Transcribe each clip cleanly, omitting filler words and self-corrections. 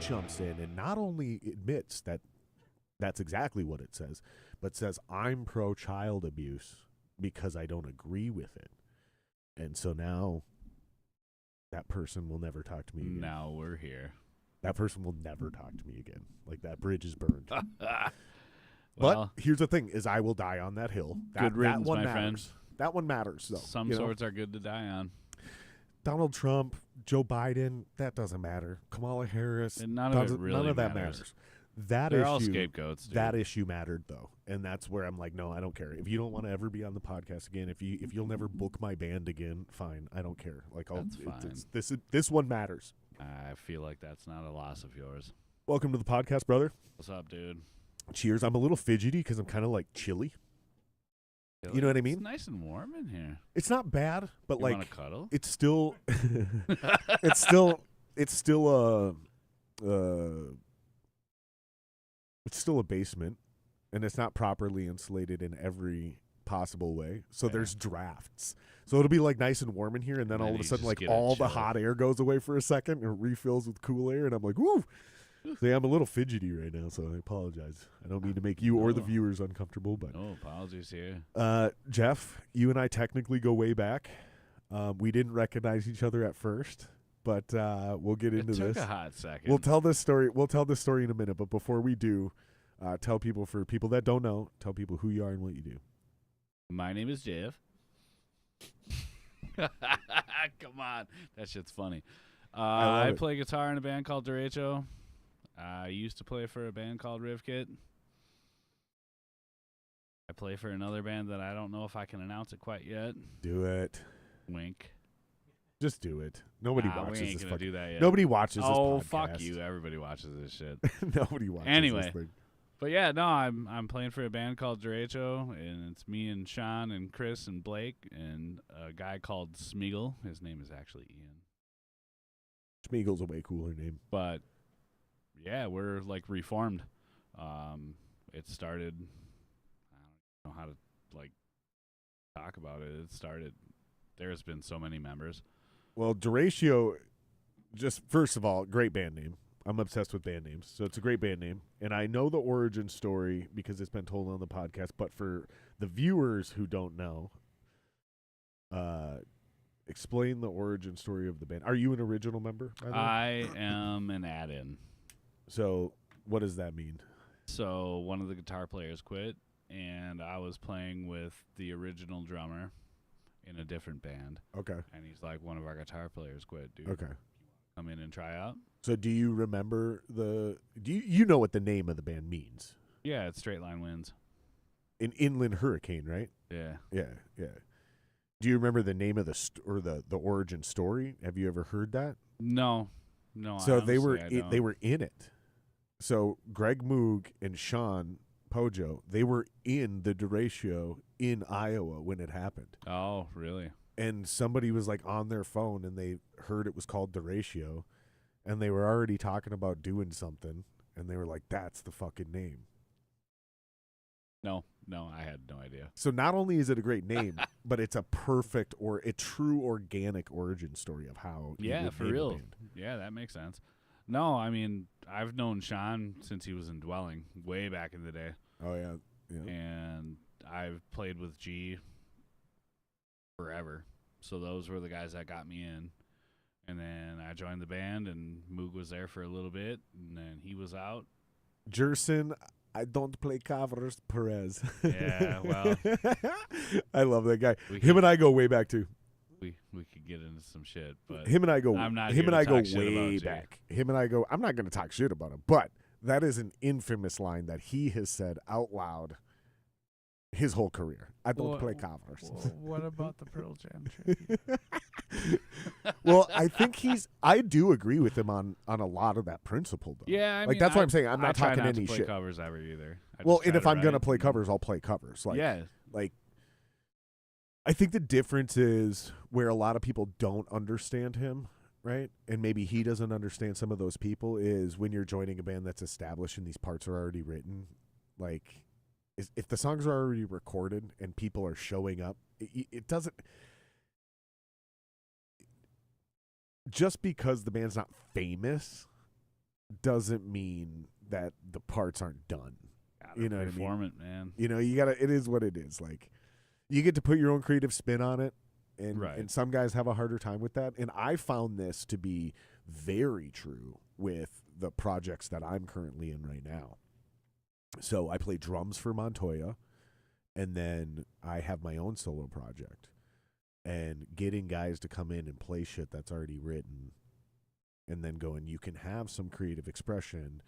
jumps in and not only admits that that's exactly what it says, but says, I'm pro-child abuse because I don't agree with it. And so now that person will never talk to me again. Now we're here. That person will never talk to me again. Like, that bridge is burned. Well, but here's the thing, is I will die on that hill. Good riddance, that one my matters. friend. That one matters, though. Some swords are good to die on. Donald Trump, Joe Biden, that doesn't matter. Kamala Harris, And none of it really none of that matters. matters. That They're issue, all scapegoats, dude. that issue mattered, though, and that's where I'm like, no, I don't care. If you don't want to ever be on the podcast again, if you'll never book my band again, fine, I don't care. Like, That's fine. This one matters. I feel like that's not a loss of yours. Welcome to the podcast, brother. What's up, dude? Cheers. I'm a little fidgety because I'm kind of like chilly. You know what I mean? It's nice and warm in here. It's not bad, but You like want to cuddle? it's still, it's still it's still a basement, and it's not properly insulated in every possible way. So there's drafts. So it'll be like nice and warm in here, and then all of a sudden, like all the hot air goes away for a second and refills with cool air, and I'm like, woo. So yeah, I'm a little fidgety right now, so I apologize. I don't mean to make you or the viewers uncomfortable, but no apologies here. Jeff, you and I technically go way back. We didn't recognize each other at first, but we'll get into this. It took a hot second. We'll tell this story. We'll tell this story in a minute, but before we do, tell people, for people that don't know, tell people who you are and what you do. My name is Jeff. Come on, that shit's funny. I play guitar in a band called Derecho. I used to play for a band called Rivkit. I play for another band that I don't know if I can announce it quite yet. Do it. Wink. Just do it. Nobody watches we ain't this. gonna do that yet. Nobody watches this Oh, podcast. fuck you. Everybody watches this shit. Nobody watches Anyway. this thing. But yeah, no, I'm playing for a band called Derecho, and it's me and Sean and Chris and Blake and a guy called Smeagol. His name is actually Ian. Smeagol's a way cooler name. But yeah, we're like reformed. It started, I don't know how to like talk about it. It started, there's been so many members. Well, Derecho, just first of all, great band name. I'm obsessed with band names, so it's a great band name. And I know the origin story because it's been told on the podcast, but for the viewers who don't know, explain the origin story of the band. Are you an original member, by the way? I am an add-in. So what does that mean? So one of the guitar players quit, and I was playing with the original drummer in a different band. Okay. And he's like, one of our guitar players quit, dude. Okay. Come in and try out. So do you remember you know what the name of the band means? Yeah, it's Straight Line Winds. An inland hurricane, right? Yeah. Yeah, yeah. Do you remember the name of the origin story? Have you ever heard that? No. So they were don't. they were in it. So Greg Moog and Sean Pojo, they were in the Derecho in Iowa when it happened. Oh, really? And somebody was like on their phone and they heard it was called Derecho, and they were already talking about doing something, and they were like, that's the fucking name. No, I had no idea. So not only is it a great name, but it's a perfect or a true organic origin story of how you would for name a real. band. Yeah, that makes sense. No, I mean, I've known Sean since he was in Dwelling, way back in the day. Oh, yeah. And I've played with G forever. So those were the guys that got me in. And then I joined the band, and Moog was there for a little bit, and then he was out. Jerson, I don't play covers, Perez. Yeah, well. I love that guy. Him and I go way back, too. We could get into some shit, but him and I go. I'm not him and I go talk shit way about back. Him and I go. I'm not going to talk shit about him, but that is an infamous line that he has said out loud his whole career. I don't play covers. What about the Pearl Jam tribute? Well, I think I do agree with him on a lot of that principle, though. Yeah, I like mean, that's what I'm saying. I'm not try talking not any to play shit. Covers ever either. Well, and if I'm gonna play covers, I'll play covers. Like, yeah, like I think the difference is where a lot of people don't understand him, right? And maybe he doesn't understand some of those people is when you're joining a band that's established and these parts are already written. Like, if the songs are already recorded and people are showing up, it doesn't. Just because the band's not famous doesn't mean that the parts aren't done. You know what I mean? Perform it, man. You know, you gotta. It is what it is. Like, you get to put your own creative spin on it, and some guys have a harder time with that. And I found this to be very true with the projects that I'm currently in right now. So I play drums for Montoya, and then I have my own solo project. And getting guys to come in and play shit that's already written, and then going, you can have some creative expression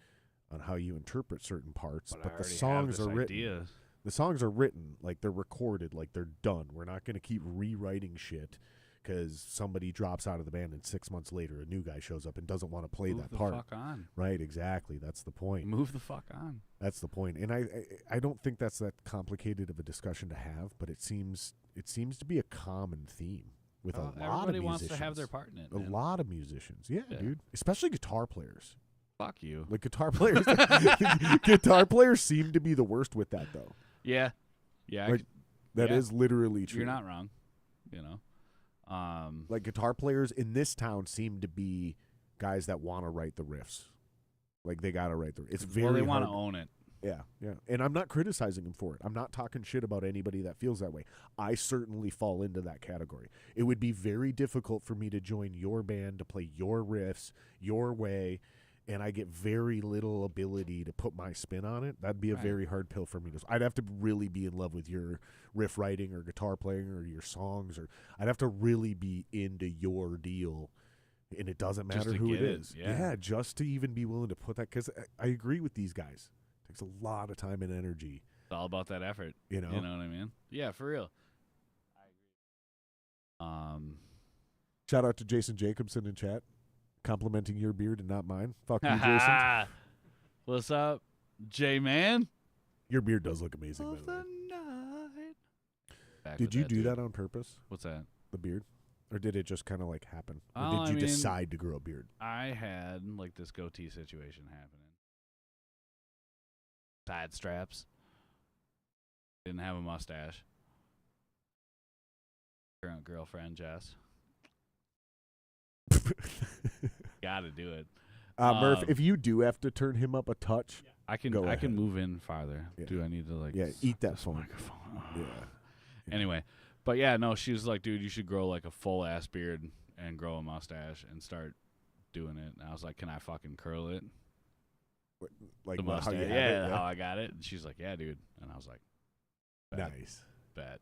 on how you interpret certain parts, but the songs are written. The songs are written, like they're recorded, like they're done. We're not going to keep rewriting shit because somebody drops out of the band and 6 months later a new guy shows up and doesn't want to play that part. Move the fuck on. Right, exactly. That's the point. Move the fuck on. That's the point. And I don't think that's that complicated of a discussion to have, but it seems to be a common theme with a lot of musicians. Everybody wants to have their part in it. A lot of musicians. Yeah, dude. Especially guitar players. Fuck you. Like guitar players. Guitar players seem to be the worst with that, though. Yeah. Yeah. Like, that is literally true. You're not wrong. You know? Like guitar players in this town seem to be guys that want to write the riffs. Like they got to write the riffs. It's very Well, they want to own it. Yeah, yeah. And I'm not criticizing them for it. I'm not talking shit about anybody that feels that way. I certainly fall into that category. It would be very difficult for me to join your band to play your riffs your way, and I get very little ability to put my spin on it. That'd be a very hard pill for me to. I'd have to really be in love with your riff writing or guitar playing or your songs, or I'd have to really be into your deal. And it doesn't matter who it is. Yeah, just to even be willing to put that, because I agree with these guys. It takes a lot of time and energy. It's all about that effort. You know what I mean? Yeah, for real. I agree. Shout out to Jason Jacobson in chat, complimenting your beard and not mine. Fuck you, Jason. What's up, J-Man? Your beard does look amazing, by the way. Did you do that on purpose? What's that? The beard? Or did it just kind of like happen? Or did you decide to grow a beard? I had like this goatee situation happening. Side straps. Didn't have a mustache. Current girlfriend, Jess. Gotta do it. Murph, if you do have to turn him up a touch, I can move in farther. Yeah. Do I need to like eat that phone? Microphone? Yeah. Anyway, but yeah, no, she was like, dude, you should grow like a full ass beard and grow a mustache and start doing it. And I was like, can I fucking curl it? Like the mustache? How you have it, how I got it. And she's like, yeah, dude. And I was like, nice. Bet.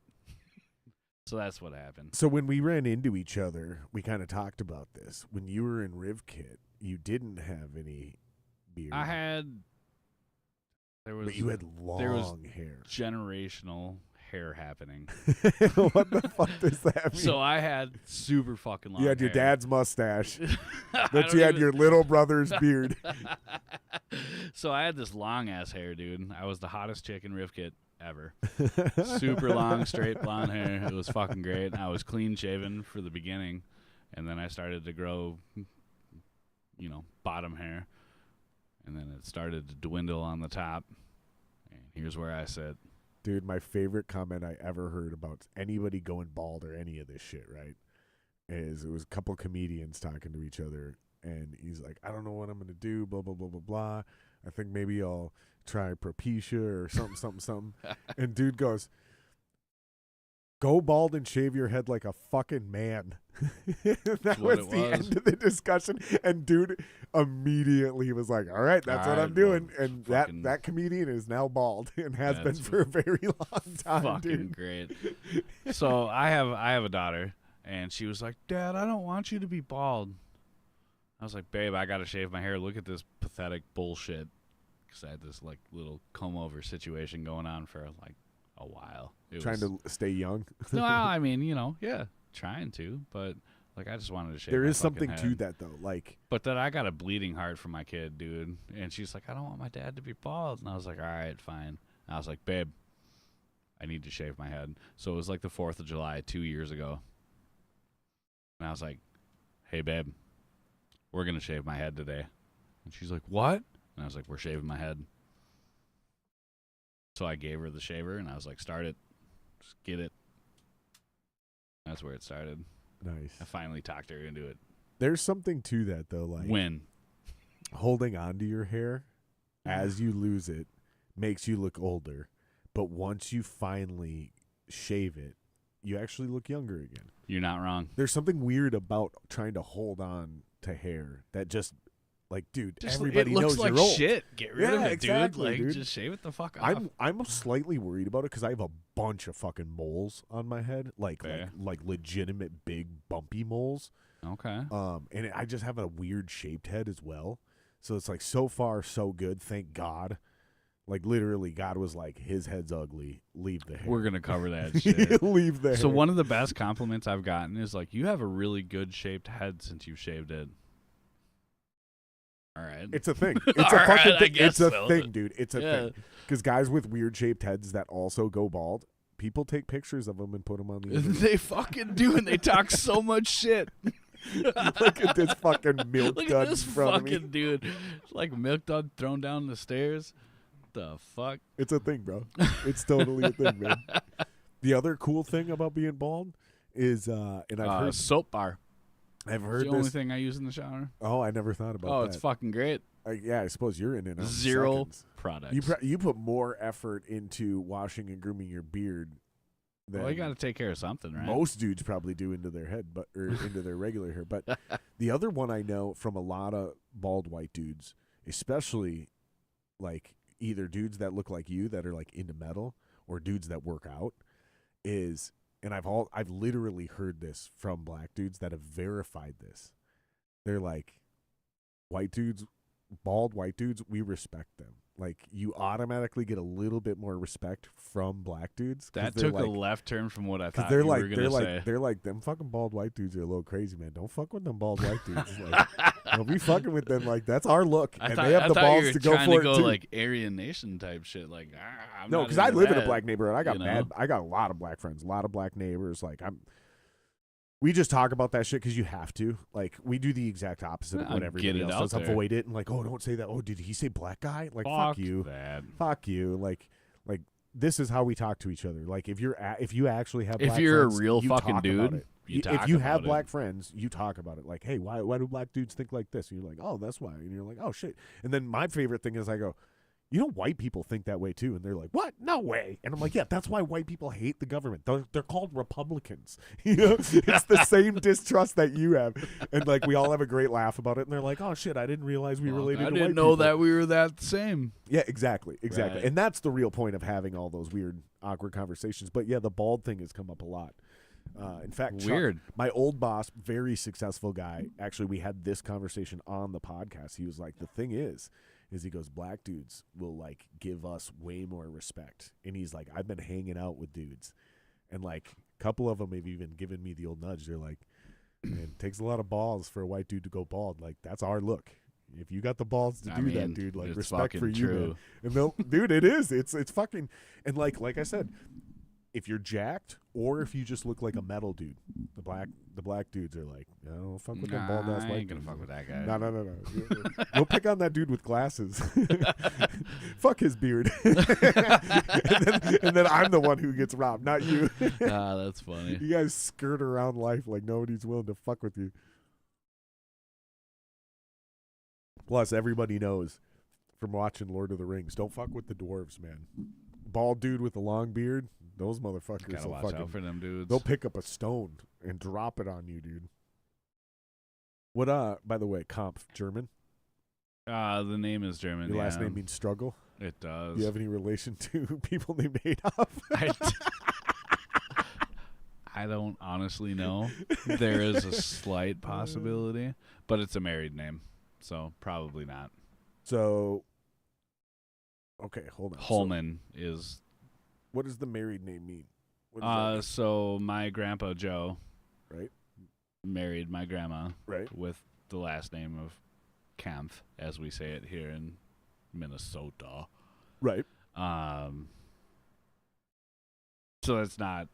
So that's what happened. So when we ran into each other, we kind of talked about this. When you were in RivKit, you didn't have any beard. I had. But you had long hair. Generational hair happening. What the fuck does that mean? So I had super fucking long hair. You had your dad's mustache. But you had your little brother's beard. So I had this long ass hair, dude. I was the hottest chick in RivKit ever. Super long, straight blonde hair. It was fucking great. I was clean shaven for the beginning, and then I started to grow, bottom hair, and then it started to dwindle on the top. And here's where I sit. Dude, my favorite comment I ever heard about anybody going bald or any of this shit, right, is it was a couple comedians talking to each other, and he's like, I don't know what I'm going to do, blah, blah, blah, blah, blah. I think maybe I'll try Propecia or something, something, something. And dude goes, go bald and shave your head like a fucking man. That was the end of the discussion. And dude immediately was like, all right, that's what I'm doing. And that comedian is now bald and has been for a very long time. Fucking great. So I have a daughter, and she was like, Dad, I don't want you to be bald. I was like, babe, I got to shave my hair. Look at this pathetic bullshit. Because I had this like little comb over situation going on for like a while. Trying to stay young? No, I mean, trying to, but like I just wanted to shave There my is something head. to that though. But then I got a bleeding heart for my kid, dude. And she's like, I don't want my dad to be bald. And I was like, all right, fine. And I was like, babe, I need to shave my head. So it was like the 4th of July 2 years ago. And I was like, hey, babe, we're going to shave my head today. And she's like, what? And I was like, we're shaving my head. So I gave her the shaver, and I was like, start it. Just get it. That's where it started. Nice. I finally talked her into it. There's something to that, though. Like when? holding on to your hair as you lose it makes you look older, but once you finally shave it, you actually look younger again. You're not wrong. There's something weird about trying to hold on to hair that just, like, dude, everybody it looks knows like you're old. shit. Get rid of it, exactly, dude. dude. Just shave it the fuck off. I'm slightly worried about it because I have a bunch of fucking moles on my head, like legitimate big bumpy moles. Okay. And I just have a weird shaped head as well. So it's like, so far so good, thank God. Like, literally, God was like, his head's ugly. Leave the hair. We're gonna cover that shit. Leave the hair. So one of the best compliments I've gotten is like, you have a really good shaped head since you shaved it. All right. It's a thing. It's a fucking thing. It's a so. thing, dude. It's a thing. Because guys with weird shaped heads that also go bald, people take pictures of them and put them on the internet. They fucking do, and they talk so much shit. Look at this fucking milk Look dud at this in front of me. fucking dude. It's like milk dud thrown down the stairs. The fuck? It's a thing, bro. It's totally a thing, man. The other cool thing about being bald is, and I've heard soap bar. I've heard It's the only thing I use in the shower. Oh, I never thought about that. Oh, it's fucking great. Yeah, I suppose you're in it. Zero seconds. products. You put more effort into washing and grooming your beard than Well, you got to take care of something, right? most dudes probably do into their head, or into their regular hair. But the other one I know from a lot of bald white dudes, especially like either dudes that look like you that are like into metal or dudes that work out, is, and I've literally heard this from black dudes that have verified this. They're like, white dudes, bald white dudes, we respect them. Like, you automatically get a little bit more respect from black dudes. That took a left turn from what I thought you were going to say. They're like, them fucking bald white dudes are a little crazy, man. Don't fuck with them bald white dudes. Like, don't be fucking with them. Like, that's our look. And they have the balls to go for it, too. Like Aryan Nation type shit. Like, I'm no, because I live in a black neighborhood. I got a lot of black friends, a lot of black neighbors. Like, we just talk about that shit because you have to. Like, we do the exact opposite of what everybody else does. Avoid it and like, oh, don't say that. Oh, did he say black guy? Like, fuck you. That. Fuck you. Like this is how we talk to each other. Like, if you actually have, if black you're friends, a real you fucking talk dude, about it. If you have black it. friends, you talk about it. Like, hey, why do black dudes think like this? And you're like, oh, that's why. And you're like, oh shit. And then my favorite thing is I go, you know, white people think that way too, and they're like, "What? No way!" And I'm like, "Yeah, that's why white people hate the government. They're called Republicans. You know, it's the same distrust that you have." And like, we all have a great laugh about it, and they're like, "Oh shit, I didn't realize we related to white people." I didn't know that we were that same. Yeah, exactly. Right. And that's the real point of having all those weird, awkward conversations. But yeah, the bald thing has come up a lot. In fact, weird. Chuck, my old boss, very successful guy. Actually, we had this conversation on the podcast. He was like, "The thing is he goes, black dudes will like give us way more respect." And he's like, I've been hanging out with dudes, and like a couple of them have even given me the old nudge. They're like, man, it takes a lot of balls for a white dude to go bald. Like, that's our look. If you got the balls to do that, dude, like, respect for you, man. And they'll, dude, it is. It's fucking, and like I said, if you're jacked or if you just look like a metal dude, the black dudes are like, no, fuck with them bald ass white. I ain't gonna fuck with that guy. No. We'll pick on that dude with glasses. Fuck his beard. and then I'm the one who gets robbed, not you. That's funny. You guys skirt around life like nobody's willing to fuck with you. Plus, everybody knows from watching Lord of the Rings, don't fuck with the dwarves, man. Bald dude with a long beard, those motherfuckers Gotta will watch fucking, out for them dudes. they'll pick up a stone and drop it on you, dude. What, by the way, Kampf, German? The name is German. Your last name means struggle? It does. Do you have any relation to people named Adolf? I don't honestly know. There is a slight possibility, but it's a married name, so probably not. So, okay, hold on. Holman is. What does the married name mean? What does that mean? So my grandpa Joe, Right. married my grandma, Right. with the last name of Kampf, as we say it here in Minnesota. Right. So that's not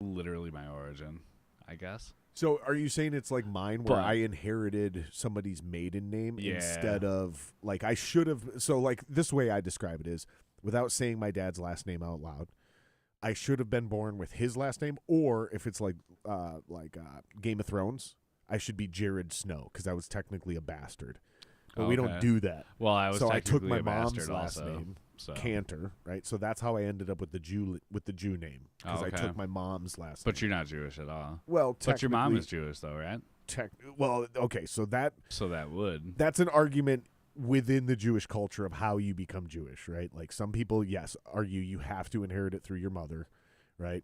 literally my origin, I guess. So are you saying it's like mine where But- I inherited somebody's maiden name Yeah. instead of, like, I should have, so like this way I describe it is, without saying my dad's last name out loud, I should have been born with his last name, or if it's like Game of Thrones, I should be Jared Snow because I was technically a bastard. But we don't do that. Well, I was so I took my a mom's last also, name, so. Cantor, right? So that's how I ended up with the Jew name because I took my mom's last name. But you're not Jewish at all. Well, but your mom is Jewish though, right? Well, okay, so that would. That's an argument within the Jewish culture of how you become Jewish, right? Like some people, yes, argue you have to inherit it through your mother, right?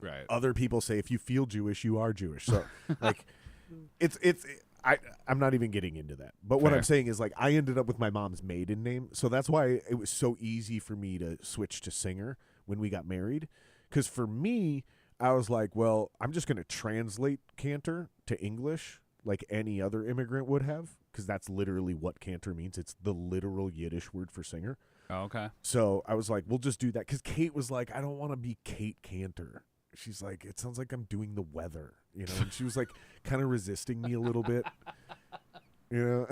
Right. Other people say if you feel Jewish, you are Jewish. So like I'm not even getting into that. But what I'm saying is like I ended up with my mom's maiden name. So that's why it was so easy for me to switch to Singer when we got married. Because for me, I was like, well, I'm just going to translate Cantor to English like any other immigrant would have. Because that's literally what Cantor means. It's the literal Yiddish word for singer. Oh, okay. So I was like, we'll just do that. Because Kate was like, I don't want to be Kate Cantor. She's like, it sounds like I'm doing the weather, you know. And she was like, kind of resisting me a little bit, you know.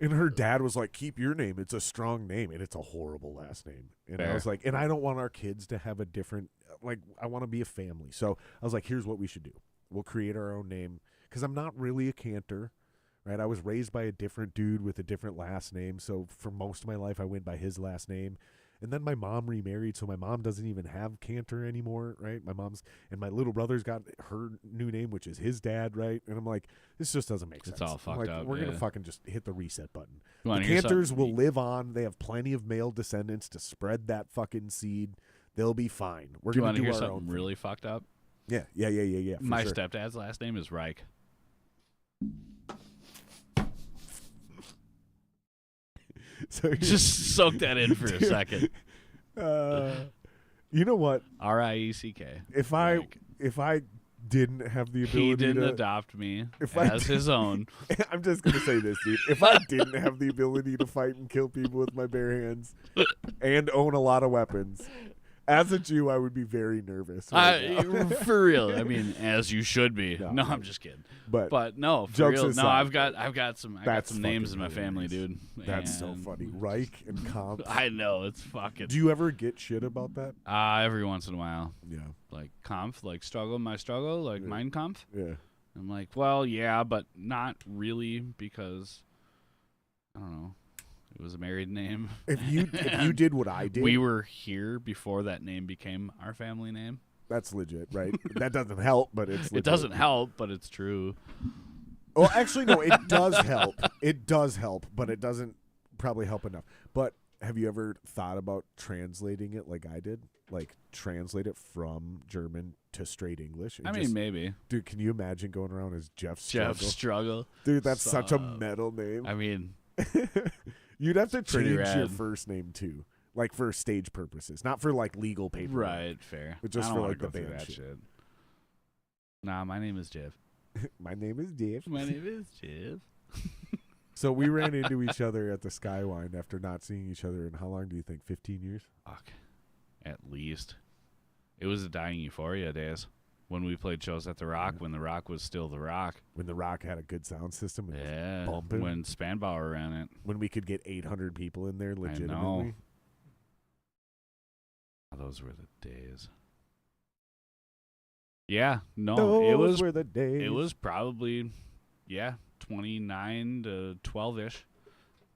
And her dad was like, keep your name. It's a strong name, and it's a horrible last name. And I was like, and I don't want our kids to have a different. Like, I want to be a family. So I was like, here's what we should do. We'll create our own name because I'm not really a Cantor. Right, I was raised by a different dude with a different last name, so for most of my life I went by his last name. And then my mom remarried, so my mom doesn't even have Cantor anymore, right? My little brother's got her new name, which is his dad, right? And I'm like, this just doesn't make sense. It's all fucked up. We're gonna fucking just hit the reset button. The Cantors will live on. They have plenty of male descendants to spread that fucking seed. They'll be fine. We're gonna do our own thing. Really fucked up? Yeah. My stepdad's last name is Reich. So just soak that in for a second. You know what? R-I-E-C-K. If I didn't have the ability, he didn't adopt me as his own. I'm just gonna say this, dude. If I didn't have the ability to fight and kill people with my bare hands and own a lot of weapons, as a Jew, I would be very nervous. For real. I mean, as you should be. No, I'm just kidding. But no, for real. No, I've got some names in my family, dude. That's so funny. Reich and Kampf. I know, it's fucking. Do you ever get shit about that? Every once in a while. Yeah. Like Kampf, like my struggle, like Mein Kampf. Yeah. I'm like, well, yeah, but not really because I don't know. It was a married name. If you did what I did, we were here before that name became our family name. That's legit, right? That doesn't help, but it's legit. It doesn't help, but it's true. Well, actually, no, it does help. It does help, but it doesn't probably help enough. But have you ever thought about translating it like I did? Like translate it from German to straight English? I mean, maybe. Dude, can you imagine going around as Jeff Struggle? Jeff Struggle. Dude, that's such a metal name. I mean... You'd have to change your first name too, like for stage purposes, not for like legal paper. Right, fair. But just for like the band shit. Nah, my name is Jeff. My name is Jeff. My name is Jeff. So we ran into each other at the Skywind after not seeing each other in how long do you think? 15 years? Fuck. At least. It was the Dying Euphoria days. When we played shows at The Rock, when The Rock was still The Rock. When The Rock had a good sound system. And was bumping. When Spanbauer ran it. When we could get 800 people in there legitimately. I know. Those were the days. Yeah, no. Those were the days. It was probably, 29 to 12-ish.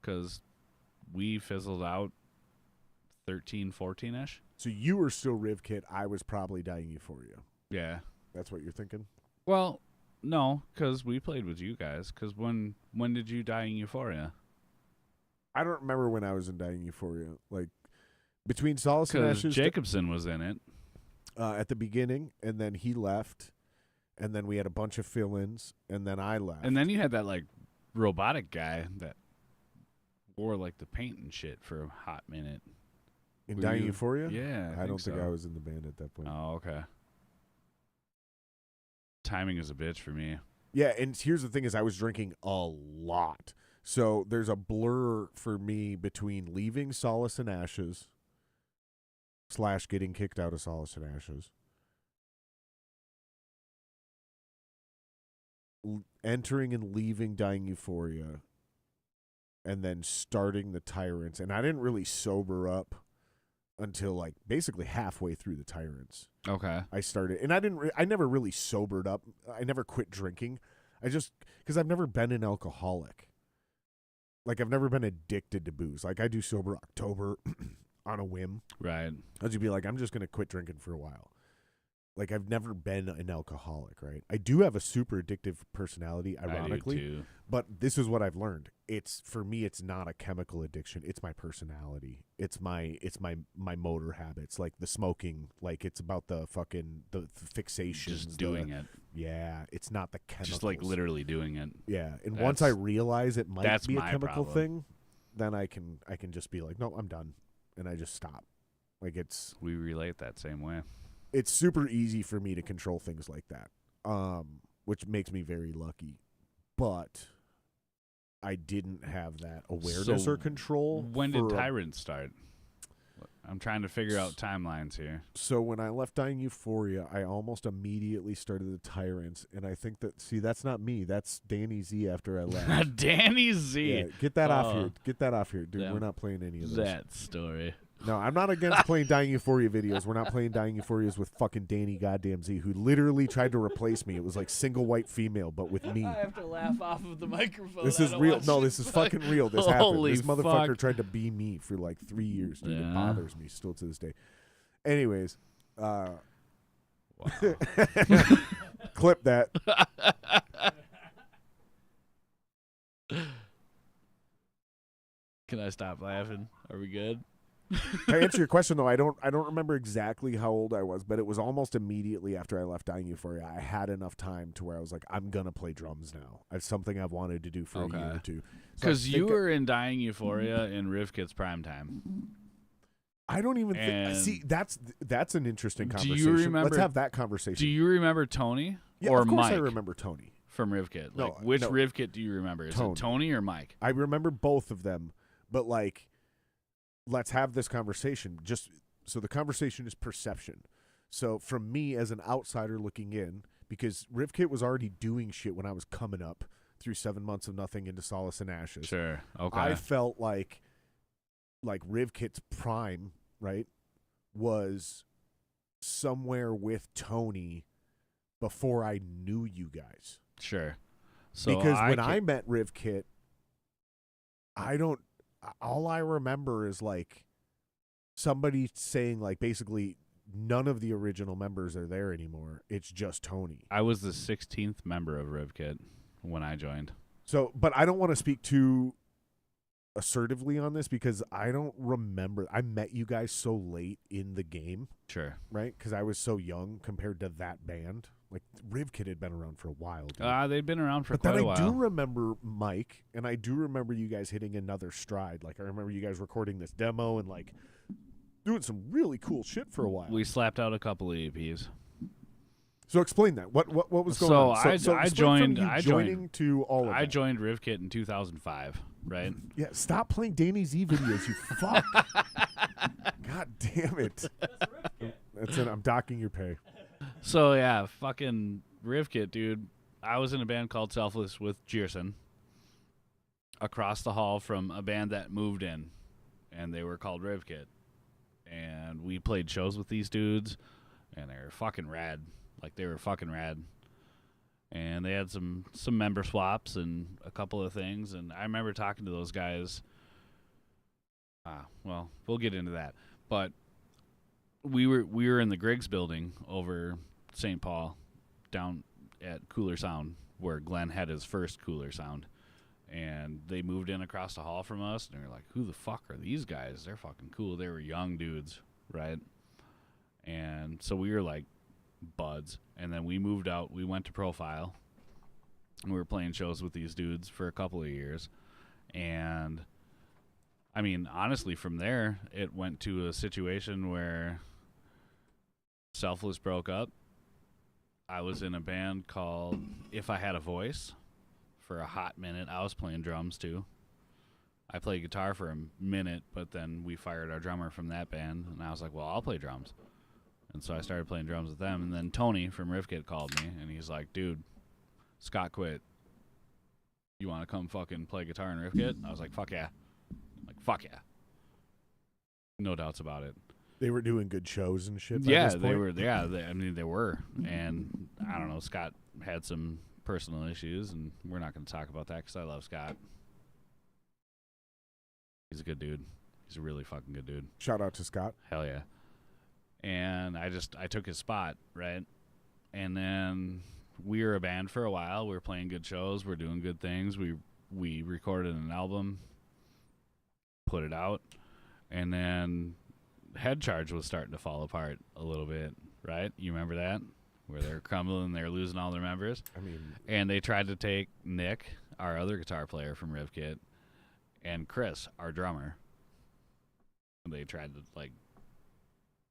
Because we fizzled out 13, 14-ish. So you were still Riv Kit. I was probably Dying Euphoria. Yeah. That's what you're thinking? Well, no, because we played with you guys. Because when did you die in Euphoria? I don't remember when I was in Dying Euphoria. Like, between Solace and Ashes. Jacobson was in it. At the beginning, and then he left. And then we had a bunch of fill-ins, and then I left. And then you had that, like, robotic guy that wore, like, the paint and shit for a hot minute. In Dying Euphoria? Yeah, I don't think I was in the band at that point. Oh, okay. Timing is a bitch for me. Yeah, and here's the thing is I was drinking a lot. So there's a blur for me between leaving Solace and Ashes / getting kicked out of Solace and Ashes, entering and leaving Dying Euphoria, and then starting the Tyrants. And I didn't really sober up until like basically halfway through the Tyrants. Okay. I started, and I never really sobered up. I never quit drinking. Because I've never been an alcoholic. Like, I've never been addicted to booze. Like, I do Sober October on a whim. Right. I'll just be like, I'm just going to quit drinking for a while. Like, I've never been an alcoholic, right? I do have a super addictive personality, ironically. I do too. But this is what I've learned. For me, it's not a chemical addiction. It's my personality. It's my motor habits, like the smoking. Like, it's about the fixations. Just doing it. Yeah, it's not the chemicals. Just like literally doing it. Yeah, and once I realize it might be a chemical problem. thing, then I can just be like, no, I'm done, and I just stop. Like, we relate that same way. It's super easy for me to control things like that, which makes me very lucky. But I didn't have that awareness or control. When did Tyrants start? I'm trying to figure out timelines here. So when I left Dying Euphoria, I almost immediately started the Tyrants, and I think that's not me. That's Danny Z after I left. Danny Z. Yeah, get that off here. Get that off here, dude. We're not playing any of those. That story. No, I'm not against playing Dying Euphoria videos. We're not playing Dying Euphorias with fucking Danny goddamn Z, who literally tried to replace me. It was like single white female, but with me. I have to laugh off of the microphone. This is real. No, this is fucking real. This happened. Holy This motherfucker fuck. tried to be me for like 3 years, dude. Yeah. It bothers me still to this day. Anyways, Wow. clip that. Can I stop laughing? Are we good? To answer your question though, I don't remember exactly how old I was, but it was almost immediately after I left Dying Euphoria. I had enough time to where I was like, I'm gonna play drums now. It's something I've wanted to do for a year or two. Because you were in Dying Euphoria in Rivkit's prime time. I don't even see that's an interesting Do conversation. you remember? Let's have that conversation. Do you remember Tony or or of course Mike I remember Tony from Rivkit? No, Like which no. Rivkit do you remember? Is Tony. it Tony or Mike? I remember both of them, but like, let's have this conversation. Just so the conversation is perception. So from me as an outsider looking in, because Rivkit was already doing shit when I was coming up through 7 months of nothing into Solace and Ashes. Sure. Okay. I felt like Rivkit's prime, right, was somewhere with Tony before I knew you guys. Sure. So Because when I met Rivkit, all I remember is like somebody saying like basically none of the original members are there anymore. It's just Tony. I was the 16th member of Rivkit when I joined. So, but I don't want to speak too assertively on this because I don't remember. I met you guys so late in the game. Sure. Right? Because I was so young compared to that band. Like, Rivkit had been around for a while. Dude. They'd been around for but quite then a while. I do remember Mike, and I do remember you guys hitting another stride. Like, I remember you guys recording this demo and, like, doing some really cool shit for a while. We slapped out a couple of EPs. So explain that. What was going So on? I joined. Joining to all of I that. joined Rivkit in 2005. Right. Yeah. Stop playing Danny Z videos, you fuck. God damn it. That's it. I'm docking your pay. So yeah, fucking Rivkit, dude. I was in a band called Selfless with Jerson. Across the hall from a band that moved in, and they were called Rivkit. And we played shows with these dudes, and they were fucking rad. Like, they were fucking rad. And they had some member swaps and a couple of things. And I remember talking to those guys. Well, we'll get into that. But we were in the Griggs building over St. Paul, down at Cooler Sound, where Glenn had his first Cooler Sound. And they moved in across the hall from us, and they were like, who the fuck are these guys? They're fucking cool. They were young dudes, right? And so we were like buds. And then we moved out. We went to Profile. And we were playing shows with these dudes for a couple of years. And, I mean, honestly, from there, it went to a situation where Selfless broke up. I was in a band called If I Had a Voice. For a hot minute, I was playing drums too. I played guitar for a minute, but then we fired our drummer from that band, and I was like, well, I'll play drums. And so I started playing drums with them, and then Tony from Rivkit called me, and he's like, dude, Scott quit. You want to come fucking play guitar in Rivkit? I was like, fuck yeah. Like, fuck yeah. No doubts about it. They were doing good shows and shit. Yeah, by this they point. were. Yeah, they were. And I don't know. Scott had some personal issues, and we're not going to talk about that because I love Scott. He's a good dude. He's a really fucking good dude. Shout out to Scott. Hell yeah. And I took his spot, right? And then we were a band for a while. We were playing good shows. We were doing good things. We recorded an album, put it out, and then Head Charge was starting to fall apart a little bit, right? You remember that? Where they're crumbling, they're losing all their members. I mean, and they tried to take Nick, our other guitar player from Rivkit, and Chris, our drummer. And they tried to like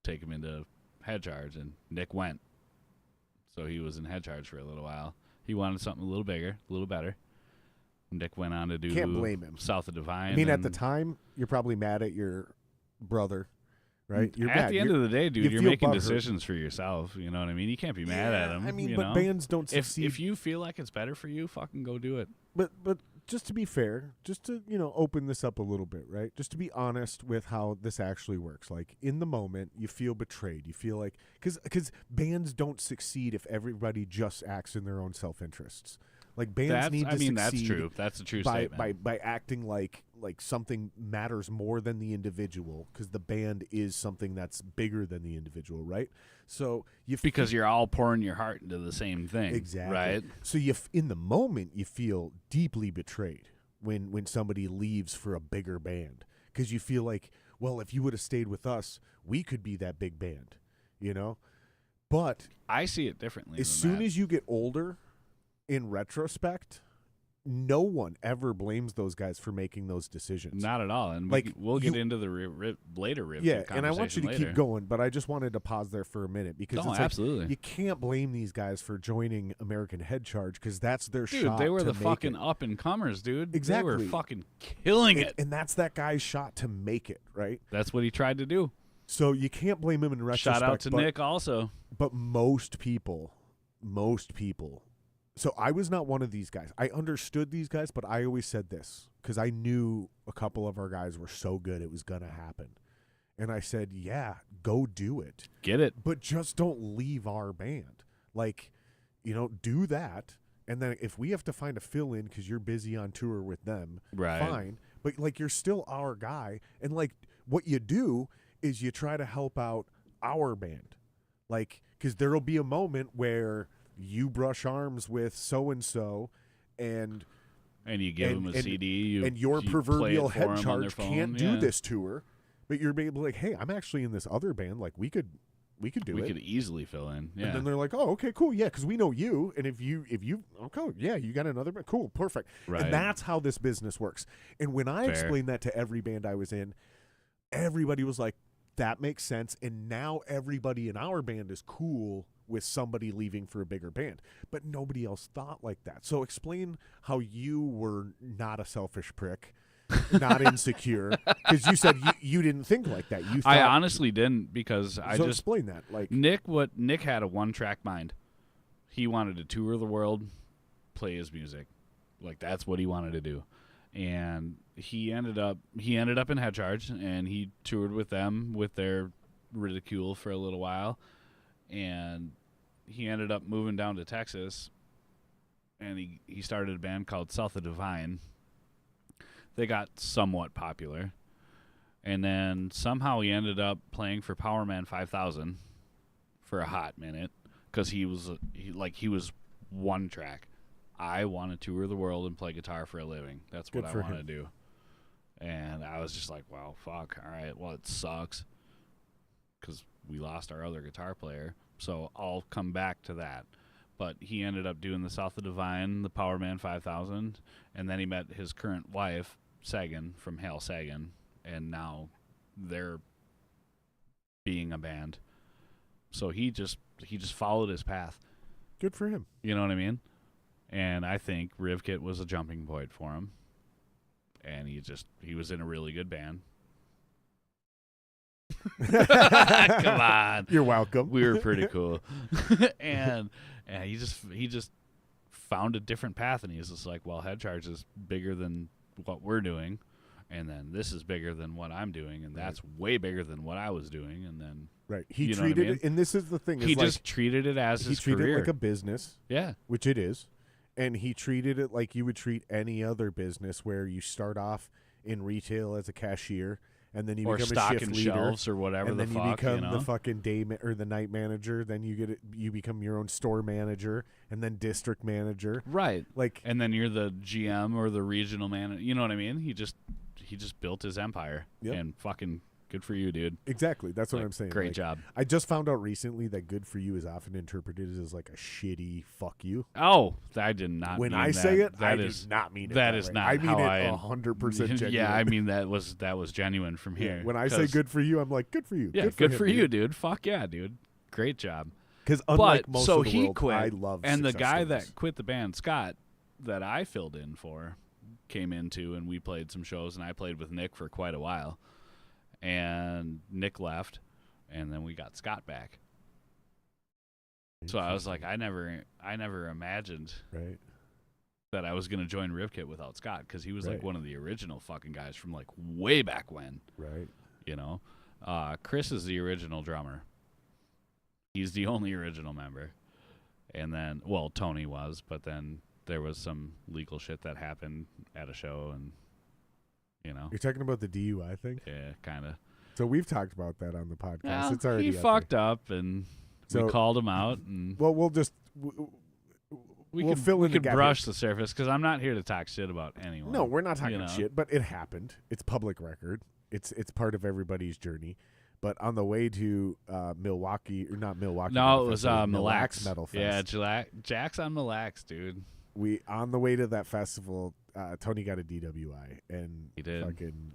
take him into Head Charge, and Nick went. So he was in Head Charge for a little while. He wanted something a little bigger, a little better. Nick went on to do can't blame him. South of Divine. I mean, at the time, you're probably mad at your brother, right? You're at mad. the end of the day, dude, you're feel making butthurt. decisions for yourself. You know what I mean? You can't be mad at him. I mean, you but know? bands don't if succeed. if you feel like it's better for you, fucking go do it. But just to be fair, just to open this up a little bit, right? Just to be honest with how this actually works. Like in the moment, you feel betrayed. You feel like because bands don't succeed if everybody just acts in their own self-interests. Like bands need to succeed. That's true. That's a true statement. By acting like something matters more than the individual, because the band is something that's bigger than the individual, right? So because you're all pouring your heart into the same thing, exactly, right? So in the moment you feel deeply betrayed when somebody leaves for a bigger band, because you feel like, well, if you would have stayed with us, we could be that big band, But I see it differently. As soon as you get older, in retrospect, no one ever blames those guys for making those decisions. Not at all. And like we'll get into the later rib. Yeah, and I want you to keep going, but I just wanted to pause there for a minute because it's absolutely. Like, you can't blame these guys for joining American Head Charge because that's their shot. Dude, they were to the make fucking it. up and comers, dude. Exactly. They were fucking killing it. And that's that guy's shot to make it, right? That's what he tried to do. So you can't blame him in retrospect. Shout out to Nick also. But most people. So I was not one of these guys. I understood these guys, but I always said this because I knew a couple of our guys were so good it was going to happen. And I said, yeah, go do it. Get it. But just don't leave our band. Like, do that. And then if we have to find a fill-in because you're busy on tour with them, right. Fine. But, like, you're still our guy. And, like, what you do is you try to help out our band. Like, because there will be a moment where you brush arms with so-and-so and you give them a CD. And your proverbial Head Charge can't do yeah. this tour. But you're maybe like, hey, I'm actually in this other band. Like, we could do it. We could easily fill in. Yeah. And then they're like, oh, okay, cool. Yeah, because we know you. And if you, okay, yeah, you got another band. Cool, perfect. Right. And that's how this business works. And when I explained that to every band I was in, everybody was like, that makes sense. And now everybody in our band is cool with somebody leaving for a bigger band. But nobody else thought like that. So explain how you were not a selfish prick, not insecure, because you said you didn't think like that. You thought, I honestly didn't because I just explain that. Like Nick had a one-track mind. He wanted to tour the world, play his music. Like that's what he wanted to do. And he ended up in Head Charge, and he toured with them with their Ridicule for a little while, and he ended up moving down to Texas, and he started a band called South of Divine. They got somewhat popular, and then somehow he ended up playing for Powerman 5000 for a hot minute because he was one track. I want to tour the world and play guitar for a living. That's what I want to do. And I was just like, well, fuck. All right. Well, it sucks because we lost our other guitar player. So I'll come back to that. But he ended up doing the South of Divine, the Powerman 5000, and then he met his current wife, Sagan, from Hail Sagan, and now they're being a band. So he just followed his path. Good for him. You know what I mean? And I think Rivkit was a jumping point for him. And he was in a really good band. Come on. You're welcome. We were pretty cool. and he just found a different path, and he's just like, well, Head Charge is bigger than what we're doing, and then this is bigger than what I'm doing, and that's way bigger than what I was doing, and then right. He you know treated what I mean? it, and this is the thing. He is just treated it as his treated career, it like a business. Yeah, which it is, and he treated it like you would treat any other business, where you start off in retail as a cashier, and then you or become a stocking shift leader, shelves or whatever and the then fuck, you become you know? the fucking day or the night manager. Then you become your own store manager, and then district manager. Right. Like, and then you're the GM or the regional manager. You know what I mean? He just built his empire, and fucking good for you, dude. Exactly. That's what Like, I'm saying. Great like, job. I just found out recently that good for you is often interpreted as like a shitty fuck you. Oh, I did not. When mean I that. say it, that I is do not mean it. that that is way. not I mean how it I 100% genuine. Yeah, I mean that was genuine from here. When I say good for you, I'm like, good for you. Yeah, good for you, dude. Fuck yeah, dude. Great job. Because unlike But most so of the he world, quit, I love and the success guy stories. that quit the band, Scott, that I filled in for, came into, and we played some shows, and I played with Nick for quite a while, and Nick left, and then we got Scott back. So I was like, I never imagined right. that I was going to join Ribkit without Scott, because he was like Right. one of the original fucking guys from like way back when. Right. You know, Chris is the original drummer. He's the only original member. And then, well, Tony was, but then there was some legal shit that happened at a show, and, you know. You're talking about the DUI thing? Yeah, kind of. So we've talked about that on the podcast. Well, It's already he up fucked up, and So- we called him out, and there. Well, we'll just we'll fill in the gap brush here. the surface, because I'm not here to talk shit about anyone. No, we're not talking you know? shit, but it happened. It's public record. It's part of everybody's journey. But on the way to Milwaukee, or not Milwaukee. No, Metal it was Fest, Mille Lacs. Metal Fest. Yeah, Jack's on Mille Lacs, dude. We on the way to that festival, Tony got a DWI, and He did.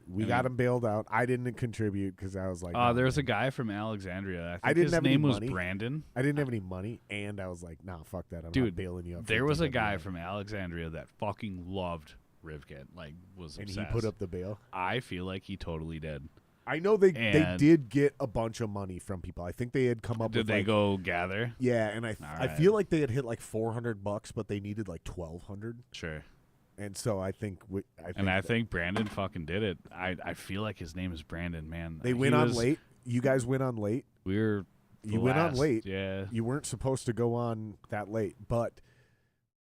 We got him bailed out. I didn't contribute because I was like, There was a guy from Alexandria. I think didn't his have any name was money. Brandon. I didn't have any money, and I was like, nah, fuck that. I'm Dude, not bailing you out. There for was a DWI. guy from Alexandria that fucking loved Rivkit, like was and obsessed. he put up the bail. I feel like he totally did. I know they And- did get a bunch of money from people. I think they had come up Did with they like, go gather? yeah, and I All feel right. like they had hit like $400, but they needed like $1,200, Sure. and so I think I think Brandon fucking did it. I feel like his name is Brandon, man. they He went on was- late. You guys went on late. We were You the went on last, late. Yeah. You weren't supposed to go on that late, but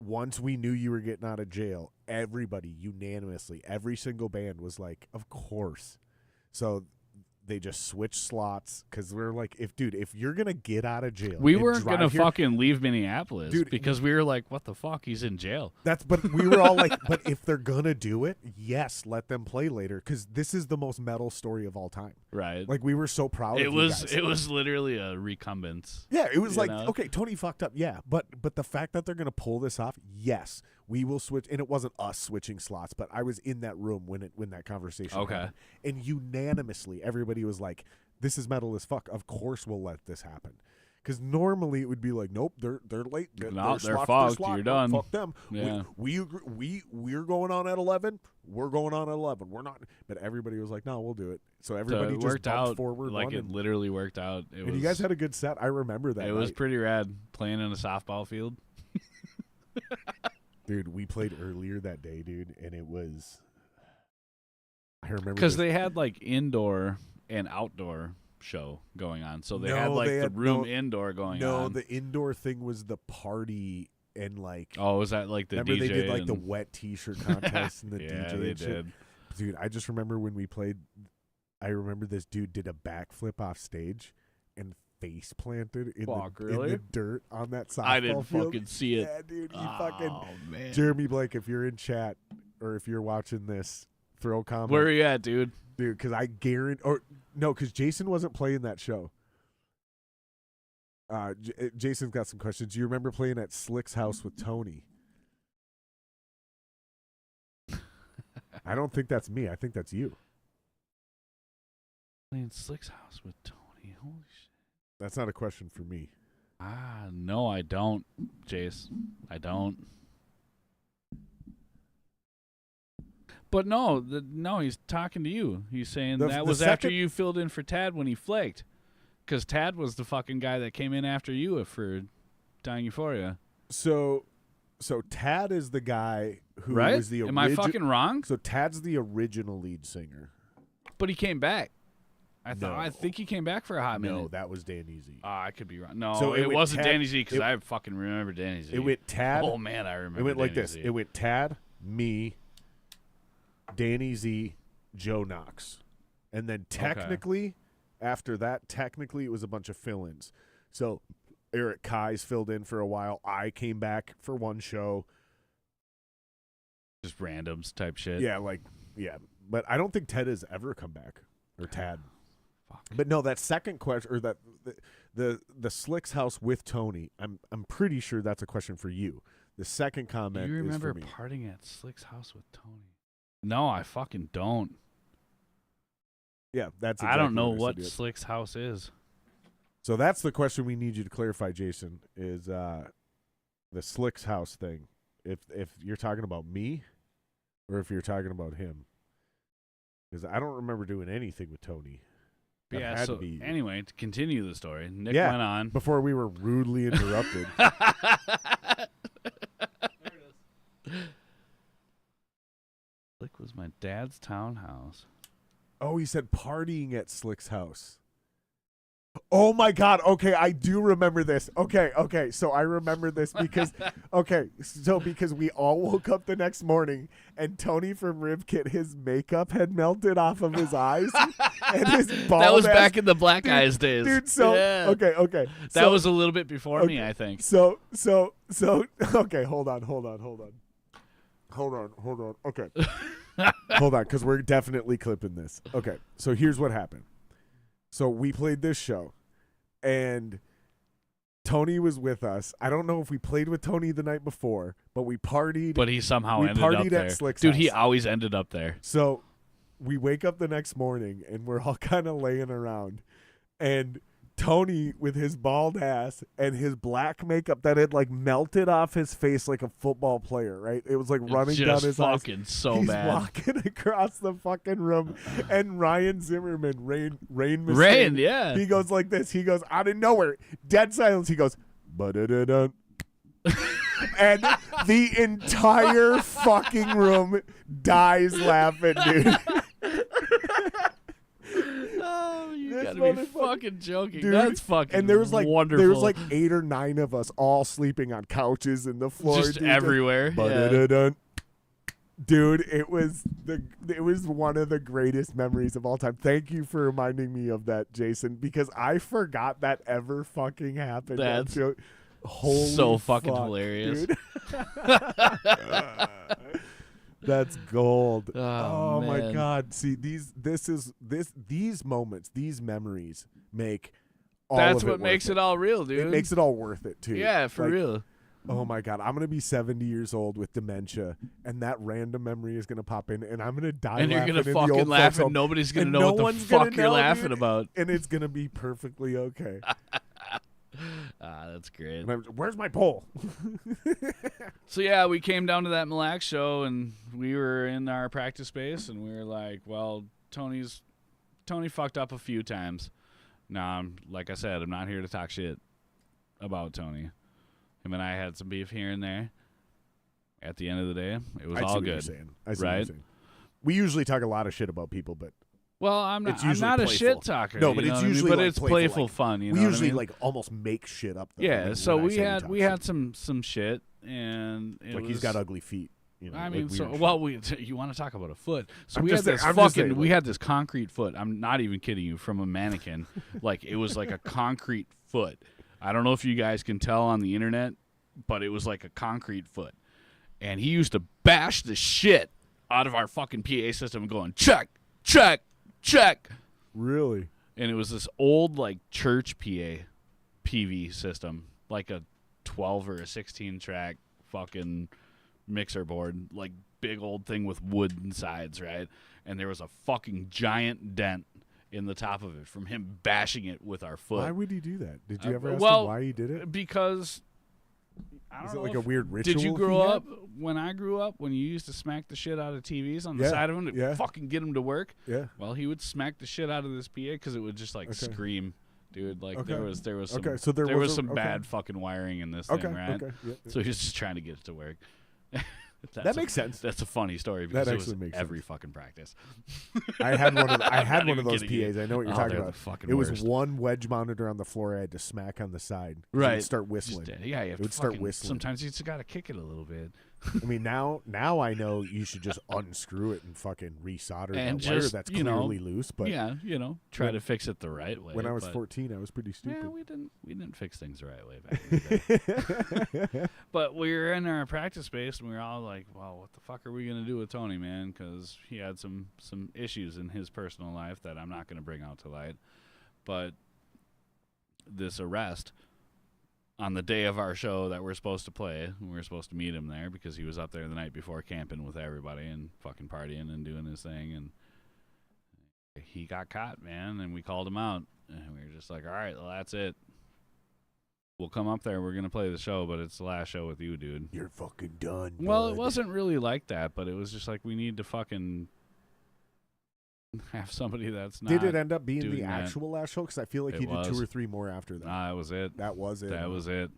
once we knew you were getting out of jail, everybody unanimously, every single band was like, of course. So they just switched slots because we're like, if you're gonna get out of jail, We and weren't drive gonna here, fucking leave Minneapolis, Dude, because we were like, what the fuck? He's in jail. but we were all like, but if they're gonna do it, yes, let them play later because this is the most metal story of all time. Right. Like we were so proud. it of was you guys. it was literally a recumbence. Yeah, it was you like, know? okay, Tony fucked up, yeah, but the fact that they're gonna pull this off, yes, we will switch. And it wasn't us switching slots, but I was in that room when that conversation Okay. happened, and unanimously everybody was like, "This is metal as fuck. Of course we'll let this happen." Because normally it would be like, nope, they're late. No, Their they're slot's fucked. their slot. You're No, done. Fuck them. Yeah. We're going on at 11. We're going on at 11. We're not. But everybody was like, no, we'll do it. So everybody it just worked bumped out forward. like one it and, literally worked out. It and was, you guys had a good set. I remember that. it was night. pretty rad playing in a softball field. Dude, we played earlier that day, dude, and it was. I remember Because this- they had like indoor and outdoor show going on. So they No, had like they the had room no- indoor going No, on. the indoor thing was the party and like. Oh, was that like the remember DJ? they did like the and- wet T-shirt contest and the yeah, DJ they and shit? did. Dude, I just remember when we played. I remember this dude did a backflip off stage and face planted in, Fuck, in really? the dirt on that softball I didn't field. fucking see it. Yeah, dude, Oh, fucking man. Jeremy Blake. If you're in chat or if you're watching this, throw a comment. Where are you at, dude? Dude, because I guarantee, or no, because Jason wasn't playing that show. Jason's got some questions. Do you remember playing at Slick's house with Tony? I don't think that's me. I think that's you. Playing Slick's house with Tony. Holy shit. That's not a question for me. No, I don't, Jace. I don't. But no, he's talking to you. He's saying The that was after second- you filled in for Tad when he flaked. Because Tad was the fucking guy that came in after you for Dying Euphoria. So, So Tad is the guy who right? was the Am I fucking wrong? So Tad's the original lead singer. But he came back. No. I think he came back for a hot minute. No, that was Danny Z. I could be wrong. No, So it wasn't Tad, Danny Z because I fucking remember Danny Z. It went Tad. Oh man, I remember. It went like Danny this. Z. It went Tad, me, Danny Z, Joe Knox, and then technically, after that, it was a bunch of fill-ins. So Eric Kai's filled in for a while. I came back for one show. Just randoms type shit. Yeah, but I don't think Ted has ever come back, or Tad. Fuck. But no, that second question, or that the Slicks house with Tony. I'm pretty sure that's a question for you. The second comment. You remember is for me. partying at Slick's house with Tony? No, I fucking don't. Yeah, that's. Exactly I don't know what what Slick's house is. So that's the question we need you to clarify, Jason. Is the Slicks house thing? If you're talking about me, or if you're talking about him, because I don't remember doing anything with Tony. Yeah. So anyway, to continue the story, Nick Yeah, went on before we were rudely interrupted. Slick was my dad's townhouse. Oh, he said partying at Slick's house. Oh my God. Okay, I do remember this. Okay. So I remember this because because we all woke up the next morning and Tony from Ribkit, his makeup had melted off of his eyes and his bald That was ass, back in the Black Eyes days. Dude, so yeah. Okay. That was a little bit before me, I think. So okay, hold on. Okay. Hold on, because we're definitely clipping this. Okay, so here's what happened. So we played this show, and Tony was with us. I don't know if we played with Tony the night before, but we partied. But he somehow ended partied up there. at Slick's Dude, house. he always ended up there. So we wake up the next morning, and we're all kind of laying around, and Tony with his bald ass and his black makeup that had like melted off his face like a football player, right? It was like running down his eyes. So He's bad. walking across the fucking room, and Ryan Zimmerman, Rain Rain, yeah. He goes like this. He goes out of nowhere, dead silence. He goes, ba-da-da-dun. And the entire fucking room dies laughing, dude. Oh, you This gotta be motherfucker- fucking joking. Dude, That's fucking and there was like wonderful. There was like 8 or 9 of us all sleeping on couches in the floor, just dude, everywhere. Yeah. ba-da-da-dun. Dude, it was one of the greatest memories of all time. Thank you for reminding me of that, Jason, because I forgot that ever fucking happened. That's holy so fucking fuck, hilarious. dude. That's gold. Oh, my man. God. See, these moments, these memories make all That's of it what makes worth it all real, dude. It makes it all worth it too. Yeah, for Like, real. Oh my God, I'm gonna be 70 years old with dementia, and that random memory is gonna pop in, and I'm gonna die. And you're laughing gonna in the fucking old laugh, folks' and home, nobody's gonna and know no what the one's gonna fuck you're know, laughing dude, about. and it's gonna be perfectly okay. That's great. And where's my pole? So yeah, we came down to that Mille Lacs show, and we were in our practice space, and we were like, well, Tony fucked up a few times. Now, like I said, I'm not here to talk shit about Tony. Him and I had some beef here and there. At the end of the day, it was I see all what good. you're saying. I see what right? you're saying. We usually talk a lot of shit about people, but Well, I'm It's not usually a playful. shit talker. No, you but know it's what I mean? usually but like it's playful, playful like, fun. You we know what I usually mean? like almost make shit up. Though, Yeah, when so I we say had talk we shit. had some shit, and it like was, he's got ugly feet. You know, I like mean, weird shit. you want to talk about a foot? So I'm we had just saying- this I'm just fucking saying, we like- had this concrete foot. I'm not even kidding you. From a mannequin, like it was like a concrete foot. I don't know if you guys can tell on the internet, but it was like a concrete foot, and he used to bash the shit out of our fucking PA system, going check, check, check. Really? And it was this old like church PV system, like a 12 or a 16 track fucking mixer board, like big old thing with wooden sides, right? And there was a fucking giant dent in the top of it from him bashing it with our foot. Why would he do that? Did you ever ask well, him why he did it? Because I Is don't it know like if- a weird ritual? Did you he grow had? up when I grew up when you used to smack the shit out of TVs on the Yeah, side of them to yeah. fucking get them to work? Yeah. Well, he would smack the shit out of this PA because it would just like Okay. scream dude. Like Okay. there was some Okay, so there was was some bad fucking wiring in this thing, right? Okay. Yeah. So he's just trying to get it to work. That makes sense. That's a funny story because That it was actually makes every sense. fucking practice. I had one of I'm not those even kidding PAs. you. I know what you're Oh, talking they're about. the fucking It was worst. one wedge monitor on the floor I had to smack on the side. It Right. would start whistling. Yeah, you have It to would start fucking- whistling. Sometimes you just gotta kick it a little bit. I mean, now I know you should just unscrew it and fucking resolder And that wire just, that's you know, clearly loose. But yeah, try when- to fix it the right way. when I was but 14, I was pretty stupid. yeah, we didn't fix things the right way back in the day. But we were in our practice space and we were all like, "Well, what the fuck are we gonna do with Tony, man?" Because he had some issues in his personal life that I'm not gonna bring out to light. But this arrest on the day of our show that we're supposed to play, we were supposed to meet him there because he was up there the night before camping with everybody and fucking partying and doing his thing, and he got caught, man, and we called him out, and we were just like, all right, well, that's it. We'll come up there. We're going to play the show, but it's the last show with you, dude. You're fucking done. Well, bud. it wasn't really like that, but it was just like we need to fucking have somebody that's not. Did it end up being doing the that. actual last show? Because I feel like It he did was. 2 or 3 more after that. Nah, that was it. That was it. That was it.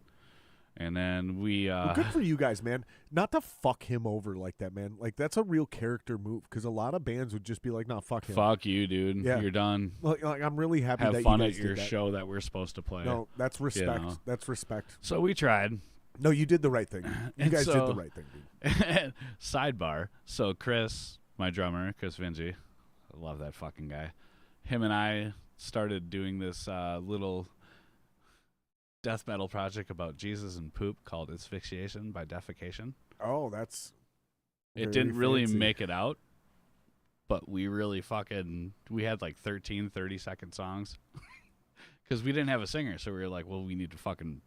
And then we. Well, good for you guys, man. Not to fuck him over like that, man. Like, that's a real character move. Because a lot of bands would just be like, "No, fuck him." Fuck you, dude. Yeah. You're done. Like, I'm really happy Have that fun you at guys your did that. show that we're supposed to play. No, that's respect. know. That's respect. So we tried. No, you did the right thing. You And guys did so- the right thing, dude. Sidebar. So Chris, my drummer, Chris Vinci, I love that fucking guy. Him and I started doing this little death metal project about Jesus and poop called Asphyxiation by Defecation. Oh, that's. It very didn't really fancy. make it out, but we really we had like 13 30-second songs because we didn't have a singer, so we were like, well, we need to fucking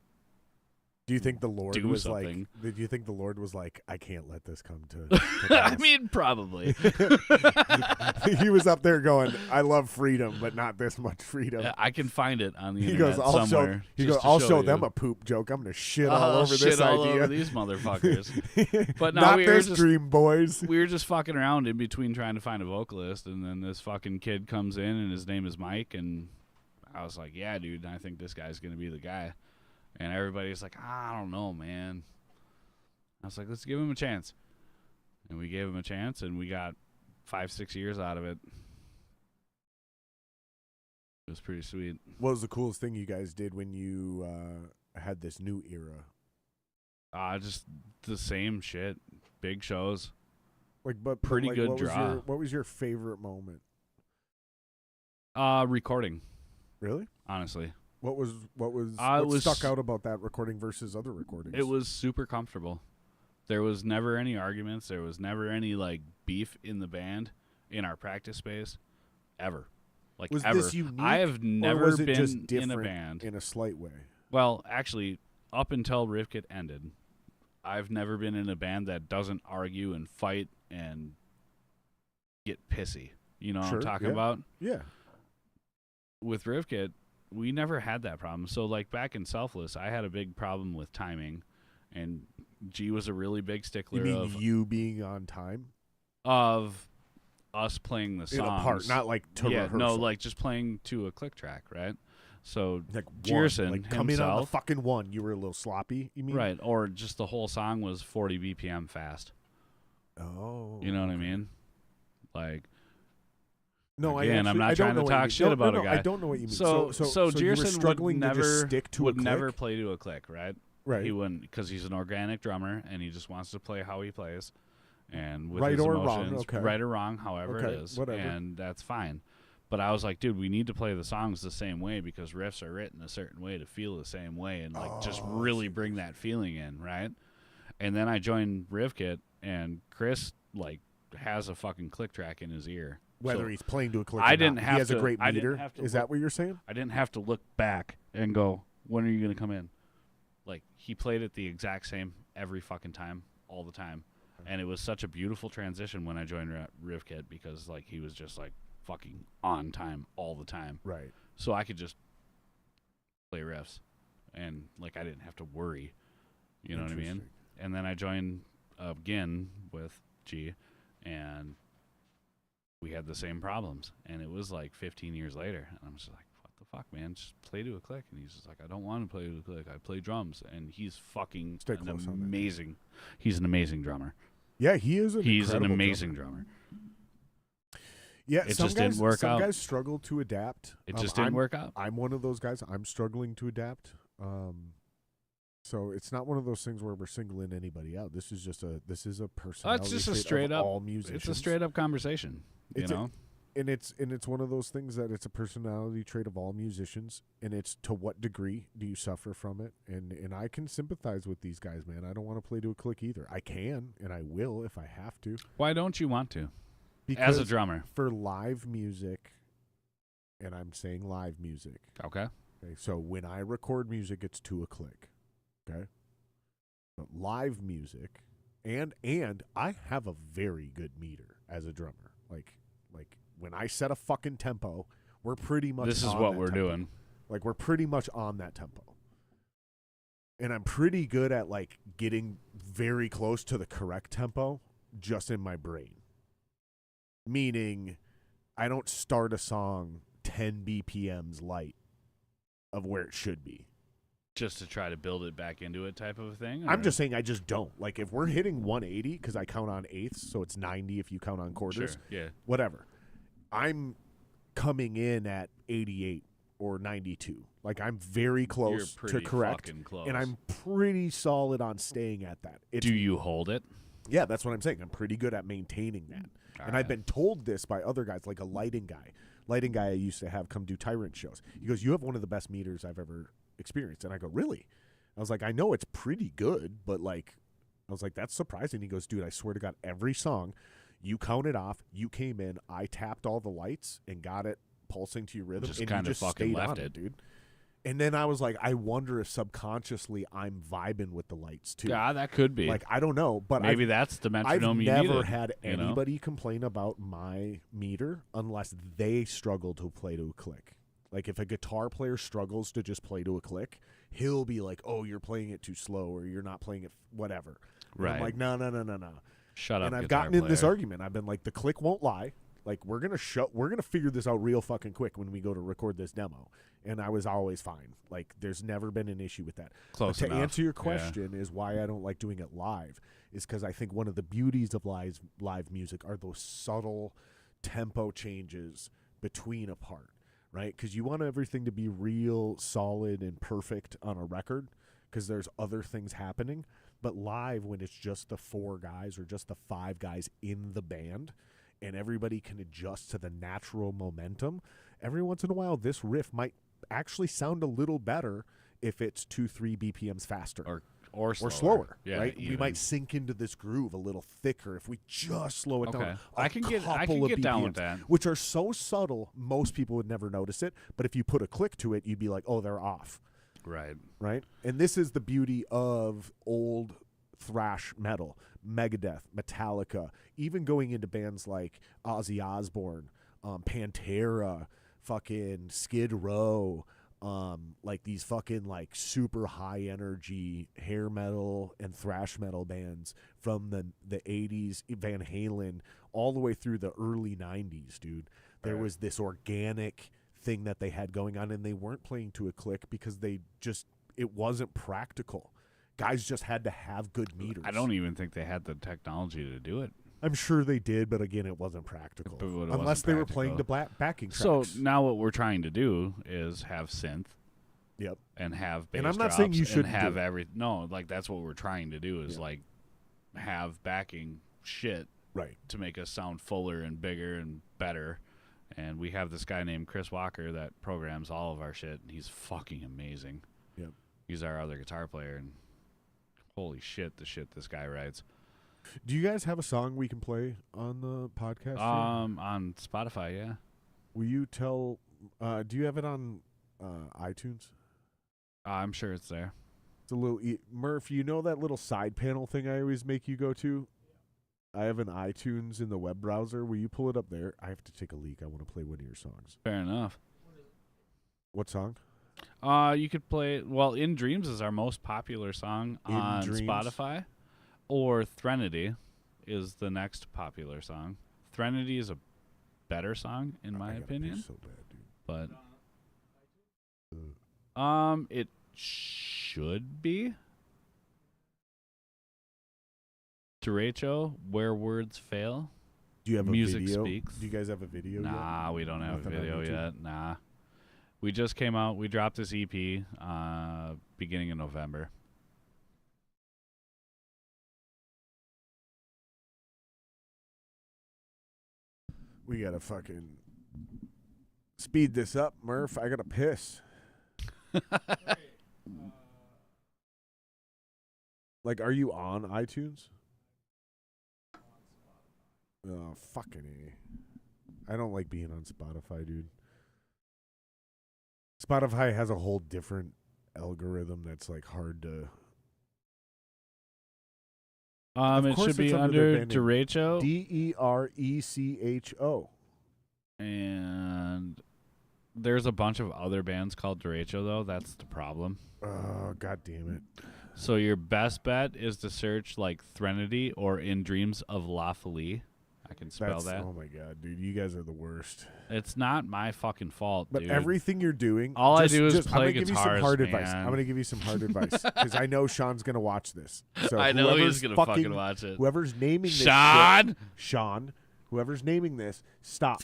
Do you think the Lord do was something. like? Did you think the Lord was like, I can't let this come to? I pass." mean, probably. He was up there going, I love freedom, but not this much freedom. I can find it on the He internet goes, I'll somewhere. show. He just goes, to I'll show you. them a poop joke. I'm gonna shit all I'll over shit this all idea. over these motherfuckers. But no, not we were this just dream, boys. we were just fucking around in between trying to find a vocalist, and then this fucking kid comes in, and his name is Mike, and I was like, yeah, dude, I think this guy's gonna be the guy. And everybody's like, I don't know, man. I was like, let's give him a chance. And we gave him a chance, and we got 5-6 years out of it. It was pretty sweet. What was the coolest thing you guys did when you had this new era? Just the same shit. Big shows. Like, but Pretty like, good what draw. What was your favorite moment? Recording, Really? honestly. What was it was- stuck out about that recording versus other recordings? It was super comfortable. There was never any arguments. There was never any, like, beef in the band, in our practice space, ever. Like, Was ever. this unique, I have or never was it been just in a different band. in a slight way. Well, actually, up until Rivkit ended, I've never been in a band that doesn't argue and fight and get pissy. You know what Sure, I'm talking yeah. about? Yeah. With Rivkit, we never had that problem. So, like, back in Selfless, I had a big problem with timing, and G was a really big stickler You mean of you being on time us playing the in songs. a part, not like to yeah, rehearsal. no, like just playing to a click track, right? So like Jerson like coming on the himself, fucking one, you were a little sloppy. You mean right? Or just the whole song was 40 BPM fast. Oh, You know what I mean? Like, No, Again, I'm I not don't trying know to what you talk mean. shit No, about no, a no, guy. I don't know what you mean. So you were Jerson struggling would to never just stick to a would click? never play to a click, right? Right. He wouldn't, because he's an organic drummer and he just wants to play how he plays, and with Right his or wrong, emotions, okay. right or wrong, however Okay, it is, whatever. and that's fine. But I was like, dude, we need to play the songs the same way because riffs are written a certain way to feel the same way and like just Oh, really bring that feeling in, right? And then I joined Rivkit, and Chris like has a fucking click track in his ear. Whether So he's playing to a click, I or didn't not. have He has to- a great I didn't meter. have to Is look- that what you're saying? I didn't have to look back and go, when are you going to come in? Like, he played it the exact same every fucking time, all the time. And it was such a beautiful transition when I joined Rivkit because, like, he was just, like, fucking on time all the time. Right. So I could just play riffs. And, like, I didn't have to worry. You know what I mean? Interesting. And then I joined again with G, and we had the same problems. And it was, like, 15 years later. And I'm just like, what the fuck, man, just play to a click. And he's just like, I don't want to play to a click. I play drums. And he's fucking amazing. He's an amazing drummer. Yeah, he is. He's an amazing drummer. Yeah, it just didn't work out. Some guys struggle to adapt. It just didn't work out. I'm one of those guys. I'm struggling to adapt. So it's not one of those things where we're singling anybody out. This is a personality. It's just a straight up. All musicians. It's a straight up conversation. You know. And it's one of those things that it's a personality trait of all musicians, and it's to what degree do you suffer from it? And I can sympathize with these guys, man. I don't want to play to a click either. I can, and I will if I have to. Why don't you want to? Because as a drummer, for live music, and I'm saying live music. Okay. So when I record music, it's to a click. Okay. But live music, and I have a very good meter as a drummer. Like when I set a fucking tempo, we're pretty much. This is what we're doing. Like we're pretty much on that tempo. And I'm pretty good at like getting very close to the correct tempo just in my brain. Meaning I don't start a song 10 BPMs light of where it should be. Just to try to build it back into it type of a thing? Or? I'm just saying I just don't. Like if we're hitting 180, because I count on eighths, so it's 90 if you count on quarters. Sure, yeah. Whatever. I'm coming in at 88 or 92. Like I'm very close to correct. Close. And I'm pretty solid on staying at that. Do you hold it? Yeah, that's what I'm saying. I'm pretty good at maintaining that. I've been told this by other guys, like a lighting guy. Lighting guy I used to have come do Tyrant shows. He goes, you have one of the best meters I've ever experienced. And I go, really? I was like, I know it's pretty good, but like, I was like, that's surprising. He goes, dude, I swear to God, every song, you counted off, you came in, I tapped all the lights and got it pulsing to your rhythm. Just and kind you of just fucking stayed left on it, dude. And then I was like, I wonder if subconsciously I'm vibing with the lights too. Yeah, that could be. Like, I don't know, but maybe that's the metronome you I've never needed, had anybody complain about my meter unless they struggle to play to a click. Like if a guitar player struggles to just play to a click, he'll be like, "Oh, you're playing it too slow, or you're not playing it, whatever." Right. And I'm like, no. Shut up. And I've gotten in this argument. I've been like, the click won't lie. Like we're gonna figure this out real fucking quick when we go to record this demo. And I was always fine. Like there's never been an issue with that. Close but enough. To answer your question is why I don't like doing it live is because I think one of the beauties of live music are those subtle tempo changes between a part, right? Because you want everything to be real solid and perfect on a record because there's other things happening. But live, when it's just the 4 guys or just the 5 guys in the band and everybody can adjust to the natural momentum, every once in a while this riff might actually sound a little better if it's 2-3 BPMs faster or slower, yeah, right? even. We might sink into this groove a little thicker if we just slow it down. I can get down with that, which are so subtle most people would never notice it, but if you put a click to it, you'd be like, oh, they're off. Right. And this is the beauty of old thrash metal, Megadeth, Metallica, even going into bands like Ozzy Osbourne, Pantera, fucking Skid Row, like these fucking like super high energy hair metal and thrash metal bands from the 80s, Van Halen, all the way through the early 90s, dude. There was this organic thing that they had going on, and they weren't playing to a click because it wasn't practical. Guys just had to have good meters. I don't even think they had the technology to do it. I'm sure they did, but again, it wasn't practical. Unless they were playing the backing tracks. So now what we're trying to do is have synth. Yep. And have bass and I'm not saying you should have no, like that's what we're trying to do is like have backing shit to make us sound fuller and bigger and better. And we have this guy named Chris Walker that programs all of our shit, and he's fucking amazing. Yep. He's our other guitar player, and holy shit, the shit this guy writes. Do you guys have a song we can play on the podcast? On Spotify, yeah. Will you tell? Do you have it on iTunes? I'm sure it's there. It's a little Murph. You know that little side panel thing I always make you go to? I have an iTunes in the web browser. Will you pull it up there? I have to take a leak. I want to play one of your songs. Fair enough. What song? You could play. Well, "In Dreams" is our most popular song on Spotify. Or "Threnody" is the next popular song. "Threnody" is a better song in my opinion. So bad, dude. But It should be. Derecho, Where Words Fail. Do you have Music a video? Speaks. Do you guys have a video yet? Nah, we don't have Nothing a on video YouTube? yet. Nah. We just came out. We dropped this EP beginning of November. We gotta fucking speed this up, Murph. I gotta piss. Like, are you on iTunes? Oh, fucking A. I don't like being on Spotify, dude. Spotify has a whole different algorithm that's like hard to. It course should be it's under under their band name. Derecho. Derecho. And there's a bunch of other bands called Derecho, though. That's the problem. Oh, god damn it. So your best bet is to search like Threnody or In Dreams of La Folie. I can spell that. Oh my god, dude. You guys are the worst. It's not my fucking fault, But dude. everything you're doing, All I do is I'm play gonna give you some guitars, hard advice. man. I'm going to give you some hard advice because I know Sean's going to watch this. So I know whoever's he's gonna fucking watch it. Whoever's naming this Sean! shit, Sean, whoever's naming this, stop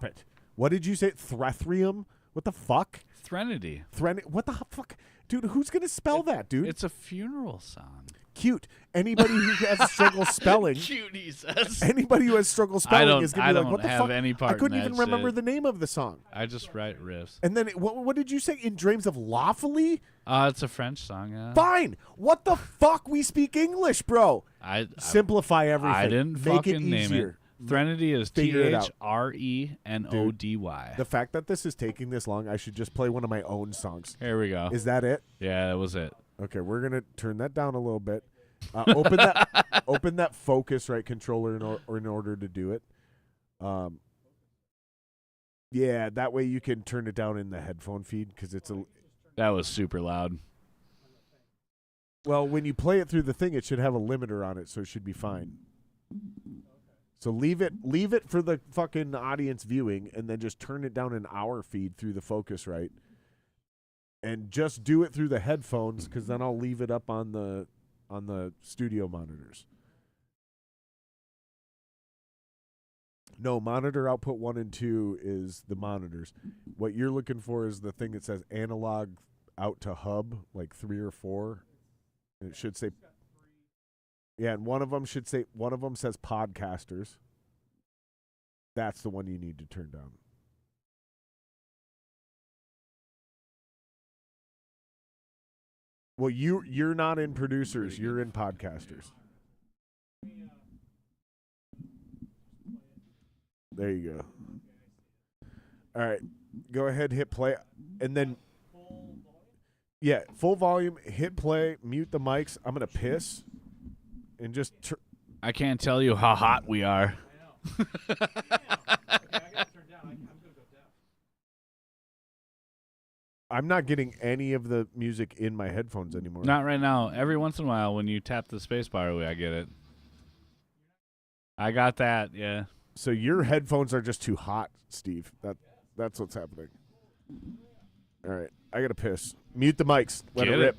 it. What did you say? Threthrium? What the fuck? Threnody. What the fuck? Dude, who's going to spell that, dude? It's a funeral song. Cute. Anybody who has struggle spelling. Cute, he says. Anybody who has struggle spelling is going to be like, what the fuck? Any part I couldn't in even that remember shit. the name of the song. I just write riffs. And then, what did you say? In Dreams of Lawfully? It's a French song, yeah. Fine. What the fuck? We speak English, bro. Simplify everything. I didn't Make fucking it name easier. it. Threnody is Figure it out. Threnody. The fact that this is taking this long, I should just play one of my own songs. Here we go. Is that it? Yeah, that was it. Okay, we're gonna turn that down a little bit. Open that Focusrite controller in order to do it. Yeah, that way you can turn it down in the headphone feed because it's a. That was super loud. Well, when you play it through the thing, it should have a limiter on it, so it should be fine. So leave it for the fucking audience viewing, and then just turn it down in our feed through the Focusrite, and just do it through the headphones, because then I'll leave it up on the studio monitors. No, monitor output 1 and 2 is the monitors. What you're looking for is the thing that says analog out to hub, like 3 or 4. And it should say. Yeah, and one of them says podcasters. That's the one you need to turn down. Well, you're not in producers, you're in podcasters. There you go. All right. Go ahead, hit play, and then yeah, full volume, hit play, mute the mics. I'm going to piss. And just I can't tell you how hot we are. I'm not getting any of the music in my headphones anymore. Not right now. Every once in a while, when you tap the space bar away, I get it. I got that, yeah. So your headphones are just too hot, Steve. That's what's happening. All right, I gotta piss. Mute the mics. Let it rip.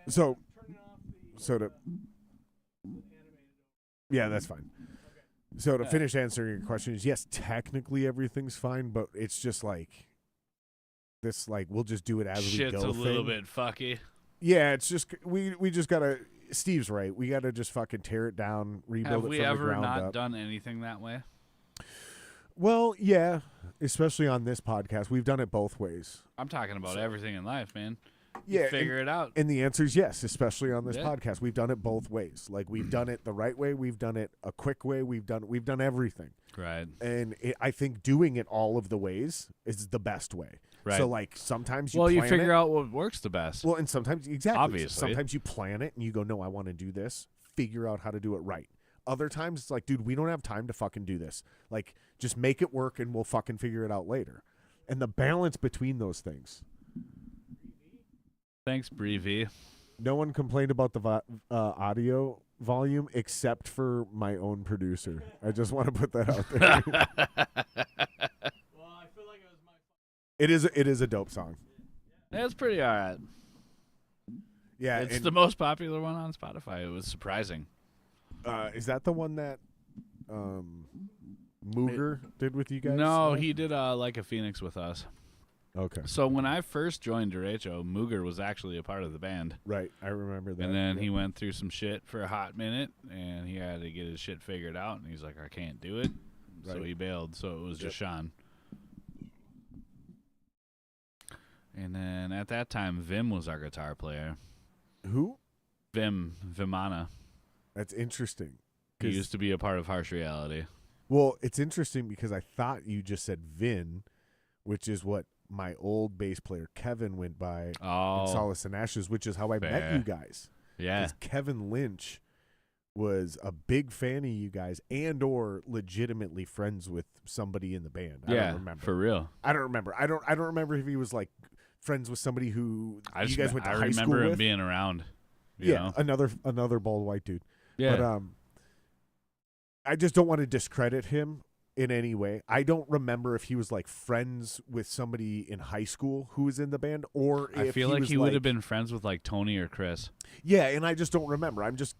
So to yeah, that's fine. So to finish answering your question is yes, technically everything's fine, but it's just like this, like we'll just do it as we go. Shit's a little bit fucky. Yeah, it's just we just gotta. Steve's right. We gotta just fucking tear it down, rebuild Have we it from ever the ground not up. done anything that way? Well, yeah, especially on this podcast, we've done it both ways. I'm talking about everything in life, man. Yeah, Figure it out. And the answer is yes, especially on this Yeah. podcast. We've done it both ways. Like we've done it the right way, we've done it a quick way, we've done everything. Right. And I think doing it all of the ways is the best way. Right. So like sometimes you Well, you plan figure it, out what works the best. well, and sometimes exactly. Obviously. Sometimes you plan it and you go, no, I want to do this. Figure out how to do it right. Other times it's like, dude, we don't have time to fucking do this. Like, just make it work and we'll fucking figure it out later. And the balance between those things. Thanks, Bree. No one complained about the audio volume except for my own producer. I just want to put that out there. Well, I feel like it was my. It is a dope song. It's pretty all right. Yeah, It's and, the most popular one on Spotify. It was surprising. is that the one that Mooger did with you guys? No, he did Like a Phoenix with us. Okay. So when I first joined Derecho, Mooger was actually a part of the band. Right, I remember that. And then he went through some shit for a hot minute, and he had to get his shit figured out, and he's like, I can't do it. So Right. he bailed, so it was just Sean. And then at that time, Vim was our guitar player. Who? Vimana. That's interesting. He used to be a part of Harsh Reality. Well, it's interesting because I thought you just said Vin, which is what my old bass player Kevin went by in Oh, Solace and Ashes, which is how I met fair. you guys. yeah. Because Kevin Lynch was a big fan of you guys and or legitimately friends with somebody in the band. I Yeah, don't remember. for real. I don't remember. I don't remember if he was like friends with somebody who I you guys went to I high school remember him with. being around. You Yeah, know? another bald white dude. Yeah. But I just don't want to discredit him in any way. I don't remember if he was like friends with somebody in high school who was in the band, or I if feel like was he would have been friends with like Tony or Chris. Yeah, and I just don't remember. I'm just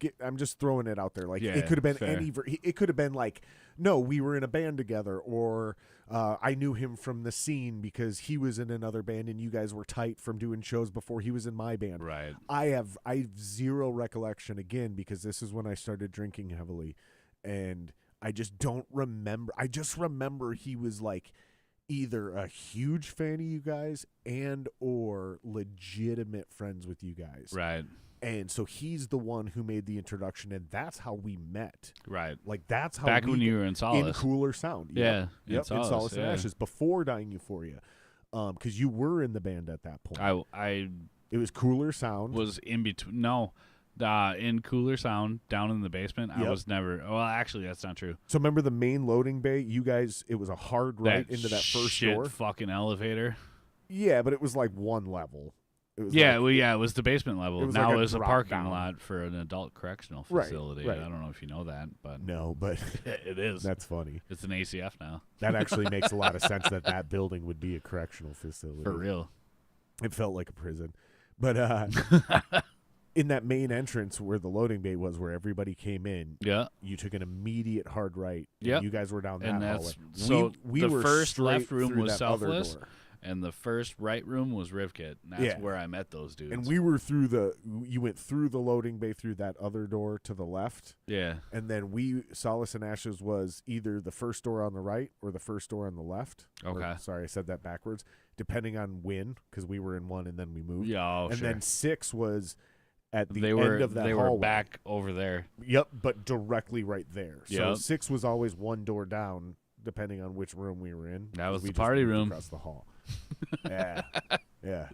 throwing it out there. Like Yeah, it could have been fair. it could have been like, no, we were in a band together, or I knew him from the scene because he was in another band and you guys were tight from doing shows before he was in my band. Right. I have zero recollection again because this is when I started drinking heavily, and I just don't remember. I just remember he was like either a huge fan of you guys and or legitimate friends with you guys. Right. And so he's the one who made the introduction, and that's how we met. Right. Like that's how Back we when you were in Solace. in Cooler Sound. Yeah, in Yep, in Solace and yeah. Ashes before Dying Euphoria. Because you were in the band at that point. I It was Cooler Sound. was in between. No, in Cooler Sound down in the basement. I Yep. was never. Well, actually, that's not true. So remember the main loading bay? You guys, it was a hard right into that first shit door. fucking elevator. Yeah, but it was like one level. It was Yeah, like, well, yeah, it was the basement level. it was Now like a it's a drop parking down. lot for an adult correctional Right, facility. right. I don't know if you know that, but No, but it is. that's funny. It's an ACF now. That actually makes a lot of sense that building would be a correctional facility. For real. It felt like a prison. But in that main entrance where the loading bay was, where everybody came in, Yeah. you took an immediate hard right. And Yep. you guys were down And that that's hallway. so we the were first straight left room through was that other Selfless, door. and the first right room was Rivkit. And that's Yeah. where I met those dudes. And we were through you went through the loading bay through that other door to the left. yeah. And then Solace and Ashes was either the first door on the right or the first door on the left. Or, Okay. sorry, I said that backwards. Depending on when, because we were in one and then we moved. Yeah, oh, and sure. then 6 was at the they end were of that they hallway. were back over there. Yep, but directly right there. So Yep. 6 was always one door down, depending on which room we were in. That was We the just party moved room. across the hall. Yeah, yeah.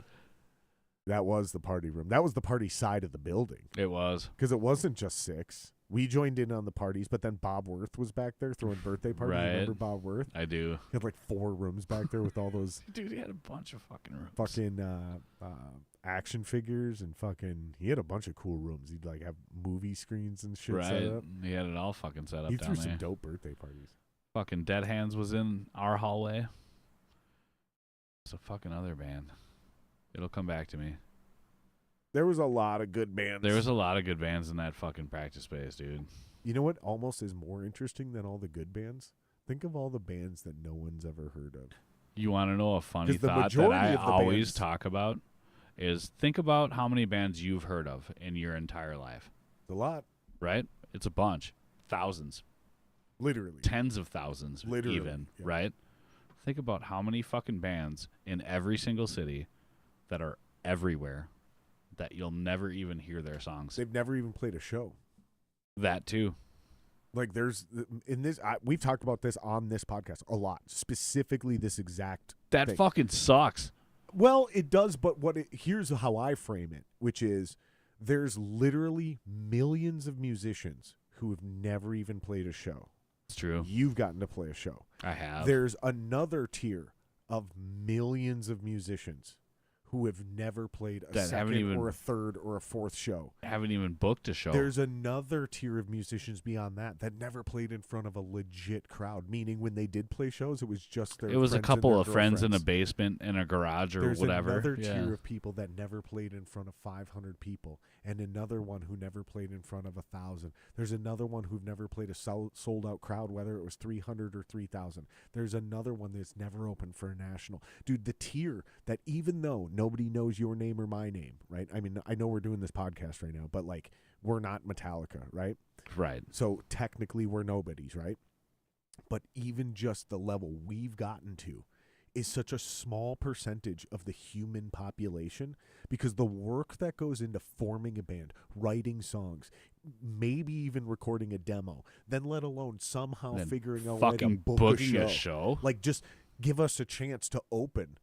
That was the party room. That was the party side of the building It was. because it wasn't just 6. We joined in on the parties, but then Bob Worth was back there throwing birthday parties. Right. Remember Bob Worth? I do. He had like 4 rooms back there with all those Dude, he had a bunch of fucking rooms. fucking action figures and fucking. He had a bunch of cool rooms. He'd like have movie screens and shit set Right. up. He had it all fucking set up He down threw there. some dope birthday parties. Fucking Dead Hands was in our hallway. It's a fucking other band. It'll come back to me. There was a lot of good bands. There was a lot of good bands in that fucking practice space, dude. You know what almost is more interesting than all the good bands? Think of all the bands that no one's ever heard of. You want to know a funny 'Cause the thought that majority I of the always bands- talk about is think about how many bands you've heard of in your entire life, It's a lot. right? It's a bunch. Thousands. Literally. Tens of thousands Literally, even, yeah. right? Think about how many fucking bands in every single city that are everywhere that you'll never even hear their songs. They've never even played a show. That too. Like there's in this we've talked about this on this podcast a lot, specifically this exact That thing. fucking sucks. Well, it does, but here's how I frame it, which is there's literally millions of musicians who have never even played a show. It's true. You've gotten to play a show. I have. There's another tier of millions of musicians who have never played a That haven't second even- or a third or a fourth show. Haven't even booked a show. There's another tier of musicians beyond that never played in front of a legit crowd, meaning when they did play shows, it was just their It was a friends and couple their of friends in a girlfriends. basement, in a garage, or There's whatever. another Yeah. tier of people that never played in front of 500 people, and another one who never played in front of 1,000. There's another one who've never played a sold out crowd, whether it was 300 or 3,000. There's another one that's never opened for a national. Dude, the tier that even though nobody knows your name or my name, right? I mean, I know we're doing this podcast right now, but like we're not Metallica, right? Right. So technically we're nobodies, right? But even just the level we've gotten to is such a small percentage of the human population, because the work that goes into forming a band, writing songs, maybe even recording a demo, then let alone somehow Then figuring out a way to fucking book booking a a show. show. Like, just give us a chance to open.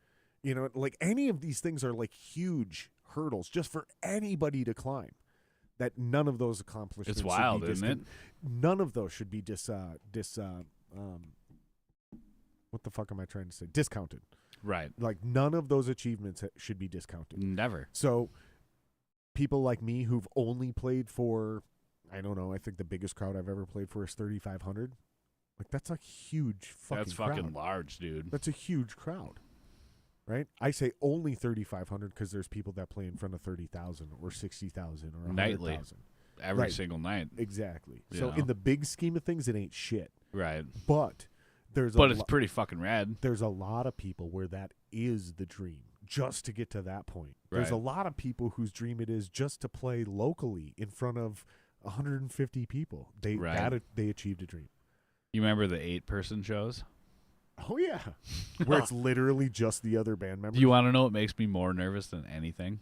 You know, like any of these things are like huge hurdles just for anybody to climb. That none of those accomplishments It's wild, should be isn't it? None of those should be what the fuck am I trying to say? Discounted. Right. Like none of those achievements should be discounted. Never. So people like me who've only played for, I don't know, I think the biggest crowd I've ever played for is 3,500. Like that's a huge fucking That's fucking crowd. large, dude. That's a huge crowd. Right? I say only 3,500 because there's people that play in front of 30,000 or 60,000 or 100,000. Nightly. Every Right. single night. Exactly. You So know? in the big scheme of things, it ain't shit. Right. But there's But a it's pretty fucking rad. there's a lot of people where that is the dream, just to get to that point. There's a Right. lot of people whose dream it is just to play locally in front of 150 people. They Right. they achieved a dream. You remember the 8-person shows? Oh yeah, where it's literally just the other band members. You want to know what makes me more nervous than anything?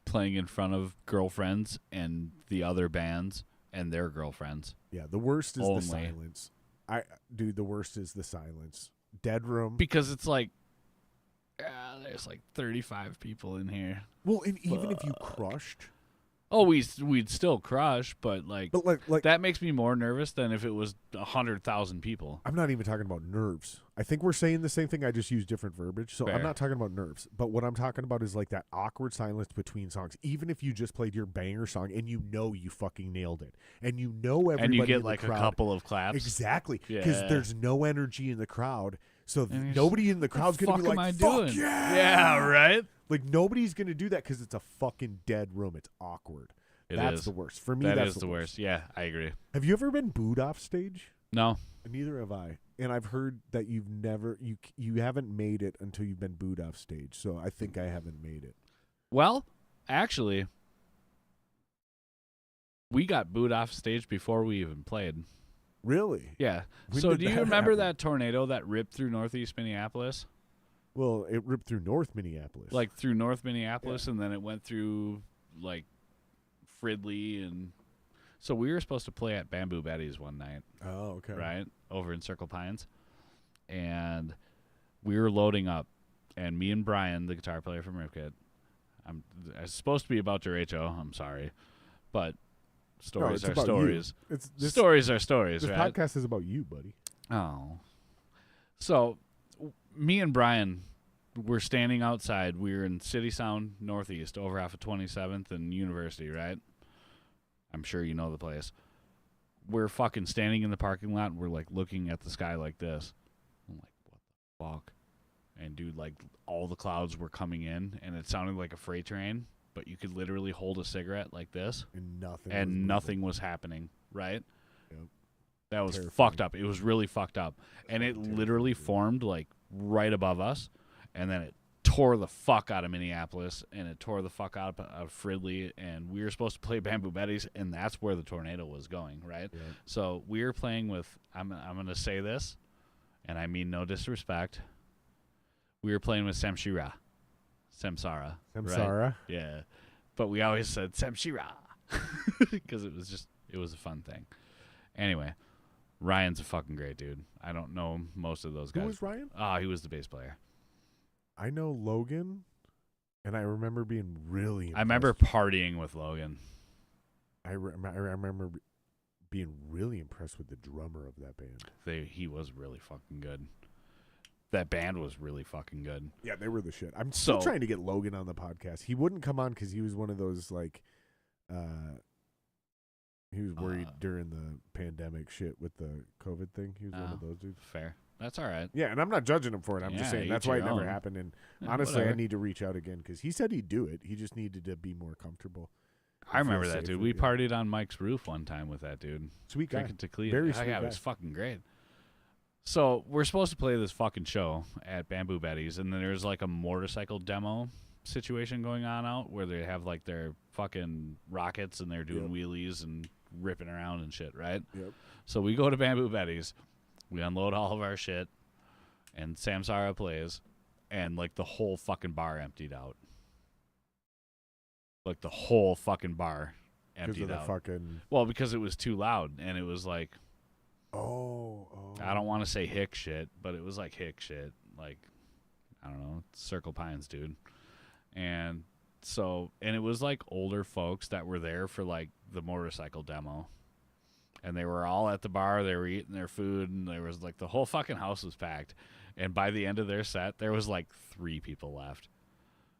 Playing in front of girlfriends and the other bands and their girlfriends. Yeah, the worst is Only. the silence. Dude, the worst is the silence. Dead room. Because it's like, there's like 35 people in here. Well, and even if you crushed, Oh, we'd still crush, but like that makes me more nervous than if it was 100,000 people. I'm not even talking about nerves. I think we're saying the same thing. I just use different verbiage. So Fair. I'm not talking about nerves. But what I'm talking about is like that awkward silence between songs. Even if you just played your banger song and you know you fucking nailed it, and you know everybody And you in get the like a crowd, couple of claps. exactly, because Yeah. there's no energy in the crowd. So And you're nobody in the crowd's What gonna the be fuck like, am I "Fuck doing? yeah!" Yeah, right? Like nobody's gonna do that because it's a fucking dead room. It's awkward. It That's is. the worst for me. That that's is the worst. Yeah, I agree. Have you ever been booed off stage? No. Neither have I. And I've heard that you haven't made it until you've been booed off stage. So I think I haven't made it. Well, actually, we got booed off stage before we even played. Really? Yeah. When So did do you that remember happen? that tornado that ripped through northeast Minneapolis? Well, it ripped through North Minneapolis. Like through North Minneapolis, and then it went through like Fridley, and so we were supposed to play at Bamboo Betty's one night, oh, okay. right over in Circle Pines, and we were loading up, and me and Brian, the guitar player from Ripkit, I'm supposed to be about Derecho. I'm sorry, but stories it's are about stories. you. This Stories are stories, This right? podcast is about you, buddy. Oh. So, me and Brian were standing outside. We were in City Sound Northeast, over off of 27th and University, right? I'm sure you know the place. We're fucking standing in the parking lot, and we're, like, looking at the sky like this. I'm like, what the fuck? And, dude, like, all the clouds were coming in, and it sounded like a freight train. but you could literally hold a cigarette like this, and nothing was happening, right? Yep. That was Terrifying. fucked up. It was really fucked up. And it literally formed, like, right above us, and then it tore the fuck out of Minneapolis, and it tore the fuck out of Fridley, and we were supposed to play Bamboo Betties, and that's where the tornado was going, right? Yeah. So we were playing with, I'm going to say this, and I mean no disrespect, we were playing with Samsara. Samsara. Right? Yeah. But we always said Samsara because it was a fun thing. Anyway, Ryan's a fucking great dude. I don't know most of those guys. Who was Ryan? He was the bass player. I know Logan, and I remember being really impressed. I remember partying with Logan. I remember being really impressed with the drummer of that band. He was really fucking good. That band was really fucking good. Yeah, they were the shit. I'm still trying to get Logan on the podcast. He wouldn't come on because he was one of those, like, he was worried during the pandemic shit with the COVID thing. He was one of those dudes. Fair. That's all right. Yeah, and I'm not judging him for it. I'm just saying that's why it never own. happened. And honestly, I need to reach out again because he said he'd do it. He just needed to be more comfortable. I remember that dude. We partied on Mike's roof one time with that dude. Sweet guy. Drinking tequila. Very sweet guy. It was fucking great. So we're supposed to play this fucking show at Bamboo Betties, and then there's like a motorcycle demo situation going on out where they have like their fucking rockets and they're doing wheelies and ripping around and shit, right? Yep. So we go to Bamboo Betties. We unload all of our shit, and Samsara plays, and, like, the whole fucking bar emptied out. Like, the whole fucking bar emptied out. Well, because it was too loud, and it was like... I don't want to say hick shit, but it was like hick shit. Like, I don't know, Circle Pines, dude. And so, and it was, like, older folks that were there for, like, the motorcycle demo. And they were all at the bar. They were eating their food, and there was, like, the whole fucking house was packed. And by the end of their set, there was, like, 3 people left.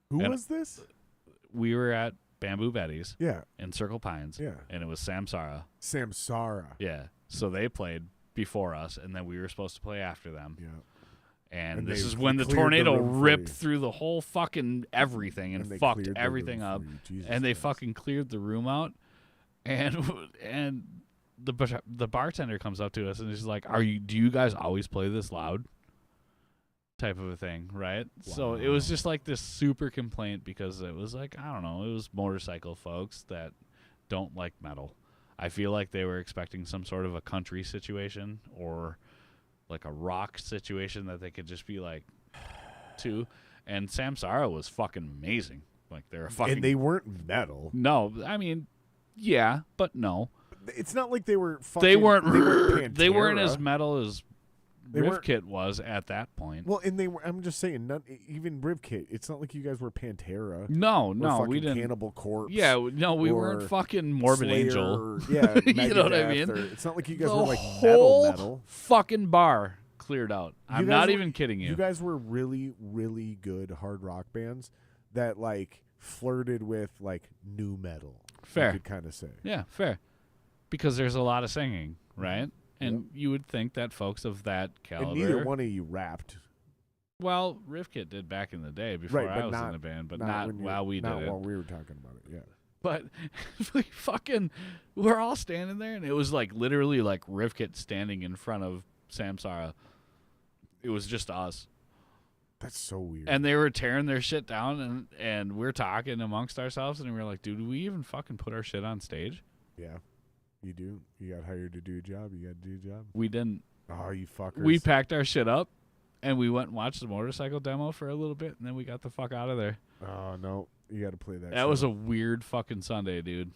Who was this? We were at Bamboo Betties. Yeah. In Circle Pines. Yeah. And it was Samsara. Samsara. Yeah. So they played before us, and then we were supposed to play after them. Yeah. And this is when the tornado ripped through the whole fucking everything and fucked everything up. And they fucking cleared the room out. And the bartender comes up to us and he's like, do you guys always play this loud? Type of a thing, right? Wow. So it was just like this super complaint because it was like, I don't know, it was motorcycle folks that don't like metal. I feel like they were expecting some sort of a country situation or like a rock situation that they could just be like to. And Samsara was fucking amazing. Like they were fucking... And they weren't metal. No, I mean, yeah, but no. It's not like they were fucking... They weren't as metal as Rivkit was at that point. Well, and they were... I'm just saying, even Rivkit, it's not like you guys were Pantera. No, we didn't. Cannibal Corpse. Yeah, no, we weren't fucking Morbid Slayer, Angel. Yeah, you know what I mean? It's not like you guys were like metal. Fucking bar cleared out. I'm not even kidding you. You guys were really, really good hard rock bands that like flirted with like new metal. Fair. You could kind of say. Yeah, fair. Because there's a lot of singing, right? And you would think that folks of that caliber... And neither one of you rapped. Well, Rivkit did back in the day before I was in the band, but not while we did it. Not while we were talking about it, yeah. But we're all standing there, and it was like literally like Rivkit standing in front of Samsara. It was just us. That's so weird. And they were tearing their shit down, and we're talking amongst ourselves, and we were like, dude, do we even fucking put our shit on stage? Yeah. You do. You got hired to do a job. You got to do a job. We didn't. Oh, you fuckers. We packed our shit up, and we went and watched the motorcycle demo for a little bit, and then we got the fuck out of there. Oh, no. You got to play that. That was a weird fucking Sunday, dude.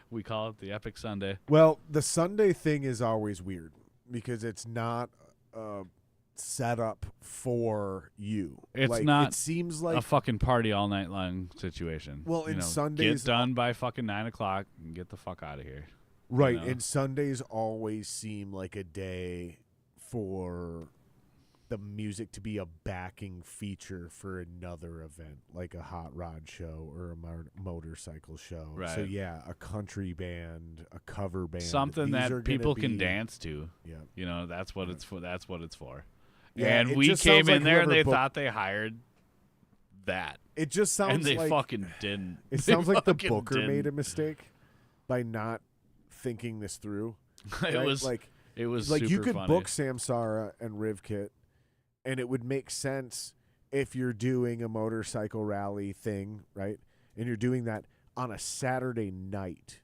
We call it the Epic Sunday. Well, the Sunday thing is always weird because it's not set up for you. It's like, not. It seems like a fucking party all night long situation. Well, in Sundays, get done by fucking 9 o'clock and get the fuck out of here. Right, and Sundays always seem like a day for the music to be a backing feature for another event, like a hot rod show or a motorcycle show. Right. So yeah, a country band, a cover band, something that people can dance to. Yeah, you know that's what it's for. That's what it's for. Yeah, and we came in there and they thought they hired that. It just sounds and they like fucking didn't. It They sounds like the fucking booker made a didn't. mistake by not thinking this through. It right? was like super you could funny. book Samsara and Rivkit, and it would make sense if you're doing a motorcycle rally thing, right? And you're doing that on a Saturday night.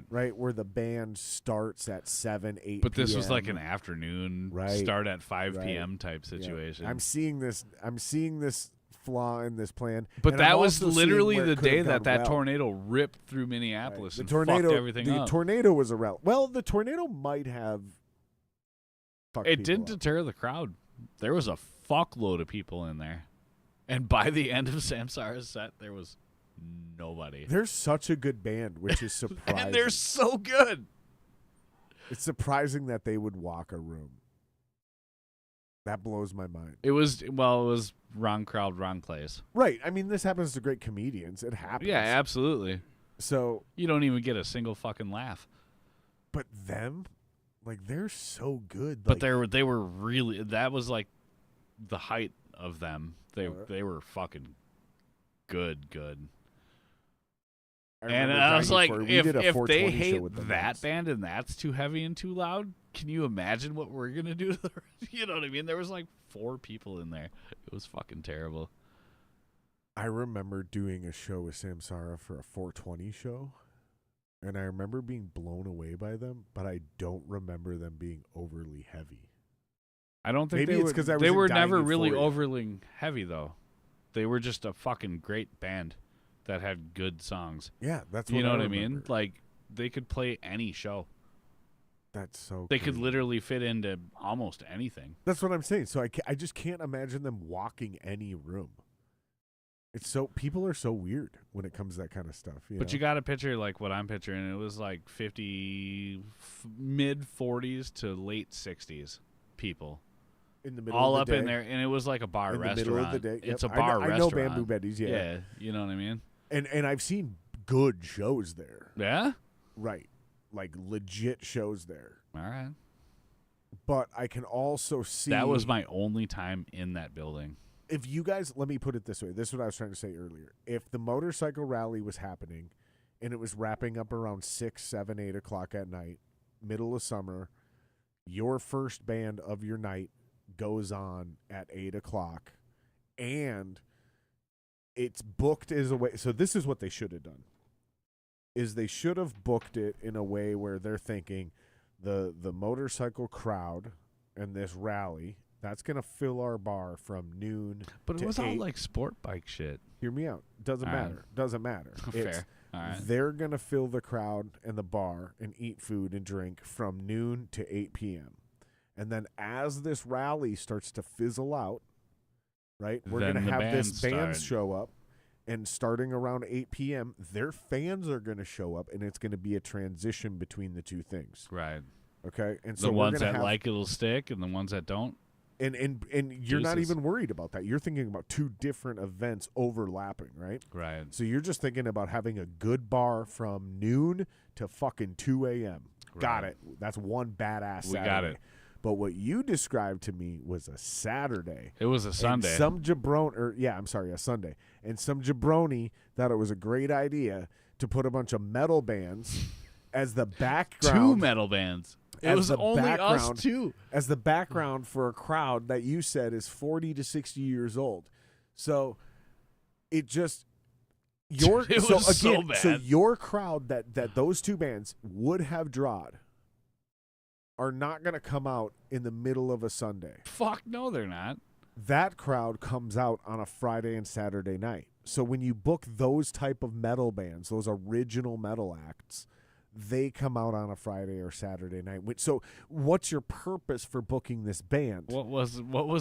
Right, where the band starts at 7, 8 But this PM. was like an afternoon start at 5 p.m. type situation. Yeah. I'm seeing this flaw in this plan. But and that I'm was also literally seeing where the it could day have that gone well. tornado ripped through Minneapolis and fucked everything the up. tornado was well, the tornado might have fucked It people didn't up. deter the crowd. There was a fuckload of people in there. And by the end of Samsara's set, there was nobody. They're such a good band, which is surprising. And they're so good. It's surprising that they would walk a room. That blows my mind. It was wrong crowd, wrong place. Right. I mean, this happens to great comedians. It happens. Yeah, absolutely. So, You don't even get a single fucking laugh. but them, like, they're so good. But like, they were really, that was like the height of them. They were fucking good. And I was like, if they hate that band and that's too heavy and too loud, can you imagine what we're gonna do to the you know what I mean? There was like 4 people in there. It was fucking terrible. I remember doing a show with Samsara for a 420 show, and I remember being blown away by them, but I don't remember them being overly heavy. I don't think Maybe it's 'cause I was they in were dying never really euphoria. overly heavy though. They were just a fucking great band that had good songs. Yeah, that's what You know what I remember. mean? Like they could play any show. That's so They could crazy. literally fit into almost anything. That's what I'm saying. So I just can't imagine them walking any room. It's so people are so weird when it comes to that kind of stuff. But you got to picture like what I'm picturing. It was like mid 40s to late 60s people. in the middle All of up the day, in there, and it was like a bar in restaurant. the middle of the day. It's Yep. a bar I restaurant. know Bamboo Betty's. Yeah, you know what I mean? and I've seen good shows there. Yeah. Right, like legit shows there. All right. But I can also see That was my only time in that building. if you guys, let me put it this way. This is what I was trying to say earlier. If the motorcycle rally was happening and it was wrapping up around 6, 7, 8 o'clock at night, middle of summer, your first band of your night goes on at 8 o'clock and it's booked as a way. So this is what they should have done is they should have booked it in a way where they're thinking the motorcycle crowd and this rally, that's going to fill our bar from noon But to it was all 8. like sport bike shit. Hear me out. Doesn't All right. matter. Doesn't matter. Fair. All right. They're going to fill the crowd and the bar and eat food and drink from noon to 8 p.m. And then as this rally starts to fizzle out, right, we're Then going to the have this bands band start. show up. And starting around 8 p.m., their fans are going to show up, and it's going to be a transition between the two things. Right. Okay? And so The we're ones gonna that have, like it'll stick, and the ones that don't. and you're not Deuces. even worried about that. You're thinking about two different events overlapping, right? Right. So you're just thinking about having a good bar from noon to fucking 2 a.m. Got Right. it. That's one badass We Saturday. got it. But what you described to me was a Saturday. It was a Sunday. And some a Sunday. And some jabroni thought it was a great idea to put a bunch of metal bands as the background. 2 metal bands. It as was the only us background- 2. As the background for a crowd that you said is 40 to 60 years old. So it just your It so was so again so bad. your crowd that those two bands would have drawed are not going to come out in the middle of a Sunday. Fuck no, they're not. That crowd comes out on a Friday and Saturday night. So when you book those type of metal bands, those original metal acts, they come out on a Friday or Saturday night. So what's your purpose for booking this band? What was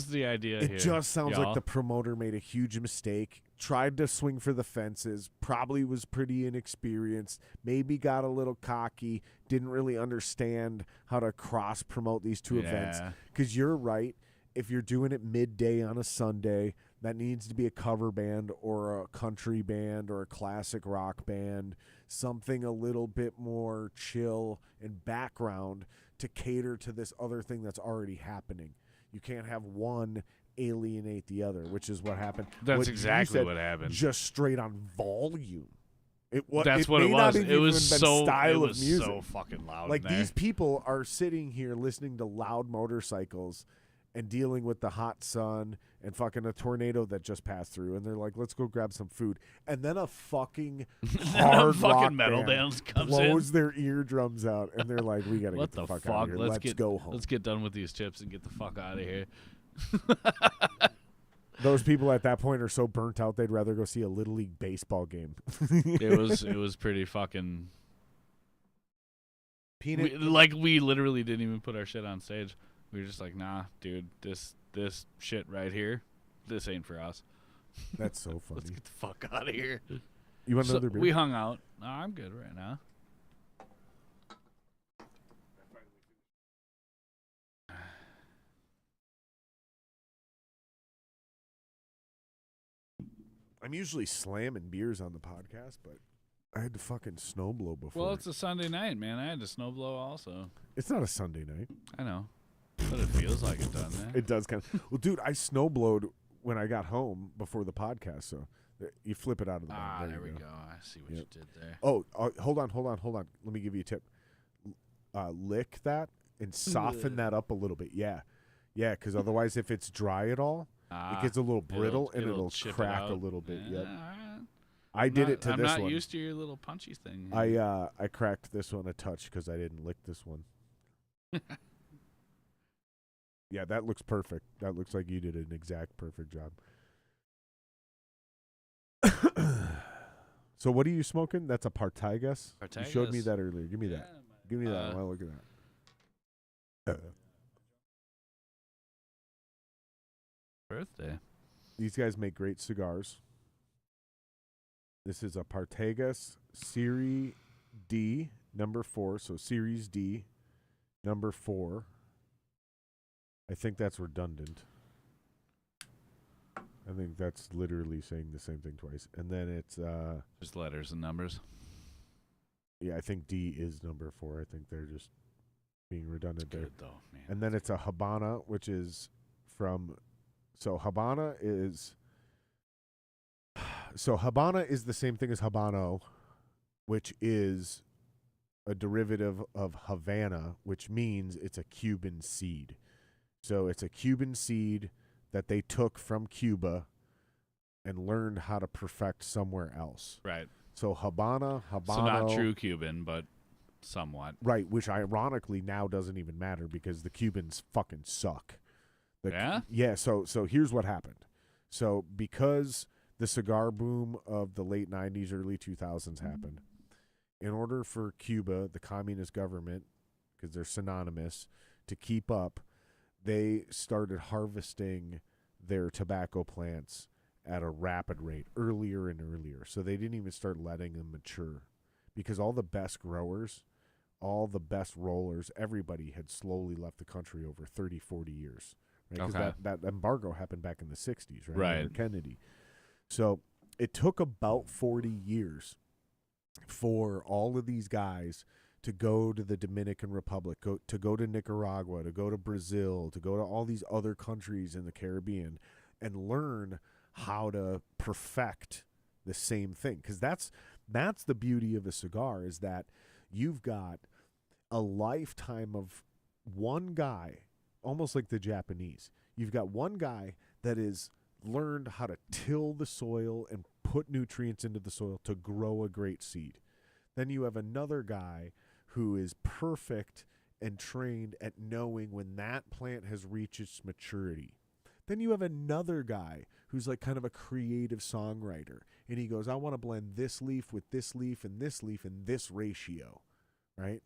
the idea here? It just sounds y'all? like the promoter made a huge mistake, tried to swing for the fences, probably was pretty inexperienced, maybe got a little cocky, didn't really understand how to cross-promote these two events. Yeah. Because you're right, if you're doing it midday on a Sunday, that needs to be a cover band or a country band or a classic rock band, something a little bit more chill and background to cater to this other thing that's already happening. You can't have one alienate the other, which is what happened. That's what exactly what happened. Just straight on volume. That's what it was. It was so music. Fucking loud. Like these people are sitting here listening to loud motorcycles and dealing with the hot sun and fucking a tornado that just passed through, and they're like, "Let's go grab some food." And then a fucking hard rock metal band comes blows their eardrums out, and they're like, "We gotta get the fuck out of here. Let's go home." Let's get done with these chips and get the fuck out of here. Those people at that point are so burnt out they'd rather go see a Little League baseball game. It was pretty fucking. We literally didn't even put our shit on stage. We were just like, nah, dude, this shit right here, this ain't for us. That's so funny. Let's get the fuck out of here. You want another beer? We hung out. No, I'm good right now. I'm usually slamming beers on the podcast, but I had to fucking snowblow before. Well, it's a Sunday night, man. I had to snowblow also. It's not a Sunday night. I know. But it feels like it does, man. It does kind of. Well, dude, I snowblowed when I got home before the podcast, so you flip it out of the bag. There we go. I see what you did there. Oh, hold on. Let me give you a tip. Lick that and soften that up a little bit. Yeah, because otherwise if it's dry at all, it gets a little brittle and it'll crack a little bit. Yep. I did it to this one. I'm not used to your little punchy thing. I cracked this one a touch because I didn't lick this one. Yeah, that looks perfect. That looks like you did an exact perfect job. So what are you smoking? That's a Partagas? You showed me that earlier. Give me that. Give me that. I want to look at that. Birthday. These guys make great cigars. This is a Partagas Series D, number 4. So Series D, number 4. I think that's redundant. I think that's literally saying the same thing twice. And then it's just letters and numbers. Yeah, I think D is number 4. I think they're just being redundant there. Good though, man. And then it's a Habana, which is from Habana is the same thing as Habano, which is a derivative of Havana, which means it's a Cuban seed. So it's a Cuban seed that they took from Cuba and learned how to perfect somewhere else. Right. So Habano. So not true Cuban, but somewhat. Right, which ironically now doesn't even matter because the Cubans fucking suck. Yeah, so here's what happened. So because the cigar boom of the late 90s, early 2000s happened, in order for Cuba, the communist government, because they're synonymous, to keep up, they started harvesting their tobacco plants at a rapid rate, earlier and earlier. So they didn't even start letting them mature because all the best growers, all the best rollers, everybody had slowly left the country over 30, 40 years. Right? Because that embargo happened back in the 60s, right? Under Kennedy. So it took about 40 years for all of these guys to go to the Dominican Republic, to go to Nicaragua, to go to Brazil, to go to all these other countries in the Caribbean and learn how to perfect the same thing. Because that's the beauty of a cigar, is that you've got a lifetime of one guy, almost like the Japanese. You've got one guy that is learned how to till the soil and put nutrients into the soil to grow a great seed. Then you have another guy who is perfect and trained at knowing when that plant has reached its maturity. Then you have another guy who's like kind of a creative songwriter, and he goes, I want to blend this leaf with this leaf and this leaf in this ratio, right?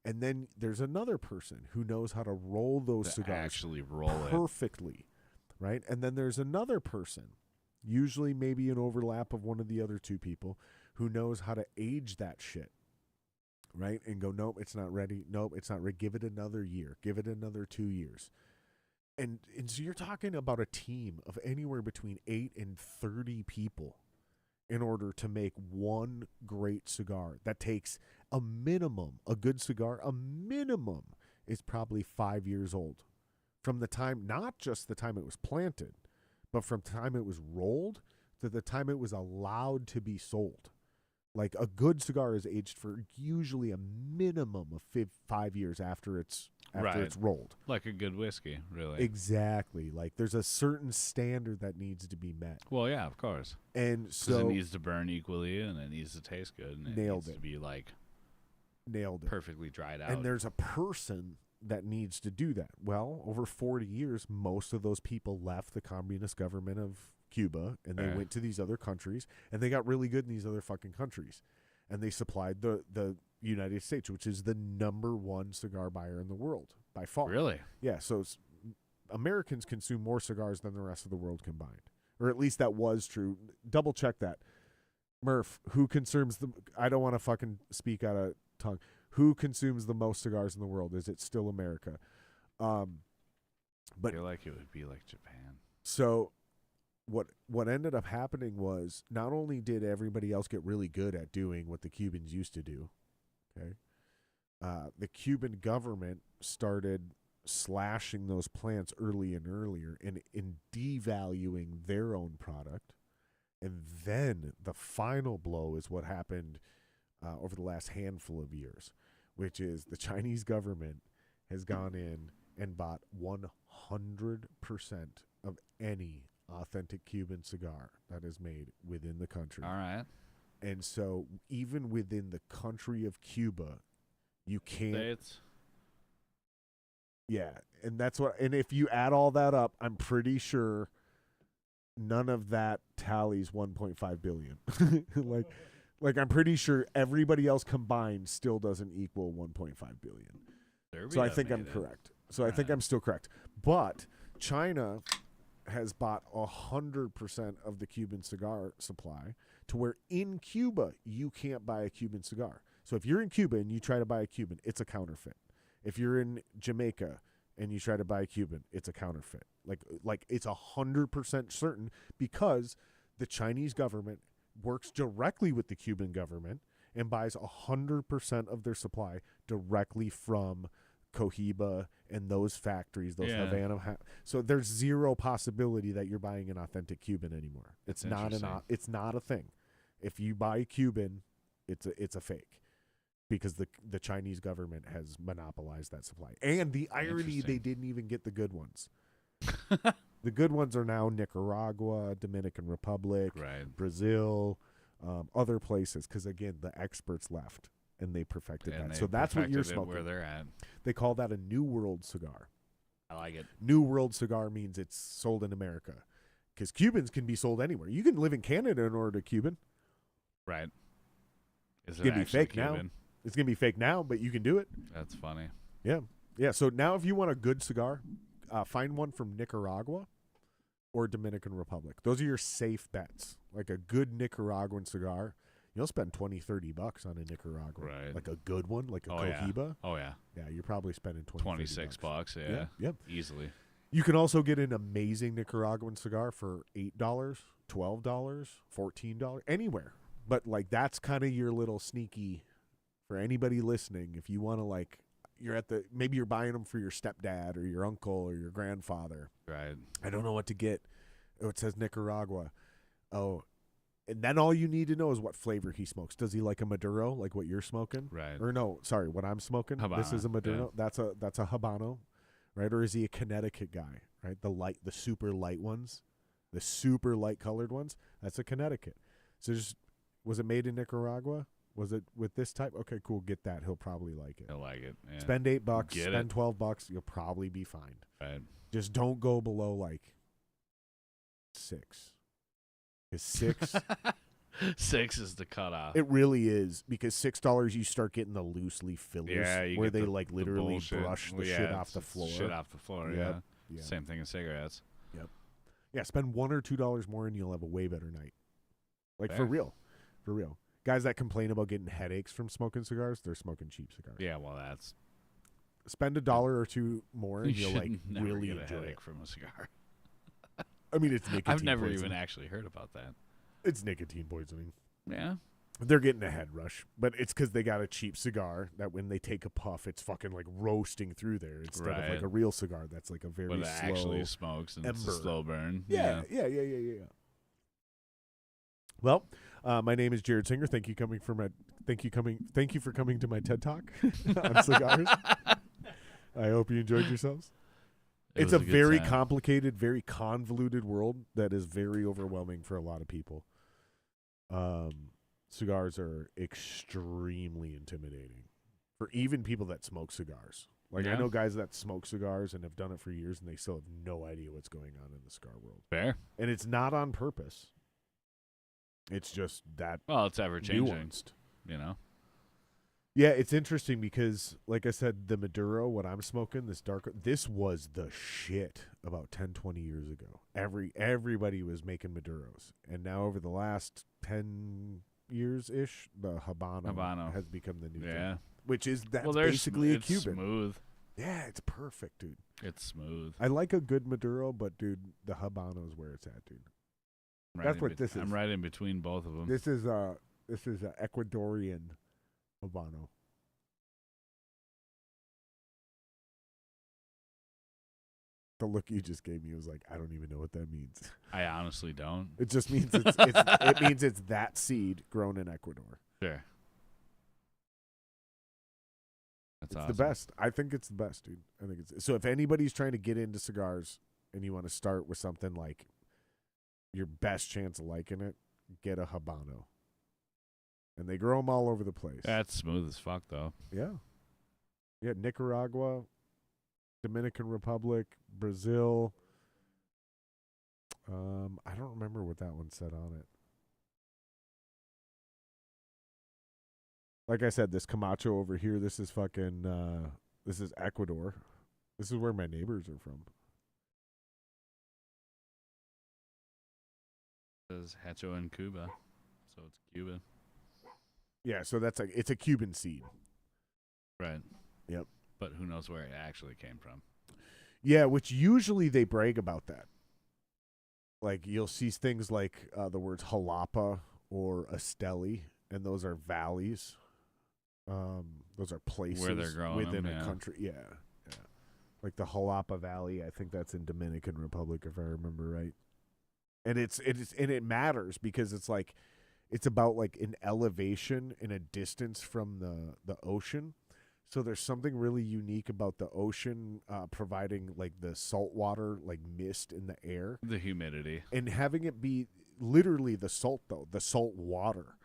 And then there's another person who knows how to roll those cigars actually roll perfectly, right? And then there's another person, usually maybe an overlap of one of the other two people, who knows how to age that shit, right? And go, nope, it's not ready. Nope, it's not ready. Give it another year. Give it another 2 years. And so you're talking about a team of anywhere between 8 and 30 people in order to make one great cigar that takes a minimum, a good cigar, a minimum is probably 5 years old, from the time, not just the time it was planted, but from the time it was rolled to the time it was allowed to be sold. Like a good cigar is aged for usually a minimum of 5 years after it's rolled. Like a good whiskey, really. Exactly. Like there's a certain standard that needs to be met. Well, yeah, of course. And so it needs to burn equally, and it needs to taste good, and it needs to be like perfectly dried out. And there's a person that needs to do that. Well, over 40 years, most of those people left the communist government of Cuba, and they went to these other countries, and they got really good in these other fucking countries, and they supplied the United States, which is the #1 cigar buyer in the world by far. Really? Yeah. So Americans consume more cigars than the rest of the world combined, or at least that was true. Double check that, Murph. Who consumes the? I don't want to fucking speak out of tongue. Who consumes the most cigars in the world? Is it still America? But I feel like it would be like Japan. So what ended up happening was not only did everybody else get really good at doing what the Cubans used to do, okay, the Cuban government started slashing those plants early and earlier and in devaluing their own product. And then the final blow is what happened over the last handful of years, which is the Chinese government has gone in and bought 100% of any authentic Cuban cigar that is made within the country. All right. And so even within the country of Cuba, you can't. States. Yeah, and that's what. And if you add all that up, I'm pretty sure none of that tallies 1.5 billion. like I'm pretty sure everybody else combined still doesn't equal 1.5 billion. So I think I'm correct. So I think I'm still correct. But China has bought 100% of the Cuban cigar supply to where in Cuba you can't buy a Cuban cigar. So if you're in Cuba and you try to buy a Cuban, it's a counterfeit. If you're in Jamaica and you try to buy a Cuban, it's a counterfeit. Like it's 100% certain because the Chinese government works directly with the Cuban government and buys 100% of their supply directly from Cohiba and those factories, those Havana. So there's zero possibility that you're buying an authentic Cuban anymore. It's not a thing. If you buy Cuban, it's a fake because the Chinese government has monopolized that supply. And the irony, they didn't even get the good ones. The good ones are now Nicaragua, Dominican Republic, Brazil, other places. Because again, the experts left. And they perfected that. So that's what you're smoking. Where they're at. They call that a New World cigar. I like it. New World cigar means it's sold in America. Because Cubans can be sold anywhere. You can live in Canada and order a Cuban. Right. It's going to be fake Cuban now. It's going to be fake now, but you can do it. That's funny. Yeah. Yeah. So now if you want a good cigar, find one from Nicaragua or Dominican Republic. Those are your safe bets. Like a good Nicaraguan cigar. You'll spend $20-$30 on a Nicaragua, like a good one, like a Cohiba. Yeah. Oh yeah, yeah. You're probably spending $26. Yeah, yep, easily. You can also get an amazing Nicaraguan cigar for $8, $12, $14, anywhere. But like that's kind of your little sneaky for anybody listening. If you want to maybe you're buying them for your stepdad or your uncle or your grandfather. Right. I don't know what to get. Oh, it says Nicaragua. Oh. And then all you need to know is what flavor he smokes. Does he like a Maduro, like what you're smoking? Right. Or no, sorry, what I'm smoking. Habano, this is a Maduro. Yeah. That's a Habano, right? Or is he a Connecticut guy, right? The super light ones, the super light colored ones. That's a Connecticut. So was it made in Nicaragua? Was it with this type? Okay, cool. Get that. He'll probably like it. He'll like it. Yeah. Spend $8. Spend $12. You'll probably be fine. Right. Just don't go below like 6. Is 6 6 is the cutoff. It really is because $6 you start getting the loose leaf fillers where they literally brush the shit off the floor. Shit off the floor. Yep. Yeah. Same thing as cigarettes. Yep. Yeah. Spend $1 or $2 more and you'll have a way better night. Like for real. Guys that complain about getting headaches from smoking cigars, they're smoking cheap cigars. Yeah. Well, that's spend $1 or $2 more and you'll really get a enjoy headache it from a cigar. I mean, it's nicotine I've never poisoning. even actually heard about that. It's nicotine poisoning. Yeah. They're getting a head rush, but it's because they got a cheap cigar that when they take a puff, it's fucking like roasting through there instead of like a real cigar that's like a very but it slow actually smokes and it's a slow burn. Yeah. Well, my name is Jared Singer. Thank you for coming to my TED Talk on cigars. I hope you enjoyed yourselves. It's a very complicated, very convoluted world that is very overwhelming for a lot of people. Cigars are extremely intimidating for even people that smoke cigars. Like I know guys that smoke cigars and have done it for years, and they still have no idea what's going on in the cigar world. Fair. And it's not on purpose. It's just that. Well, it's ever changing. Nuanced. You know. Yeah, it's interesting because, like I said, the Maduro, what I'm smoking, this was the shit about 10, 20 years ago. Everybody was making Maduros. And now over the last 10 years-ish, the Habano has become the new thing. Which is, basically a Cuban. It's smooth. Yeah, it's perfect, dude. It's smooth. I like a good Maduro, but, dude, the Habano is where it's at, dude. That's what this is. I'm right in between both of them. This is a Ecuadorian Habano. The look you just gave me was like, I don't even know what that means. I honestly don't. It just means it means it's that seed grown in Ecuador. Sure. That's awesome. The best. I think it's the best, dude. I think it's so. If anybody's trying to get into cigars and you want to start with something like your best chance of liking it, get a Habano. And they grow them all over the place. That's smooth as fuck, though. Yeah. Yeah, Nicaragua, Dominican Republic, Brazil. I don't remember what that one said on it. Like I said, this Camacho over here, this is fucking, this is Ecuador. This is where my neighbors are from. It says Hecho in Cuba, so it's Cuban. Yeah, so that's like, it's a Cuban seed. Right. Yep. But who knows where it actually came from. Yeah, which usually they brag about that. Like, you'll see things like the words Jalapa or Esteli, and those are valleys. Those are places where they're growing within them, a country. Yeah. Like the Jalapa Valley, I think that's in Dominican Republic, if I remember right. And it matters because it's like, it's about like an elevation and a distance from the ocean. So there's something really unique about the ocean providing like the salt water, like mist in the air. The humidity. And having it be literally the salt, though, the salt water,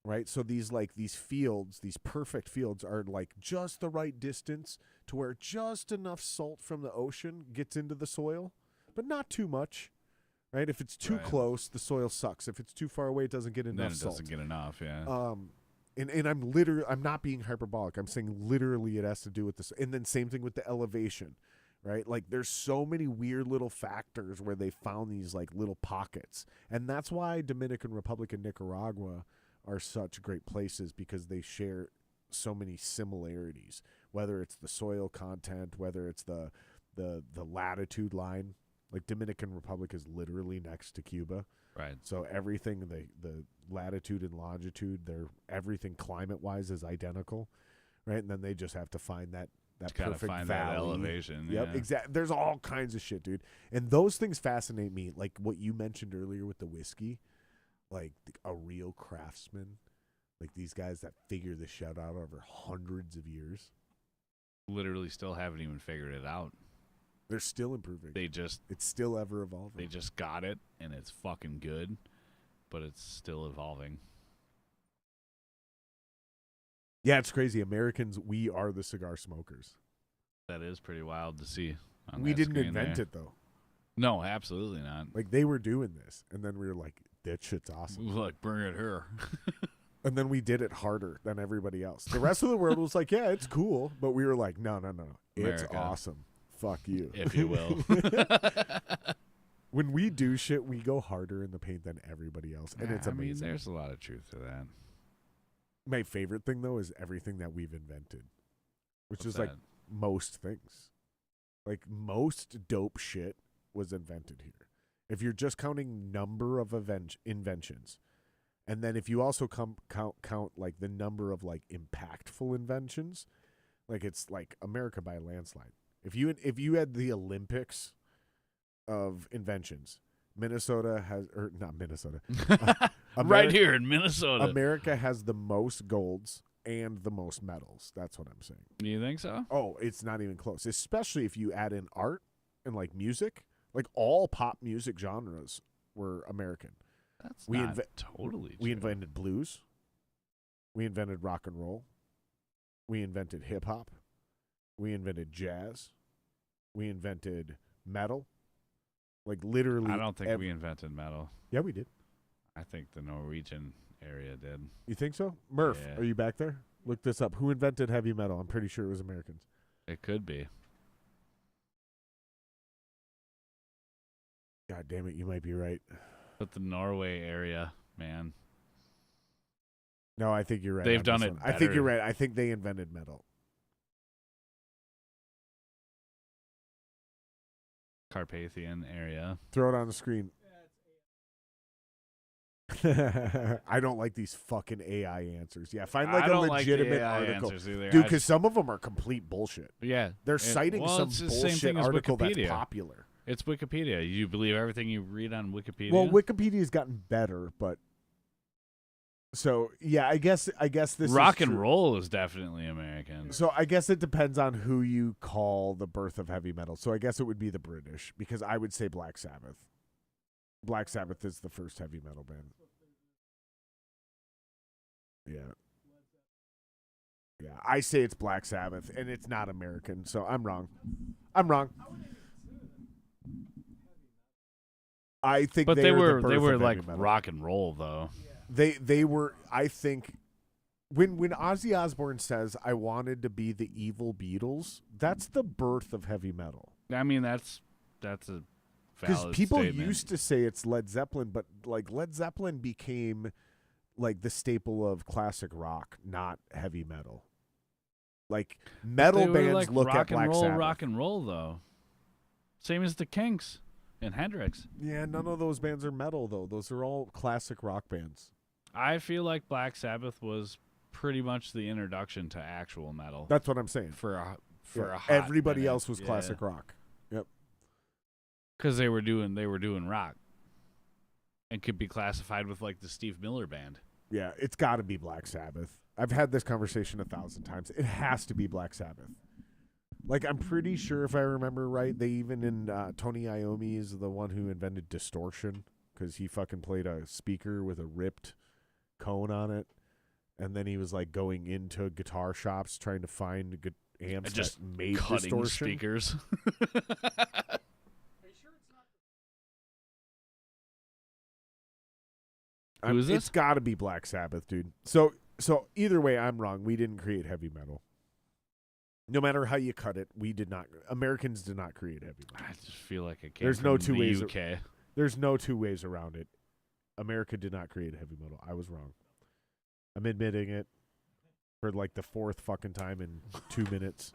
right? So these fields, these perfect fields are like just the right distance to where just enough salt from the ocean gets into the soil, but not too much. Right? If it's too close, the soil sucks. If it's too far away, it doesn't get enough salt. Then it doesn't get enough, yeah. And I'm not being hyperbolic. I'm saying literally it has to do with this. And then same thing with the elevation, right? Like there's so many weird little factors where they found these like little pockets. And that's why Dominican Republic and Nicaragua are such great places, because they share so many similarities, whether it's the soil content, whether it's the latitude line. Like Dominican Republic is literally next to Cuba. Right. So everything, the latitude and longitude, everything climate-wise is identical, right? And then they just have to find that perfect find valley. That elevation. Yep, yeah. exactly. There's all kinds of shit, dude. And those things fascinate me. Like what you mentioned earlier with the whiskey, like a real craftsman, like these guys that figure this shit out over hundreds of years. Literally still haven't even figured it out. They're still improving. It's still ever evolving. They just got it, and it's fucking good, but it's still evolving. Yeah, it's crazy. Americans, we are the cigar smokers. That is pretty wild to see. We didn't invent it, though. No, absolutely not. Like, they were doing this, and then we were like, that shit's awesome. We were like, bring it here. And then we did it harder than everybody else. The rest of the world was like, yeah, it's cool. But we were like, no. It's awesome. Fuck you. If you will. When we do shit, we go harder in the paint than everybody else. And it's amazing. I mean, there's a lot of truth to that. My favorite thing, though, is everything that we've invented. Which is like most things. Like most dope shit was invented here. If you're just counting number of inventions, And then if you also count like the number of like impactful inventions, like it's like America by a landslide. If you had the Olympics of inventions, Minnesota has, or not Minnesota, right here in Minnesota, America has the most golds and the most medals. That's what I'm saying. You think so? Oh, it's not even close. Especially if you add in art and like music, like all pop music genres were American. That's not totally true. We invented blues. We invented rock and roll. We invented hip hop. We invented jazz. We invented metal. Like literally. I don't think we invented metal. Yeah, we did. I think the Norwegian area did. You think so? Murph, Yeah. Are you back there? Look this up. Who invented heavy metal? I'm pretty sure it was Americans. It could be. God damn it, you might be right. But the Norway area, man. No, I think you're right. They've done it I think you're right. I think they invented metal. Carpathian area. Throw it on the screen. I don't like these fucking AI answers. Yeah, find like a legitimate article. Dude, because some of them are complete bullshit. Yeah. They're citing some bullshit article that's popular. It's Wikipedia. You believe everything you read on Wikipedia? Well, Wikipedia's gotten better, but so yeah, I guess this rock is and roll is definitely American. So I guess it depends on who you call the birth of heavy metal. So I guess it would be the British, because I would say Black Sabbath. Black Sabbath is the first heavy metal band. Yeah. Yeah, I say it's Black Sabbath, and it's not American, so I'm wrong. I think but they were like metal. rock and roll though. They were. I think when Ozzy Osbourne says, "I wanted to be the evil Beatles," that's the birth of heavy metal. I mean, that's a because people statement. used to say it's Led Zeppelin, but like Led Zeppelin became like the staple of classic rock, not heavy metal. Like metal bands like look at Black Sabbath. Rock and roll though. Same as the Kinks and Hendrix. Yeah, none of those bands are metal though. Those are all classic rock bands. I feel like Black Sabbath was pretty much the introduction to actual metal. That's what I'm saying. For a hot everybody minute. else was classic rock. Yep. Because they were doing rock, and could be classified with like the Steve Miller Band. Yeah, it's got to be Black Sabbath. I've had this conversation 1,000 times. It has to be Black Sabbath. Like, I'm pretty sure, if I remember right, they even in Tony Iommi is the one who invented distortion, because he fucking played a speaker with a ripped cone on it, and then he was like going into guitar shops trying to find good amps and just that made cutting distortion. speakers. Who is this? It's got to be Black Sabbath, dude. So either way, I'm wrong. We didn't create heavy metal. No matter how you cut it, we did not. Americans did not create heavy metal. I just feel like it came There's from no two the ways. UK. There's no two ways around it. America did not create heavy metal. I was wrong. I'm admitting it for like the fourth fucking time in 2 minutes.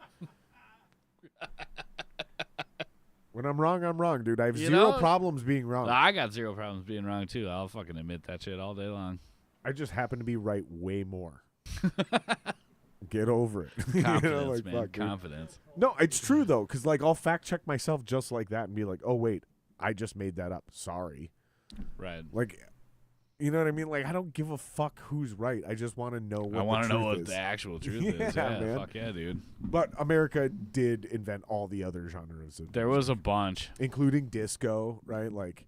When I'm wrong, dude. I have zero problems being wrong. I got zero problems being wrong too. I'll fucking admit that shit all day long. I just happen to be right way more. Get over it. Confidence, man. Fuck, Confidence. No, it's true though, because like I'll fact check myself just like that and be like, oh wait, I just made that up. Sorry. Right. Like, you know what I mean? Like, I don't give a fuck who's right. I just want to know what I want to know what is. the actual truth Yeah, is. Yeah, man. fuck yeah, dude. But America did invent all the other genres. There was a bunch. Including disco, right? Like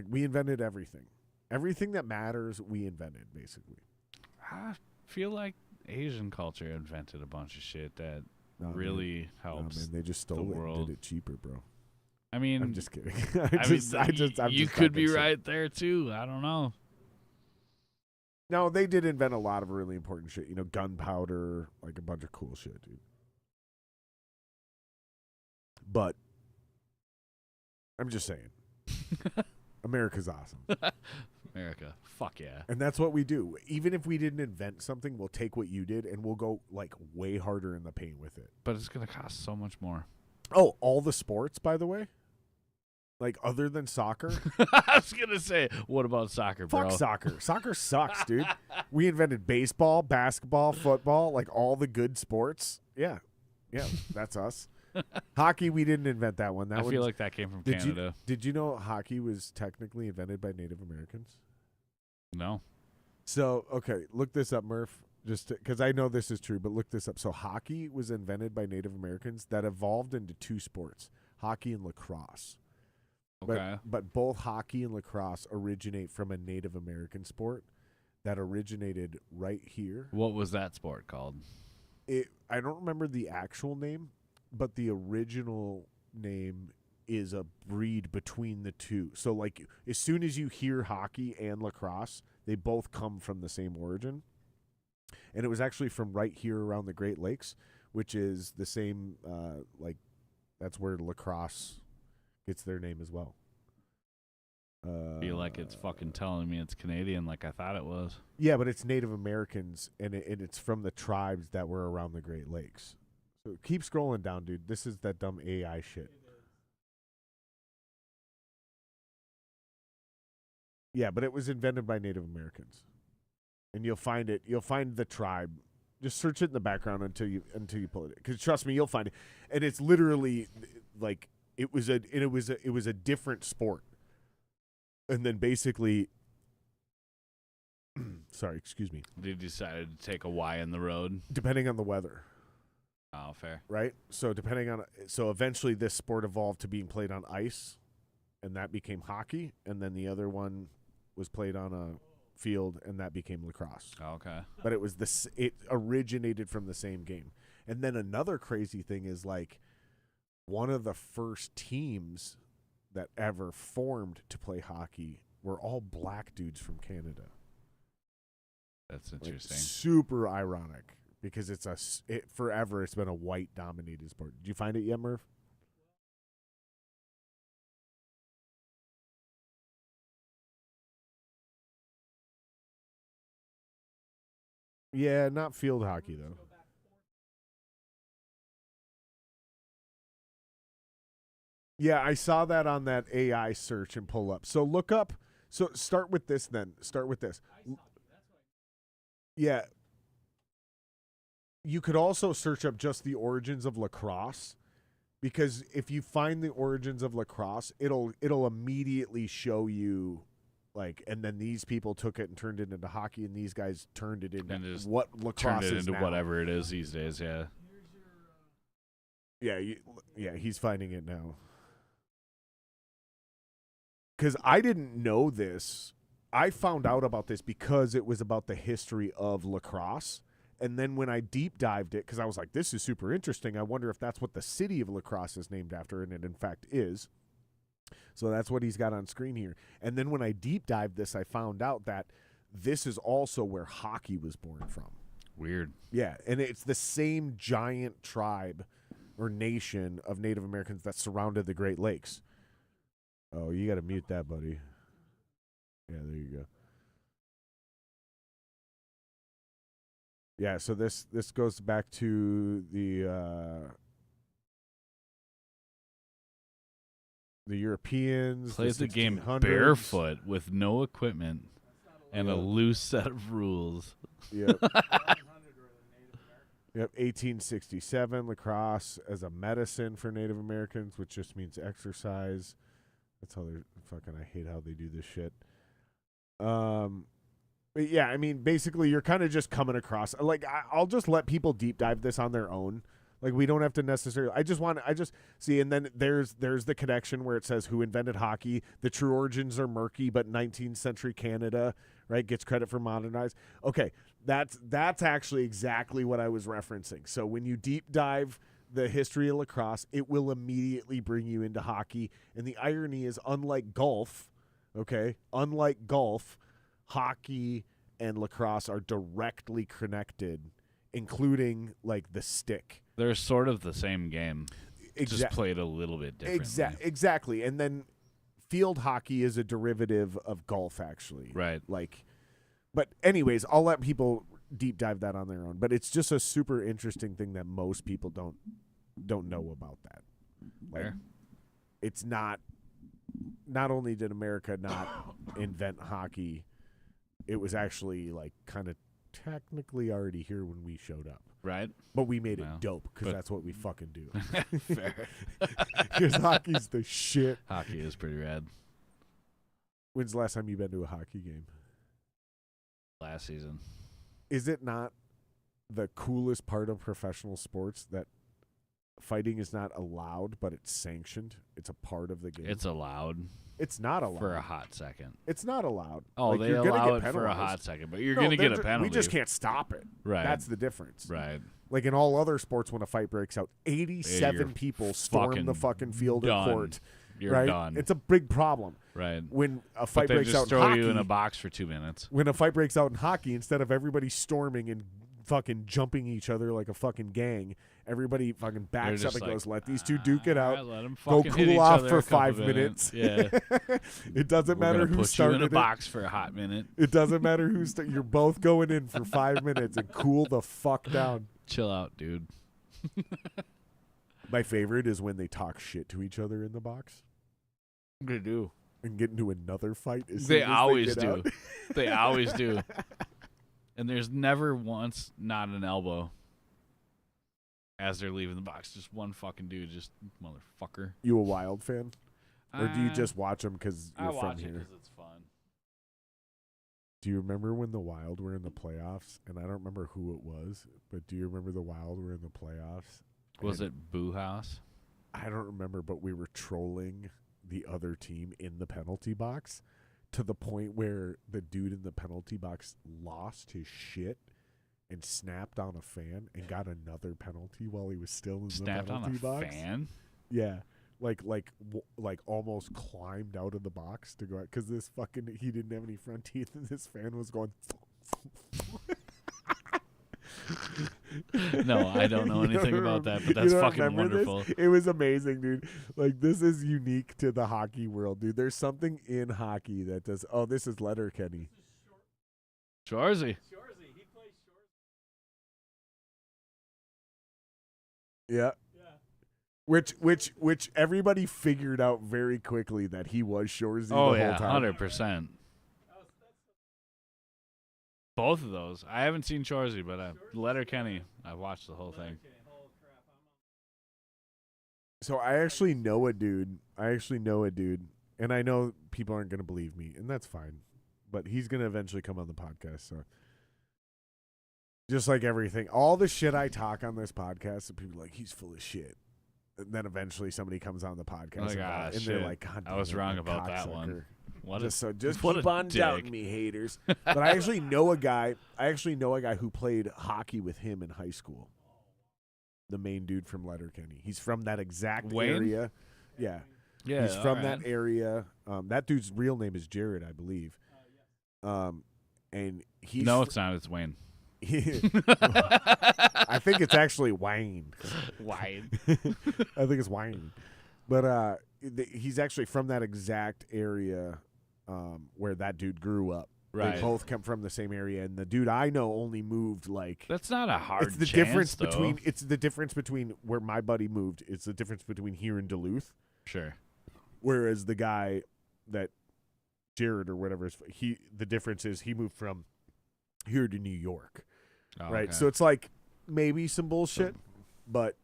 we invented everything. Everything that matters, we invented, basically. I feel like Asian culture invented a bunch of shit that really helps. Man, they just stole it world. and did it cheaper, bro. I mean, I'm just kidding. You could be right there too. I don't know. No, they did invent a lot of really important shit. You know, gunpowder, like a bunch of cool shit, dude. But I'm just saying, America's awesome. America, fuck yeah. And that's what we do. Even if we didn't invent something, we'll take what you did and we'll go like way harder in the paint with it. But it's gonna cost so much more. Oh, all the sports, by the way. Like, other than soccer? I was going to say, what about soccer, bro? Fuck soccer. Soccer sucks, dude. We invented baseball, basketball, football, like all the good sports. Yeah. Yeah, that's us. Hockey, we didn't invent that one. I feel like that came from Canada. Did you know hockey was technically invented by Native Americans? No. So, okay, look this up, Murph, just because I know this is true, but look this up. So hockey was invented by Native Americans that evolved into two sports, hockey and lacrosse. Okay. But both hockey and lacrosse originate from a Native American sport that originated right here. What was that sport called? I don't remember the actual name, but the original name is a breed between the two. So, like, as soon as you hear hockey and lacrosse, they both come from the same origin. And it was actually from right here around the Great Lakes, which is the same, that's where lacrosse gets their name as well. I feel like it's fucking telling me it's Canadian like I thought it was. Yeah, but it's Native Americans, and it's from the tribes that were around the Great Lakes. So keep scrolling down, dude. This is that dumb AI shit. Yeah, but it was invented by Native Americans. And you'll find it. You'll find the tribe. Just search it in the background until you pull it. Because trust me, you'll find it. And it's literally like it was a different sport. And then basically, sorry, excuse me. They decided to take a Y in the road. Depending on the weather. Oh, fair. Right? So eventually this sport evolved to being played on ice, and that became hockey, and then the other one was played on a field, and that became lacrosse. Oh, okay. But it originated from the same game. And then another crazy thing is, like, one of the first teams that ever formed to play hockey were all black dudes from Canada. That's interesting. Like, super ironic because forever it's been a white dominated sport. Did you find it yet, Murph? Yeah, not field hockey though. Yeah, I saw that on that AI search and pull up. So look up. So start with this then. Start with this. Yeah. You could also search up just the origins of lacrosse, because if you find the origins of lacrosse, it'll immediately show you, like, and then these people took it and turned it into hockey, and these guys turned it into what lacrosse is now. Turned it into whatever it is these days, yeah. Yeah, he's finding it now. Because I didn't know this. I found out about this because it was about the history of lacrosse. And then when I deep dived it, because I was like, this is super interesting. I wonder if that's what the city of La Crosse is named after, and it in fact is. So that's what he's got on screen here. And then when I deep dived this, I found out that this is also where hockey was born from. Weird. Yeah, and it's the same giant tribe or nation of Native Americans that surrounded the Great Lakes. Oh, you got to mute that, buddy. Yeah, there you go. Yeah, so this goes back to the Europeans. Plays the game 1600s. barefoot with no equipment and a loose set of rules. Yep. Yep, 1867, lacrosse as a medicine for Native Americans, which just means exercise. That's how they're fucking, I hate how they do this shit. But yeah, I mean, basically, you're kind of just coming across. Like, I'll just let people deep dive this on their own. Like, we don't have to necessarily. I just see, and then there's the connection where it says who invented hockey. The true origins are murky, but 19th century Canada, right, gets credit for modernized. Okay, that's actually exactly what I was referencing. So when you deep dive the history of lacrosse, it will immediately bring you into hockey. And the irony is, unlike golf, hockey and lacrosse are directly connected, including like the stick. They're sort of the same game, just played a little bit differently. Exactly. And then field hockey is a derivative of golf, actually. Right. Like, but anyways, I'll let people deep dive that on their own. But it's just a super interesting thing that most people don't know about that. Like, Fair. it's not not only did America not invent hockey, it was actually like kind of technically already here when we showed up. Right. But we made it dope because that's what we fucking do. Fair. Because hockey's the shit. Hockey is pretty rad. When's the last time you've been to a hockey game? Last season. Is it not the coolest part of professional sports that fighting is not allowed, but it's sanctioned? It's a part of the game. It's allowed. It's not allowed. For a hot second. It's not allowed. Oh, like, they you're allow get it for a penalized. hot second, but you're going to get a penalty. We just can't stop it. Right. That's the difference. Right. Like in all other sports, when a fight breaks out, 87 people storm the fucking field or court. You're done. It's a big problem. Right. When a fight but breaks out in throw hockey, you in a box for 2 minutes. When a fight breaks out in hockey, instead of everybody storming and fucking jumping each other like a fucking gang, everybody fucking backs up and goes, let these two duke it out. Let them go cool off for 5 minutes. minutes. Yeah. It doesn't matter who started you in a box for a hot minute. It doesn't matter who you're both going in for 5 minutes and cool the fuck down. Chill out, dude. My favorite is when they talk shit to each other in the box. They do. And get into another fight. They always do. They always do. And there's never once not an elbow as they're leaving the box. Just one fucking dude, just motherfucker. You a Wild fan? Or do you just watch them because you're from watch here? it because it's fun. Do you remember when the Wild were in the playoffs? And I don't remember who it was, but do you remember the Wild were in the playoffs? Was it Boo House? I don't remember, but we were trolling the other team in the penalty box to the point where the dude in the penalty box lost his shit and snapped on a fan and got another penalty while he was still in the penalty box. Snapped on a fan? Yeah. Like almost climbed out of the box to go out because this fucking he didn't have any front teeth and this fan was going. No, I don't know anything about that, but that's fucking wonderful. This? It was amazing, dude. Like, this is unique to the hockey world, dude. There's something in hockey that does. Oh, this is Letterkenny. Shorzy. He plays Shorzy. Yeah. Which everybody figured out very quickly that he was Shorzy the whole time. 100%. Both of those. I haven't seen Shorzy, but Letterkenny, I watched the whole thing. So I actually know a dude. And I know people aren't going to believe me, and that's fine. But he's going to eventually come on the podcast. So just like everything, all the shit I talk on this podcast, and people are like, he's full of shit. And then eventually somebody comes on the podcast and they're like, God damn, I was wrong about that one. Just keep on doubting me, haters. But I actually know a guy. Who played hockey with him in high school. The main dude from Letterkenny. He's from that exact area. Yeah. Yeah. He's from that area. That dude's real name is Jared, I believe. And he's it's not. It's Wayne. I think it's actually Wayne. Wayne. I think it's Wayne. But he's actually from that exact area where that dude grew up. Right. They both come from the same area, and the dude I know only moved like. That's not a hard. It's the difference between. It's the difference between where my buddy moved. It's the difference between here and Duluth. Sure. Whereas the guy that Jared or whatever the difference is he moved from here to New York. Oh, right. Okay. So it's like maybe some bullshit, but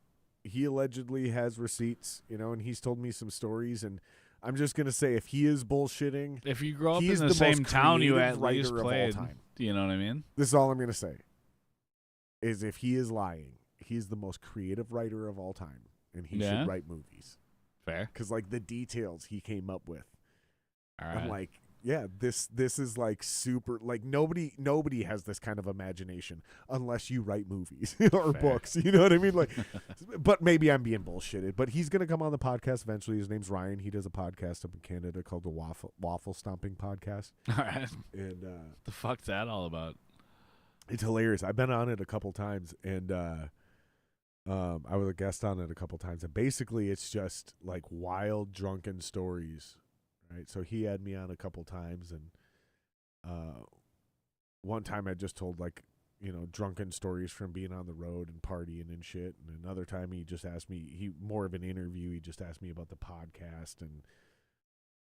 he allegedly has receipts, and he's told me some stories, and I'm just gonna say if he is bullshitting, if you grow up in the same town you at least writer played, of all time. You know what I mean? This is all I'm gonna say. Is if he is lying, he's the most creative writer of all time, and he should write movies. Fair. Because like the details he came up with, all right. I'm like, yeah, this is like super. Like nobody has this kind of imagination unless you write movies or books. You know what I mean? Like, but maybe I'm being bullshitted. But he's gonna come on the podcast eventually. His name's Ryan. He does a podcast up in Canada called the Waffle Stomping Podcast. All right. And the fuck's that all about? It's hilarious. I've been on it a couple times, and I was a guest on it a couple times. And basically, it's just like wild drunken stories. Right, so he had me on a couple times, and one time I just told drunken stories from being on the road and partying and shit, and another time he just asked me more of an interview. He just asked me about the podcast, and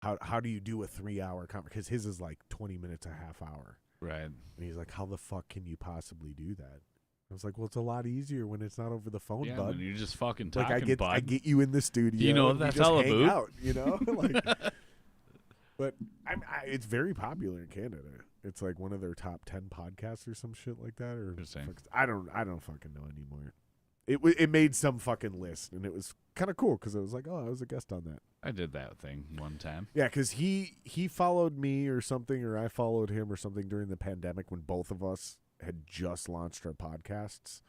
how do you do a 3-hour conversation? Because his is like 20 minutes, a half hour. Right. And he's like, how the fuck can you possibly do that? I was like, well, it's a lot easier when it's not over the phone, Yeah, bud. when you're just fucking talking, like bud. I get you in the studio. Do you know and that's we just hella hang boot? out, you know? Like, but it's very popular in Canada. It's like one of their top 10 podcasts or some shit like that. Or Interesting. I don't fucking know anymore. It made some fucking list, and it was kind of cool because I was like, oh, I was a guest on that. I did that thing one time. Yeah, because he followed me or something, or I followed him or something during the pandemic when both of us had just launched our podcasts,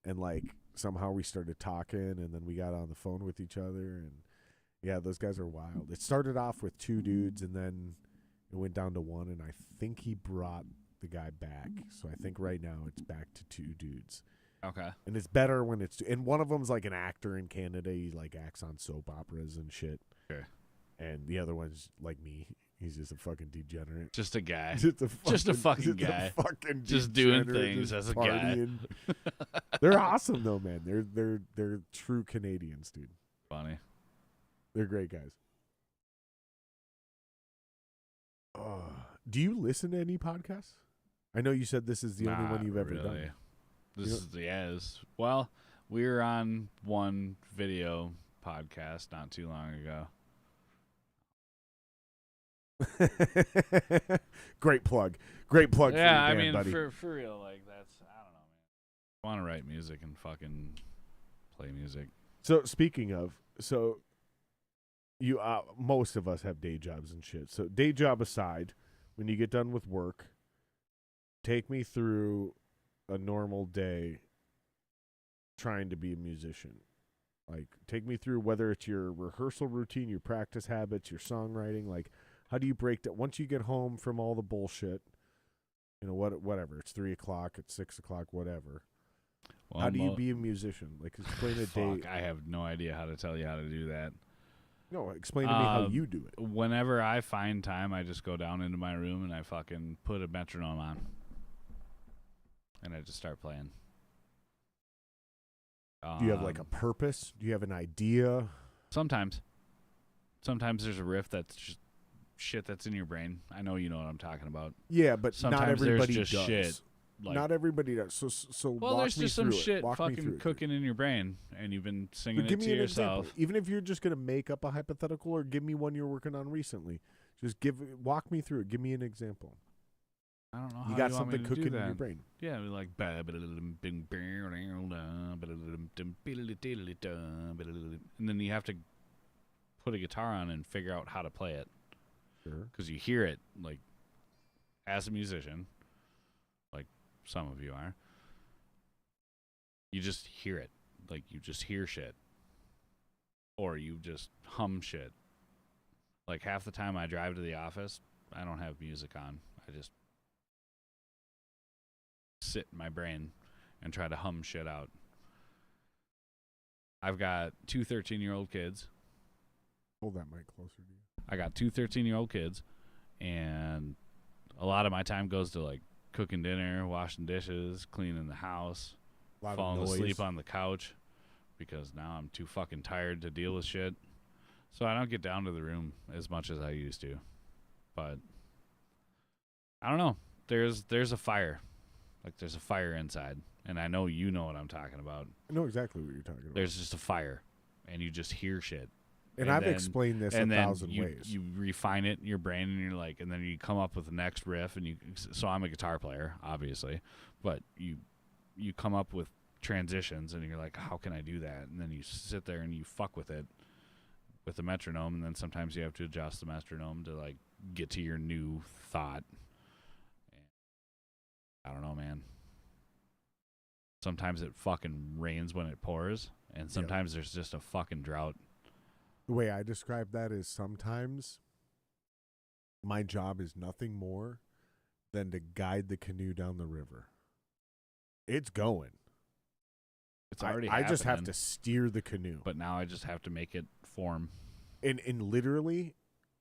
and like somehow we started talking, and then we got on the phone with each other, and yeah, those guys are wild. It started off with 2 dudes, and then it went down to 1, and I think he brought the guy back. So I think right now it's back to 2 dudes. Okay. And it's better when it's and one of them's like an actor in Canada. He like acts on soap operas and shit. Okay. And the other one's like me. He's just a fucking degenerate. Just a guy. Just a fucking guy. Fucking just doing degenerate, things just as a partying. guy. They're awesome though, man. They're true Canadians, dude. Funny. They're great guys. Do you listen to any podcasts? I know you said this is the only one you've ever done. Well, we were on one video podcast not too long ago. Great plug. Great plug. Yeah, for I your mean, band, buddy. for real, like that's I don't know, man. I want to write music and fucking play music. So speaking of, you most of us have day jobs and shit. So day job aside, when you get done with work, take me through a normal day trying to be a musician. Like, take me through whether it's your rehearsal routine, your practice habits, your songwriting. Like, how do you break that once you get home from all the bullshit? You know, whatever. It's 3:00, it's 6:00, whatever. Well, how do you be a musician? Like, explain a day. I have no idea how to tell you how to do that. No, explain to me how you do it. Whenever I find time, I just go down into my room and I fucking put a metronome on. And I just start playing. Do you have like a purpose? Do you have an idea? Sometimes. Sometimes there's a riff that's just shit that's in your brain. I know you know what I'm talking about. Yeah, but sometimes not everybody there's just does. shit. Like, not everybody does. So well, walk there's me just some through shit it. Walk me through fucking it. cooking in your brain, and you've been singing Give it me to an yourself. example. Even if you're just gonna make up a hypothetical, or give me one you're working on recently. Just walk me through it. Give me an example. I don't know. You how got you want me something to cooking do in your that. brain. Yeah, we like, and then you have to put a guitar on and figure out how to play it. Sure. Because you hear it, like, as a musician, like some of you are, you just hear it. Like, you just hear shit. Or you just hum shit. Like, half the time I drive to the office, I don't have music on. I just sit in my brain and try to hum shit out. I've got 2 13-year-old kids. Hold that mic closer to you. I got 2 13-year-old kids, and a lot of my time goes to like cooking dinner, washing dishes, cleaning the house, falling asleep on the couch because now I'm too fucking tired to deal with shit. So I don't get down to the room as much as I used to. But I don't know. There's a fire. Like, there's a fire inside, and I know you know what I'm talking about. I know exactly what you're talking about. There's just a fire, and you just hear shit. And I've explained this 1,000 ways. You refine it in your brain, and you're like, and then you come up with the next riff, and so I'm a guitar player, obviously, but you come up with transitions, and you're like, how can I do that? And then you sit there and you fuck with it with the metronome, and then sometimes you have to adjust the metronome to like get to your new thought. I don't know, man. Sometimes it fucking rains when it pours, and sometimes there's just a fucking drought. The way I describe that is sometimes my job is nothing more than to guide the canoe down the river. It's going. It's already I just have to steer the canoe. But now I just have to make it form. And literally,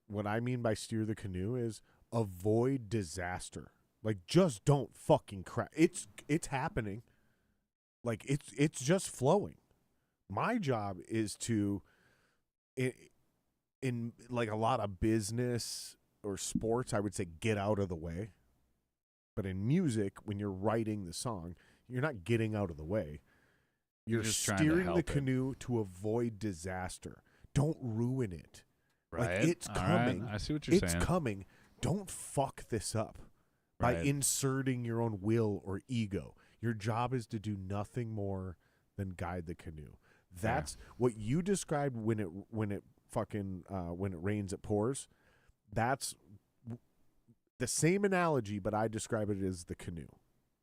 what I mean by steer the canoe is avoid disaster. Like, just don't fucking crash. It's happening. Like, it's just flowing. My job is to in like a lot of business or sports, I would say get out of the way. But in music, when you're writing the song, you're not getting out of the way. You're just trying to steering the help canoe to avoid disaster. Don't ruin it. Right. Like, it's coming. Right. I see what you're saying. It's coming. Don't fuck this up by inserting your own will or ego. Your job is to do nothing more than guide the canoe. That's what you described when it rains, it pours. That's the same analogy, but I describe it as the canoe.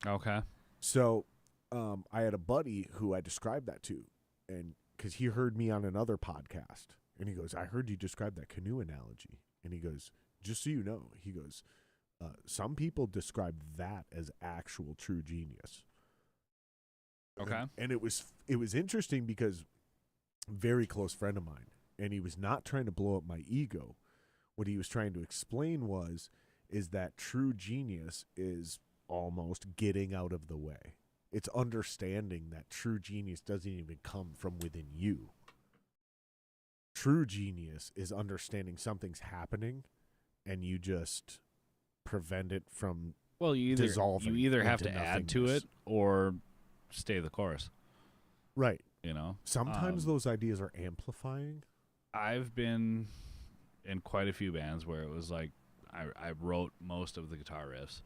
Okay. So I had a buddy who I described that to, and because he heard me on another podcast, and he goes, I heard you describe that canoe analogy. And he goes, just so you know, he goes, some people describe that as actual true genius. Okay. And it was interesting because very close friend of mine, and he was not trying to blow up my ego. What he was trying to explain is that true genius is almost getting out of the way. It's understanding that true genius doesn't even come from within you. True genius is understanding something's happening and you just prevent it from dissolving. You either have to into add to nothingness. it or stay the course. Right. You know? Sometimes those ideas are amplifying. I've been in quite a few bands where it was like I wrote most of the guitar riffs,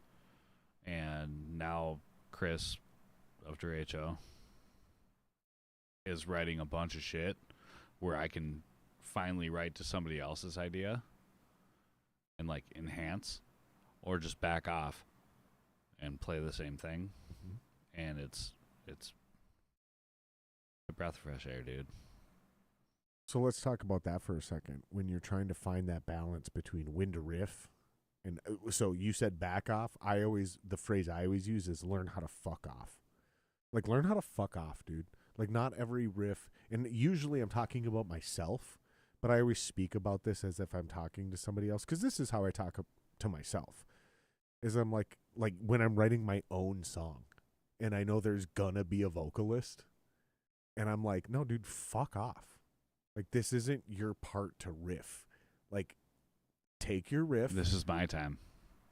and now Chris of Derecho is writing a bunch of shit where I can finally write to somebody else's idea and like enhance or just back off and play the same thing. Mm-hmm. And it's a breath of fresh air, dude. So let's talk about that for a second. When you're trying to find that balance between when to riff, and so you said back off. The phrase I always use is learn how to fuck off. Like, learn how to fuck off, dude. Like, not every riff, and usually I'm talking about myself, but I always speak about this as if I'm talking to somebody else, because this is how I talk to myself. Is I'm like when I'm writing my own song, and I know there's gonna be a vocalist, and I'm like, no, dude, fuck off. Like, this isn't your part to riff. Like, take your riff. This is my time.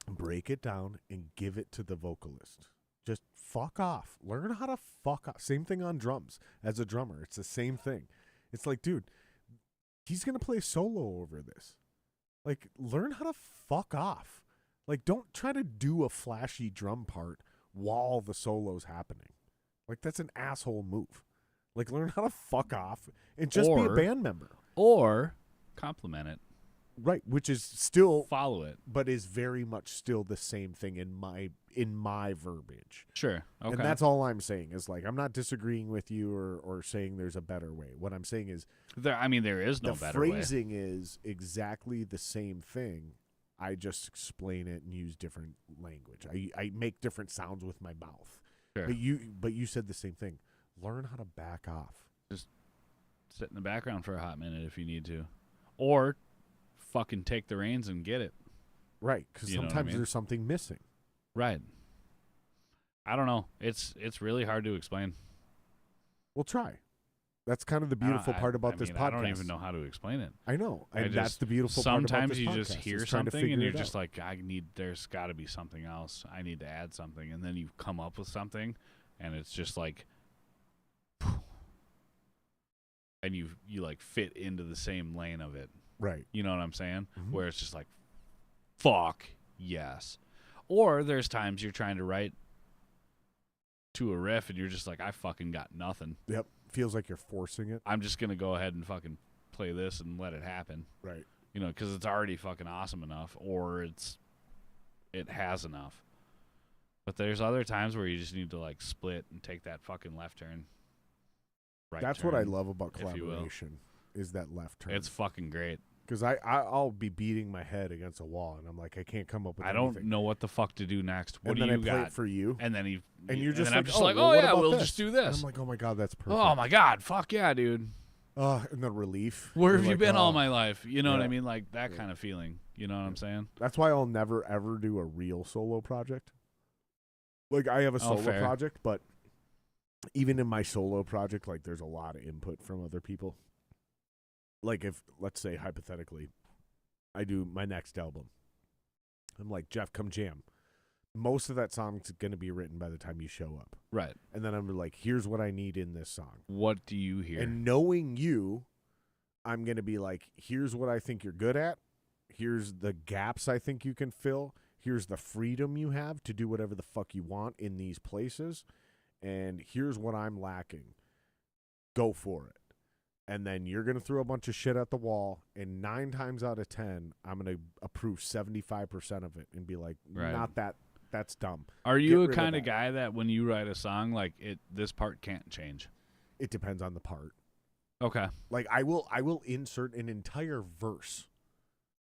Break it down and give it to the vocalist. Just fuck off. Learn how to fuck off. Same thing on drums. As a drummer, it's the same thing. It's like, dude, he's going to play solo over this. Like, learn how to fuck off. Like, don't try to do a flashy drum part while the solo's happening. Like, that's an asshole move. Like, learn how to fuck off and just be a band member. Or compliment it. Right, which is still follow it, but is very much still the same thing in my verbiage. Sure. Okay. And that's all I'm saying is, like, I'm not disagreeing with you or saying there's a better way. What I'm saying is there is no better way. The phrasing is exactly the same thing. I just explain it and use different language. I make different sounds with my mouth. Sure. But you said the same thing. Learn how to back off. Just sit in the background for a hot minute if you need to. Or fucking take the reins and get it. Right, because sometimes there's something missing. Right. I don't know. It's really hard to explain. We'll try. That's kind of the beautiful part about this podcast. I don't even know how to explain it. I know. And that's the beautiful part about this podcast. Sometimes you just hear something and you're just like, there's got to be something else. I need to add something. And then you come up with something and it's just like, and you like fit into the same lane of it. Right. You know what I'm saying? Mm-hmm. Where it's just like, fuck, yes. Or there's times you're trying to write to a riff and you're just like, I fucking got nothing. Yep. Feels like you're forcing it. I'm just going to go ahead and fucking play this and let it happen. Right. You know, because it's already fucking awesome enough, or it has enough. But there's other times where you just need to like split and take that fucking left turn. Right. That's turn, what I love about collaboration is that left turn. It's fucking great. Because I'll be beating my head against a wall, and I'm like, I can't come up with anything. I don't know what the fuck to do next. What and do then you I play got it for you, and then you're just I'm like, just like, well, oh what yeah, about we'll this? just do this. And I'm like, oh my god, that's perfect. Oh my god, fuck yeah, dude. And the relief. Where You're have you like, been all my life? You know what Yeah. I mean? Like that kind of feeling. You know what I'm saying? That's why I'll never ever do a real solo project. Like, I have a solo fair. project, but even in my solo project, like, there's a lot of input from other people. like if, let's say, hypothetically, I do my next album. I'm like, Jeff, come jam. Most of that song's going to be written by the time you show up. Right. And then I'm like, here's what I need in this song. What do you hear? And knowing you, I'm going to be like, here's what I think you're good at. Here's the gaps I think you can fill. Here's the freedom you have to do whatever the fuck you want in these places. And here's what I'm lacking. Go for it. And then you're going to throw a bunch of shit at the wall, and 9 times out of 10, I'm going to approve 75% of it and be like, not that. That's dumb. Are you a kind of guy that when you write a song, like this part can't change? It depends on the part. Okay. Like I will insert an entire verse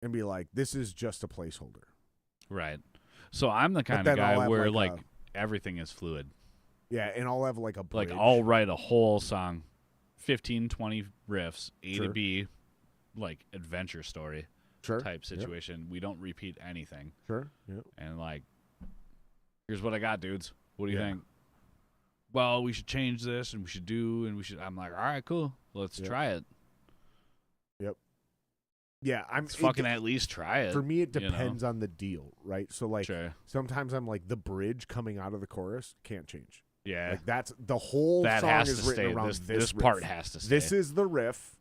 and be like, this is just a placeholder. Right. So I'm the kind of guy where like everything is fluid. Yeah, and I'll have like a bridge. Like I'll write a whole song, 15, 20 riffs, A to B, like adventure story type situation. We don't repeat anything. Sure. Yeah. And like, here's what I got, dudes. What do you think? Well, we should change this, and we should do, and we should. I'm like, all right, cool. Let's try it. Yep. Yeah, Let's fucking at least try it. For me, it depends on the deal, right? So like, sometimes I'm like, the bridge coming out of the chorus can't change. Yeah, like that's the whole song is written around this part has to stay. This is the riff.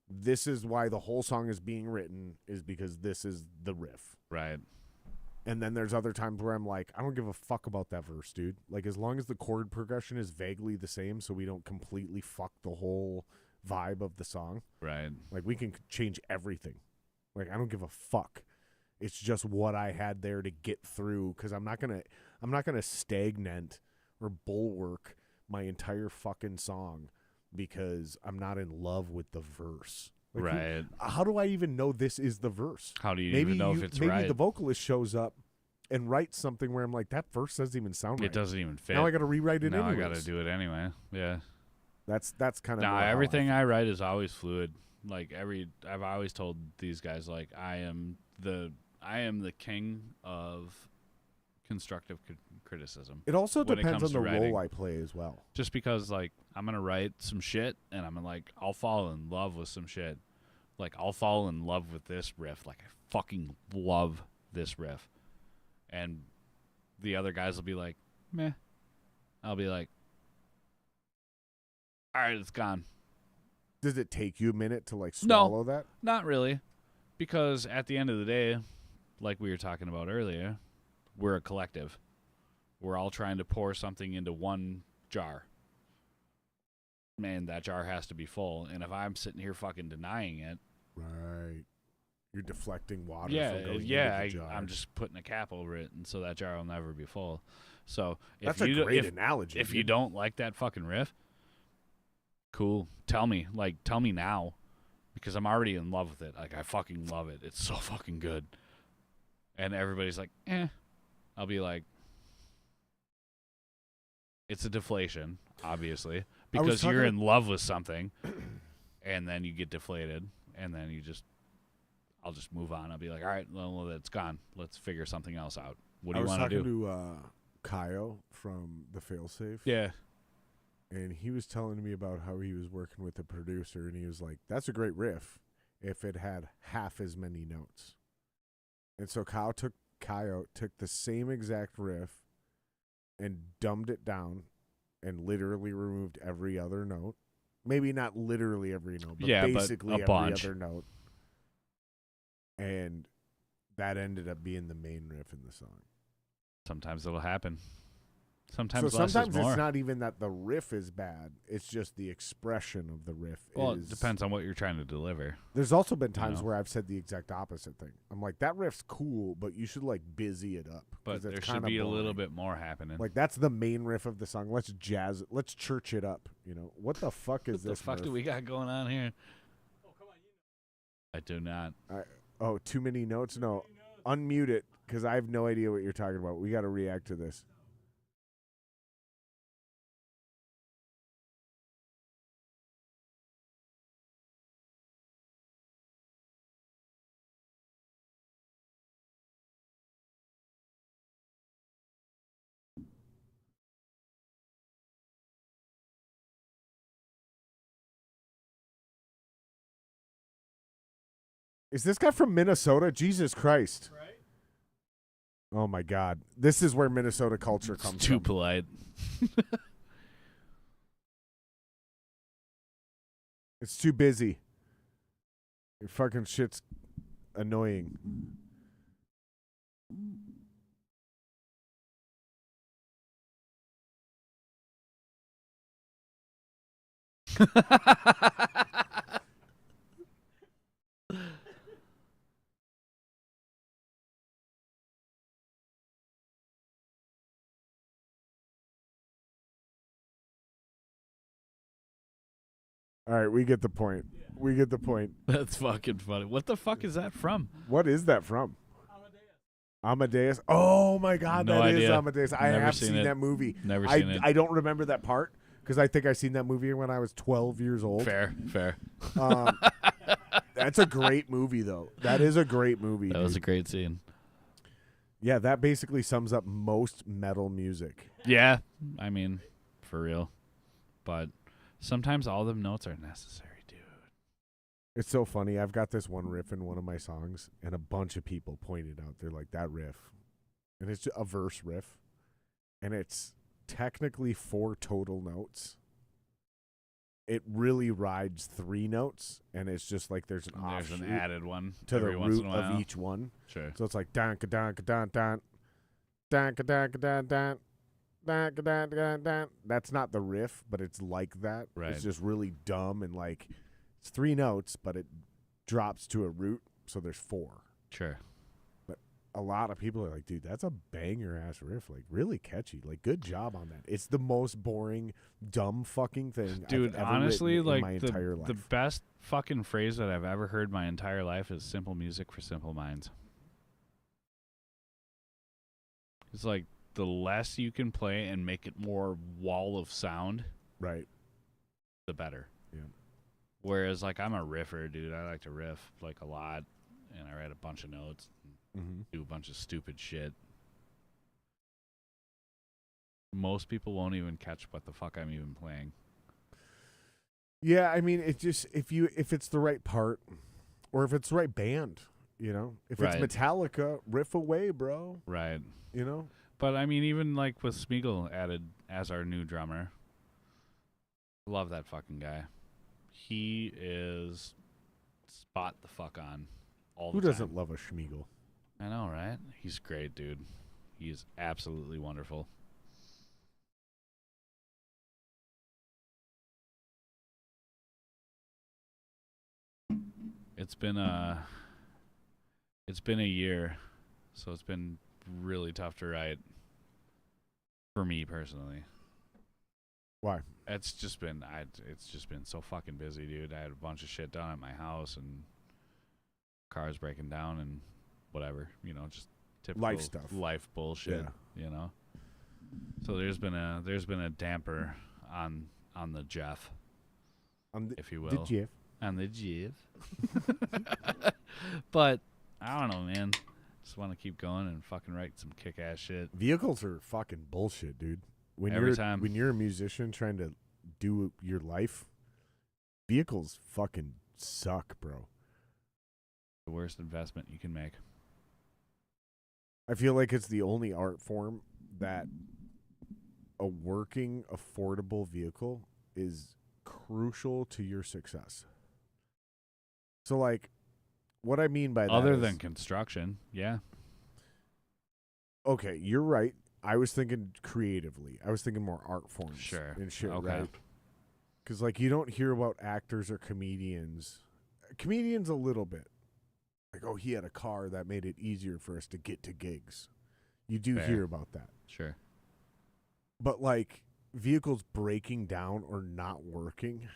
This is why the whole song is being written, is because this is the riff. Right. And then there's other times where I'm like, I don't give a fuck about that verse, dude. Like, as long as the chord progression is vaguely the same so we don't completely fuck the whole vibe of the song. Right. Like, we can change everything. Like, I don't give a fuck. It's just what I had there to get through, because I'm not gonna stagnate or bulwark my entire fucking song because I'm not in love with the verse. Like, right. How do I even know this is the verse? How do you even know if it's right? Maybe the vocalist shows up and writes something where I'm like, that verse doesn't even sound right. It doesn't even fit. Now I got to rewrite it. Now I got to do it anyway. Yeah. That's kind of. Now everything I write is always fluid. Like I've always told these guys, like I am the king of constructive criticism. It also depends on the role I play as well. Just because, like, I'm gonna write some shit, and I'm like, I'll fall in love with some shit. Like, I'll fall in love with this riff. Like, I fucking love this riff. And the other guys will be like, meh. I'll be like, all right, it's gone. Does it take you a minute to, like, swallow that? Not really. Because at the end of the day, like we were talking about earlier, we're a collective. We're all trying to pour something into one jar. Man, that jar has to be full. And if I'm sitting here fucking denying it. Right. You're deflecting water. I'm just putting a cap over it, and so that jar will never be full. So that's a great analogy. If you don't like that fucking riff, cool. Tell me now. Because I'm already in love with it. Like, I fucking love it. It's so fucking good. And everybody's like, eh. I'll be like, it's a deflation, obviously, because you're in love with something, and then you get deflated, and then I'll just move on. I'll be like, all right, well, it's gone. Let's figure something else out. What do you want to do? I was talking to Kyle from the Failsafe. Yeah. And he was telling me about how he was working with a producer, and he was like, that's a great riff if it had half as many notes. And so Kyle took the same exact riff and dumbed it down and literally removed every other note. Maybe not literally every note, but basically every other note. And that ended up being the main riff in the song. Sometimes it'll happen. Sometimes it's not even that the riff is bad. It's just the expression of the riff. Well, it depends on what you're trying to deliver. There's also been times where I've said the exact opposite thing. I'm like, that riff's cool, but you should, like, busy it up. But there should be a little bit more happening. Like, that's the main riff of the song. Let's jazz it. Let's church it up. You know, what the fuck is this? What the fuck do we got going on here? Oh, come on, I do not. Too many notes? No. Unmute it, because I have no idea what you're talking about. We got to react to this. Is this guy from Minnesota? Jesus Christ. Right? Oh, my God. This is where Minnesota culture comes It's too from. polite. It's too busy. Your fucking shit's annoying. All right, we get the point. We get the point. That's fucking funny. What the fuck is that from? What is that from? Amadeus. Oh my God, No that is idea. Amadeus. I Never have seen seen it. that movie. Never seen it. I don't remember that part because I think I seen that movie when I was 12 years old. Fair. That's a great movie, though. That is a great movie. That was a great scene. Yeah, that basically sums up most metal music. Yeah, I mean, for real. But sometimes all them notes are necessary, dude. It's so funny. I've got this one riff in one of my songs, and a bunch of people pointed out. They're like, that riff. And it's a verse riff. And it's technically 4 total notes. It really rides 3 notes, and it's just like there's an There's offshoot an added one to every the once root in a while. of each one. Sure. So it's like dan ka dan ka dan dan dan ka dan ka dan dan dan ka dan dan dan. That's not the riff, but it's like that. Right. It's just really dumb and like it's 3 notes, but it drops to a root, so there's 4. Sure. A lot of people are like, dude, that's a banger ass riff, like really catchy. Like, good job on that. It's the most boring, dumb fucking thing Dude, I've ever honestly, written in like my entire life. the best fucking phrase that I've ever heard my entire life is simple music for simple minds. It's like the less you can play and make it more wall of sound, Right. the better. Yeah. Whereas like I'm a riffer, dude. I like to riff like a lot, and I write a bunch of notes, Mm-hmm. do a bunch of stupid shit. Most people won't even catch what the fuck I'm even playing. Yeah, I mean, it just if it's the right part, or if it's the right band, you know, if Right. it's Metallica, riff away, bro. Right. You know, But I mean, even like with Smeagol added as our new drummer, love that fucking guy. He is spot the fuck on all who the time. doesn't love a Schmeagol? I know, right? He's great, dude. He's absolutely wonderful. It's been a year, so it's been really tough to write for me personally. Why? It's just been so fucking busy, dude. I had a bunch of shit done at my house and cars breaking down and whatever, you know, just typical Life stuff. life bullshit, you know. So there's been a damper on the Jeff, if you will. The Jeff. On the Jeff. But I don't know, man. Just want to keep going and fucking write some kick-ass shit. Vehicles are fucking bullshit, dude. When Every time. when you're a musician trying to do your life, vehicles fucking suck, bro. The worst investment you can make. I feel like it's the only art form that a working, affordable vehicle is crucial to your success. So, like, what I mean by that Other is- than construction, yeah. okay, you're right. I was thinking creatively. I was thinking more art forms Sure. and shit, Okay. right? Because, like, you don't hear about actors or comedians. Comedians a little bit. Like, oh, he had a car that made it easier for us to get to gigs. You do Fair. hear about that. Sure. But, like, vehicles breaking down or not working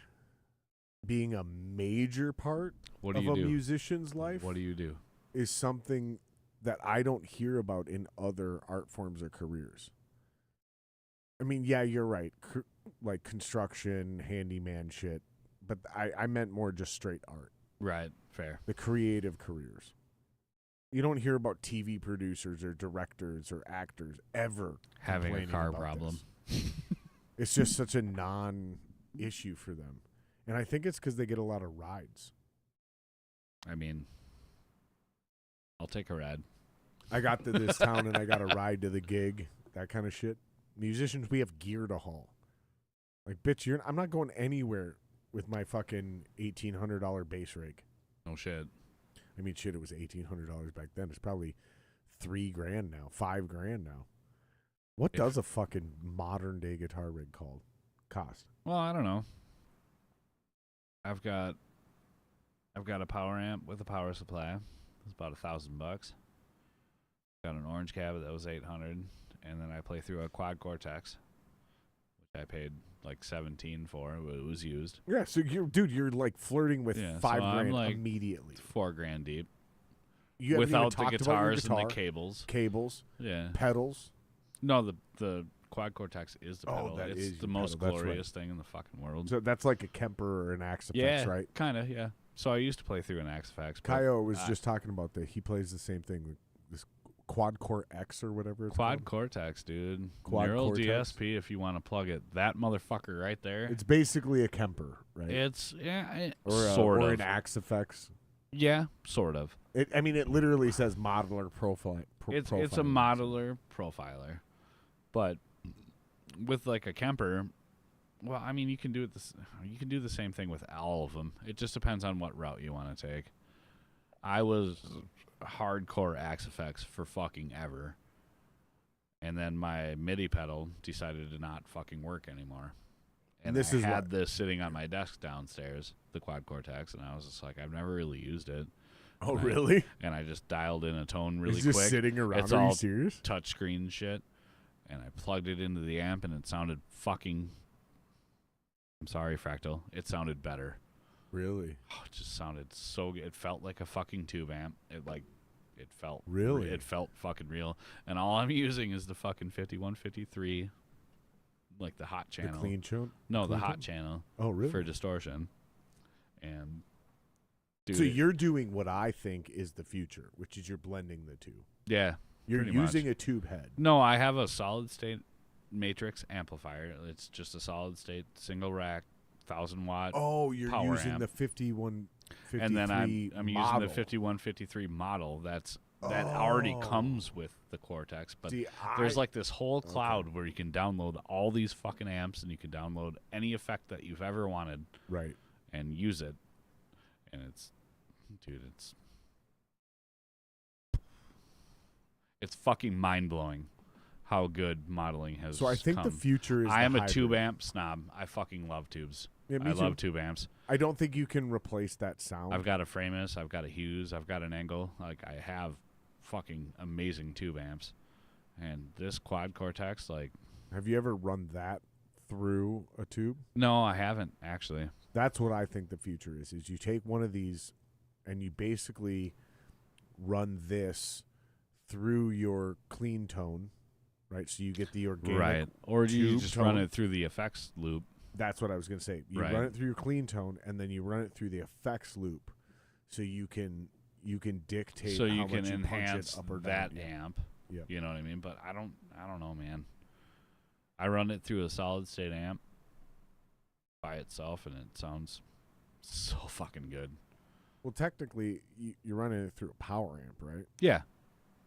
being a major part What do of you a do? musician's life What do you do? is something that I don't hear about in other art forms or careers. I mean, yeah, you're right. Like construction, handyman shit. But I meant more just straight art. Right. Fair. The creative careers. You don't hear about TV producers or directors or actors ever Having a complaining car about problem. this. It's just such a non-issue for them. And I think it's because they get a lot of rides. I mean, I'll take a ride. I got to this town and I got a ride to the gig, that kind of shit. Musicians, we have gear to haul. Like, bitch, I'm not going anywhere with my fucking $1,800 bass rig. No shit. I mean, shit, it was $1,800 back then. It's probably $3,000 now, $5,000 now. What does a fucking modern day guitar rig cost? Well, I don't know. I've got a power amp with a power supply. It's about $1,000. Got an orange cabinet that was $800, and then I play through a quad Cortex, which I paid like $17 for. It was used. Yeah, so you're like flirting with $5,000 like immediately. $4,000 deep. You without the guitars and the cables. Yeah. Pedals. No, the quad Cortex is the pedal. That it's is the most glorious thing in the fucking world. So that's like a Kemper or an Axe yeah, Effects, right? Kind of, yeah. So I used to play through an Axe Effects. Kaio was just talking about that. He plays the same thing, this Quad Core X or whatever it's Quad called. Cortex, dude. Quad Neural Cortex. DSP if you want to plug it. That motherfucker right there. It's basically a Kemper, right? It's, or an Axe Effects. Yeah, sort of. It literally says modeler profile. It's a modeler profiler. But with like a Kemper, well, I mean, you can do the same thing with all of them. It just depends on what route you want to take. I was hardcore Axe Effects for fucking ever. And then my MIDI pedal decided to not fucking work anymore. And I had this sitting on my desk downstairs, the Quad Cortex, and I was just like, I've never really used it. Oh, really? And I just dialed in a tone really it's quick. Just sitting around. It's Are all you serious? Touchscreen shit. And I plugged it into the amp, and it sounded fucking... I'm sorry, Fractal. It sounded better. Really? Oh, it just sounded so good. It felt like a fucking tube amp. It felt... Really? It felt fucking real. And all I'm using is the fucking 5153... like the hot channel. The clean tone? No, the hot channel. Oh, really? For distortion. And dude, so you're doing what I think is the future, which is you're blending the two. Yeah. You're using a tube head. No, I have a solid state matrix amplifier. It's just a solid state single rack 1,000 watt. Oh, you're power using amp. the 5153 and then I'm model. using the 5153 model. That already comes with the Cortex, but there's like this whole cloud where you can download all these fucking amps, and you can download any effect that you've ever wanted, right, and use it. And it's fucking mind blowing how good modeling has. So I think come. the future is. I am a hybrid. tube amp snob. I fucking love tubes. Yeah, I love tube amps. I don't think you can replace that sound. I've got a Framus, I've got a Hughes, I've got an Engel. Like, I have fucking amazing tube amps. And this Quad Cortex, like... Have you ever run that through a tube? No, I haven't, actually. That's what I think the future is you take one of these and you basically run this through your clean tone, right? So you get the organic right. Or do you just tone. run it through the effects loop? That's what I was going to say. You right. run it through your clean tone, and then you run it through the effects loop, so you can dictate. So you how can much enhance you punch it up or that down. amp. Yeah. You know what I mean? But I don't know, man. I run it through a solid state amp by itself, and it sounds so fucking good. Well, technically, you're running it through a power amp, right? Yeah.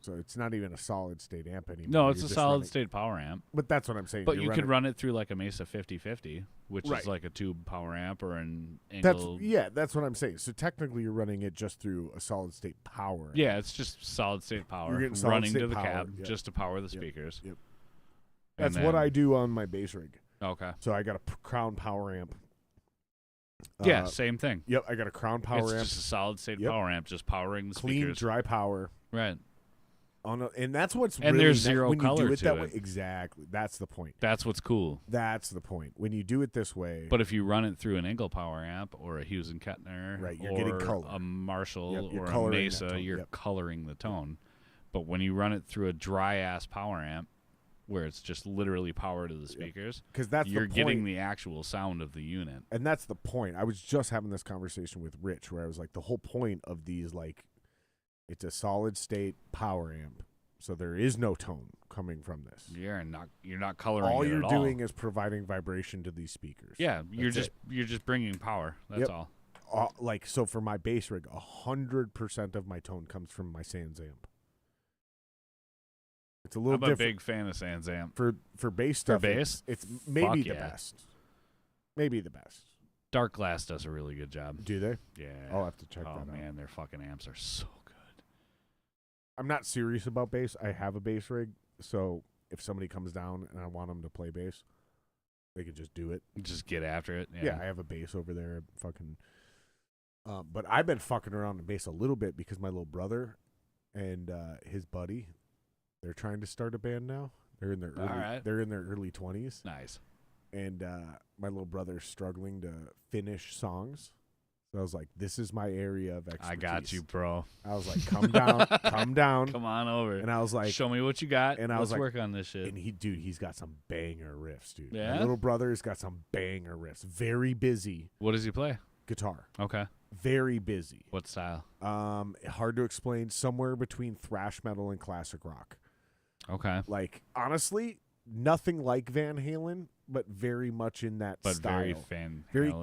So it's not even a solid state amp anymore. No, it's a solid state power amp. But that's what I'm saying. But you could run it through like a Mesa 5050, which right. is like a tube power amp or an Engel. That's what I'm saying. So technically you're running it just through a solid state power amp. Yeah, it's just solid state power running to the cab just to power the speakers. Yep. That's what I do on my bass rig. Okay. So I got a Crown power amp. Yeah, same thing. Yep, I got a Crown power amp. It's just a solid state power amp just powering the clean, speakers. dry power. Right. And that's what's and really there's zero when color you do it to that it. way. Exactly. That's the point. That's what's cool. That's the point. When you do it this way. But if you run it through an Engel power amp or a Hughes and Kettner right, you're or getting color. A Marshall or a Mesa, you're coloring the tone. But when you run it through a dry ass power amp where it's just literally power to the speakers, because that's you're the point. getting the actual sound of the unit. And that's the point. I was just having this conversation with Rich where I was like, the whole point of these, like, it's a solid state power amp. So there is no tone coming from this. You're not coloring all it you're at doing is providing vibration to these speakers. Yeah, you're just bringing power. That's all. like, so for my bass rig, 100% of my tone comes from my Sans amp. It's a little different. I'm a big fan of Sans amp. For bass stuff. For bass? It's maybe the best. Maybe the best. Dark Glass does a really good job. Do they? Yeah. I'll have to check that out. Oh, man, their fucking amps are so good. I'm not serious about bass. I have a bass rig, so if somebody comes down and I want them to play bass, they can just do it. Just get after it. Yeah, I have a bass over there. Fucking. But I've been fucking around the bass a little bit because my little brother and his buddy, they're trying to start a band now. They're in their early 20s. Nice. And my little brother's struggling to finish songs. So I was like, this is my area of expertise. I got you, bro. I was like, come down, come down. Come on over. And I was like, show me what you got. And I was Let's like, work on this shit. And he's got some banger riffs, dude. Yeah? My little brother's got some banger riffs. Very busy. What does he play? Guitar. Okay. Very busy. What style? Hard to explain. Somewhere between thrash metal and classic rock. Okay. Like, honestly, nothing like Van Halen, but very much in that but style. Very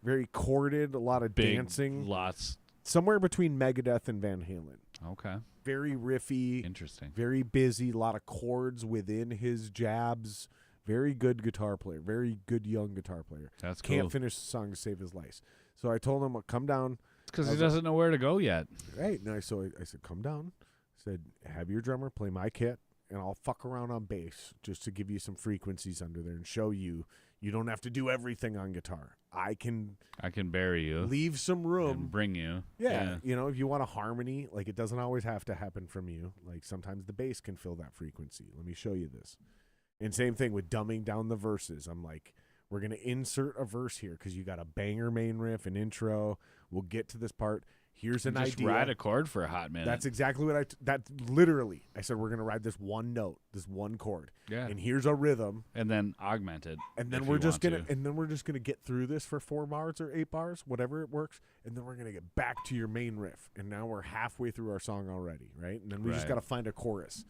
Very corded, a lot of big, dancing. Lots. Somewhere between Megadeth and Van Halen. Okay. Very riffy. Interesting. Very busy, a lot of chords within his jabs. Very good guitar player. Very good young guitar player. That's cool. Can't finish the song to save his life. So I told him, well, come down. Because he doesn't know where to go yet. Right. No, so I said, come down. I said, have your drummer play my kit, and I'll fuck around on bass just to give you some frequencies under there and show you don't have to do everything on guitar. I can bury you. Leave some room. And bring you. Yeah. You know, if you want a harmony, like, it doesn't always have to happen from you. Like, sometimes the bass can fill that frequency. Let me show you this. And same thing with dumbing down the verses. I'm like, we're going to insert a verse here because you got a banger main riff, an intro. We'll get to this part. Here's an idea. Just ride a chord for a hot minute. That's exactly what that literally, I said, we're going to ride this one note, this one chord. Yeah. And here's a rhythm. And then augment it. And then we're just going to get through this for 4 bars or 8 bars, whatever it works. And then we're going to get back to your main riff. And now we're halfway through our song already, right? And then we just got to find a chorus.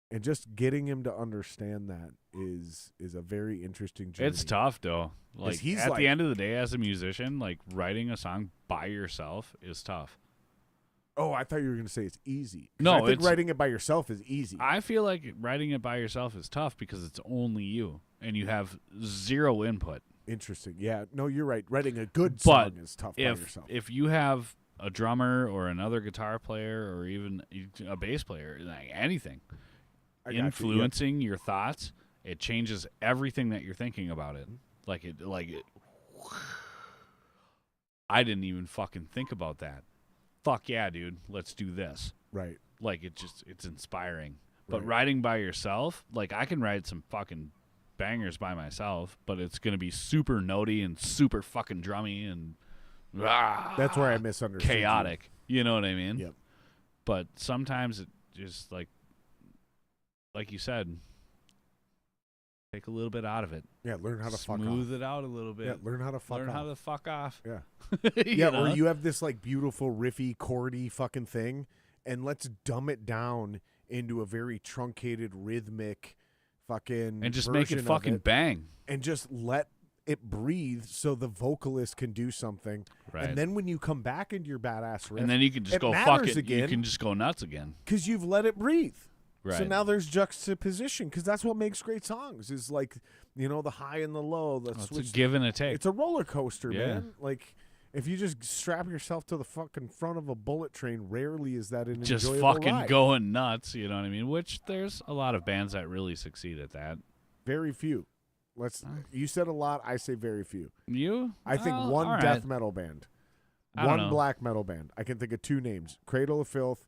And just getting him to understand that is a very interesting journey. It's tough, though. Like, at the end of the day, as a musician, like, writing a song by yourself is tough. Oh, I thought you were going to say it's easy. No, I think writing it by yourself is easy. I feel like writing it by yourself is tough because it's only you, and you have zero input. Interesting. Yeah. No, you're right. Writing a good song is tough by yourself. If you have a drummer or another guitar player or even a bass player, like anything, influencing your thoughts, it changes everything that you're thinking about it. I didn't even fucking think about that. Fuck yeah, dude, let's do this. Right. Like, it's inspiring. But writing by yourself, like, I can write some fucking bangers by myself, but it's going to be super notey and super fucking drummy and that's where I misunderstood. Chaotic. You know what I mean? Yep. But sometimes it just like you said, take a little bit out of it. Yeah, learn how to fuck off. Smooth it out a little bit. Yeah, learn how to fuck off. Learn how to fuck off. Yeah. Yeah, or you have this, like, beautiful, riffy, chordy fucking thing, and let's dumb it down into a very truncated, rhythmic fucking and just make it fucking bang. And just let it breathe so the vocalist can do something. Right. And then when you come back into your badass riff, and then you can just go fuck it again. You can just go nuts again. Because you've let it breathe. Right. So now there's juxtaposition, because that's what makes great songs, is like, you know, the high and the low. It's a give and a take. It's a roller coaster, man. Like, if you just strap yourself to the fucking front of a bullet train, rarely is that an just enjoyable fucking ride. Going nuts, you know what I mean? Which there's a lot of bands that really succeed at that. Very few. You said a lot, I say very few. You? I think one death metal band. One black metal band. I can think of 2 names. Cradle of Filth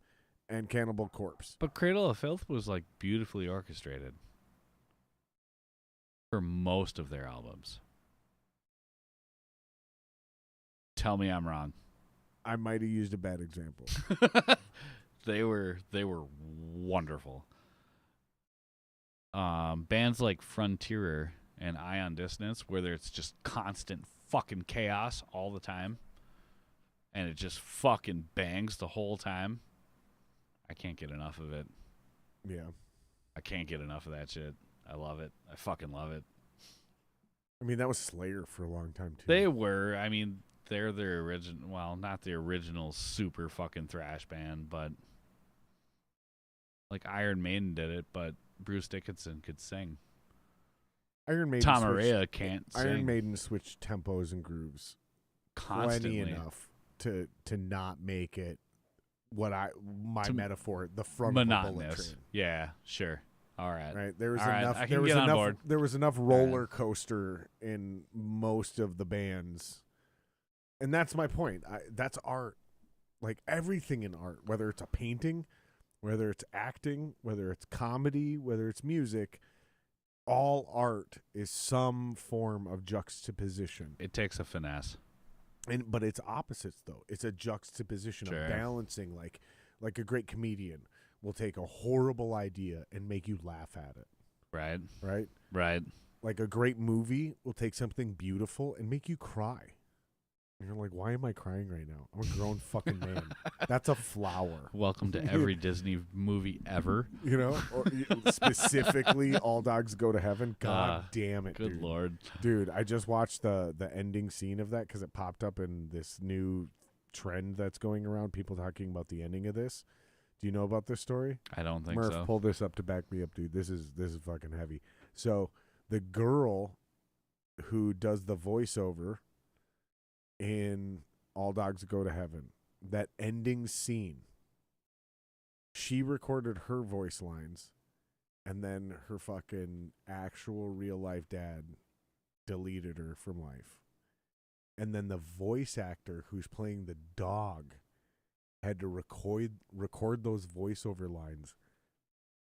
and Cannibal Corpse. But Cradle of Filth was, like, beautifully orchestrated for most of their albums. Tell me I'm wrong. I might have used a bad example. They were wonderful. Bands like Frontierer and Ion Dissonance, where it's just constant fucking chaos all the time, and it just fucking bangs the whole time. I can't get enough of it. Yeah. I can't get enough of that shit. I love it. I fucking love it. I mean, that was Slayer for a long time, too. They were. I mean, they're the original. Well, not the original super fucking thrash band, but like Iron Maiden did it, but Bruce Dickinson could sing. Iron Maiden Tom Araya can't sing. Iron Maiden switched tempos and grooves Constantly. plenty enough to not make it my metaphor, the front monotonous. of a bullet train. Yeah, sure. All right. Right. There was All right, enough. I can There was get on enough. board. There was enough roller coaster in most of the bands, and that's my point. That's art. Like everything in art, whether it's a painting, whether it's acting, whether it's comedy, whether it's music, all art is some form of juxtaposition. It takes a finesse. But it's opposites though. It's a juxtaposition of balancing. Like a great comedian will take a horrible idea and make you laugh at it. Right. Right? Right. Like a great movie will take something beautiful and make you cry. And you're like, why am I crying right now? I'm a grown fucking man. That's a flower. Welcome to every Disney movie ever. You know? Or specifically, All Dogs Go to Heaven. God damn it, Good dude. Lord. Dude, I just watched the ending scene of that because it popped up in this new trend that's going around. People talking about the ending of this. Do you know about this story? I don't think Murph, so. pull this up to back me up, dude. This is fucking heavy. So the girl who does the voiceover in All Dogs Go to Heaven, that ending scene, she recorded her voice lines, and then her fucking actual real life dad deleted her from life. And then the voice actor who's playing the dog had to record those voiceover lines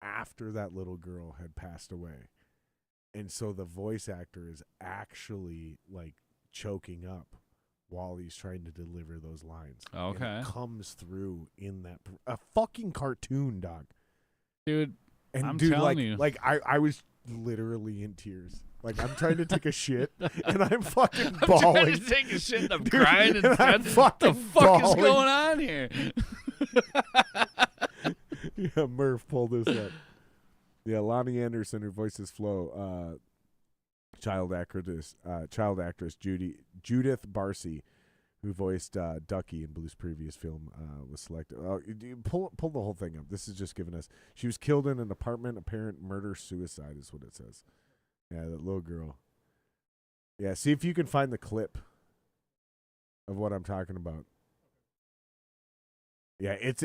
after that little girl had passed away. And so the voice actor is actually like choking up while he's trying to deliver those lines. Okay. And it comes through in that a fucking cartoon, dog. Dude, And I'm dude, telling you. like I was literally in tears. Like I'm trying to take a shit and I'm fucking bawling. I'm trying to take a shit and I'm Dude, crying and and I'm what the fucking fuck is bawling. going on here? Yeah, Murph, pull this up. Yeah, Lonnie Anderson, her voices Flo. Child actress Judith Barcy, who voiced Ducky in Blue's previous film, was selected. Pull the whole thing up. This is just giving us. She was killed in an apartment. Apparent murder suicide is what it says. Yeah, that little girl. Yeah, see if you can find the clip of what I'm talking about. Yeah, it's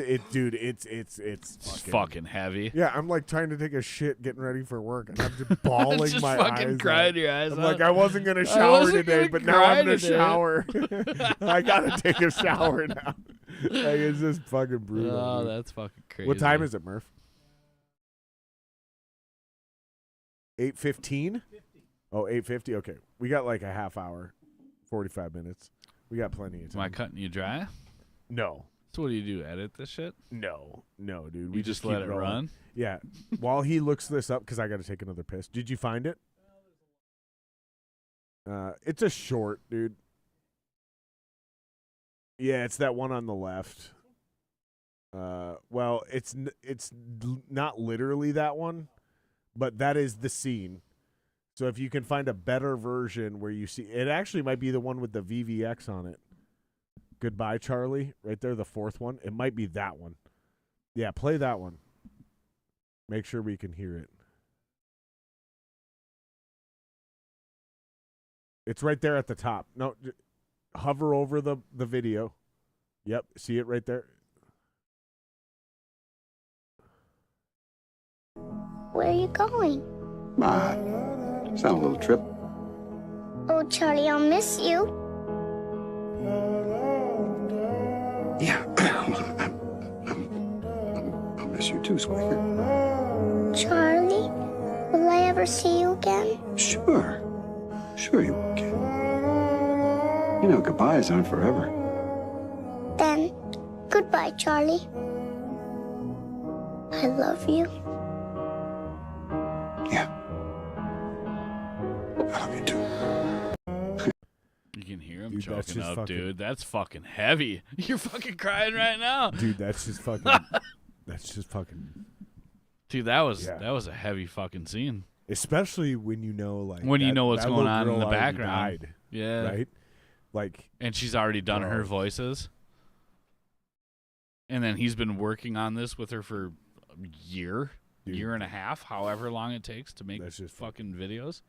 fucking heavy. Yeah, I'm like trying to take a shit, getting ready for work, and I'm just bawling just my fucking eyes crying out. your eyes I'm out. like, I wasn't gonna shower today, but now I'm gonna today. shower. I gotta take a shower now. Like, it's just fucking brutal. Oh, dude. that's fucking crazy. What time is it, Murph? 8:15? Oh, 8:50? Okay. We got like a half hour, 45 minutes. We got plenty of time. Am I cutting you dry? No. So what do you do? Edit this shit? No, dude. We just let keep it rolling. run? Yeah. While he looks this up, because I got to take another piss. Did you find it? It's a short, dude. Yeah, it's that one on the left. Well, it's not literally that one, but that is the scene. So if you can find a better version where you see, it actually might be the one with the VVX on it. Goodbye, Charlie. Right there, the fourth one. It might be that one. Yeah, play that one. Make sure we can hear it. It's right there at the top. No, hover over the video. Yep, see it right there? Where are you going? It's on a little trip. Oh, Charlie, I'll miss you. Yeah. I'll miss you too, Squeaker. Charlie, will I ever see you again? Sure. Sure you will, kid. You know, goodbyes aren't forever. Then, goodbye, Charlie. I love you. Yeah. I love you too. You can hear him Dude, that's choking just up, fucking- dude. That's fucking heavy. You're fucking crying right now. Dude, that's just fucking. Dude, that was Yeah. a heavy fucking scene. Especially when you know, like. When you that- know what's that going little on in girl the already background. died, Yeah. right? Like, and she's already done bro. her voices. And then he's been working on this with her for a year, Dude. year and a half, however long it takes to make That's just fucking videos.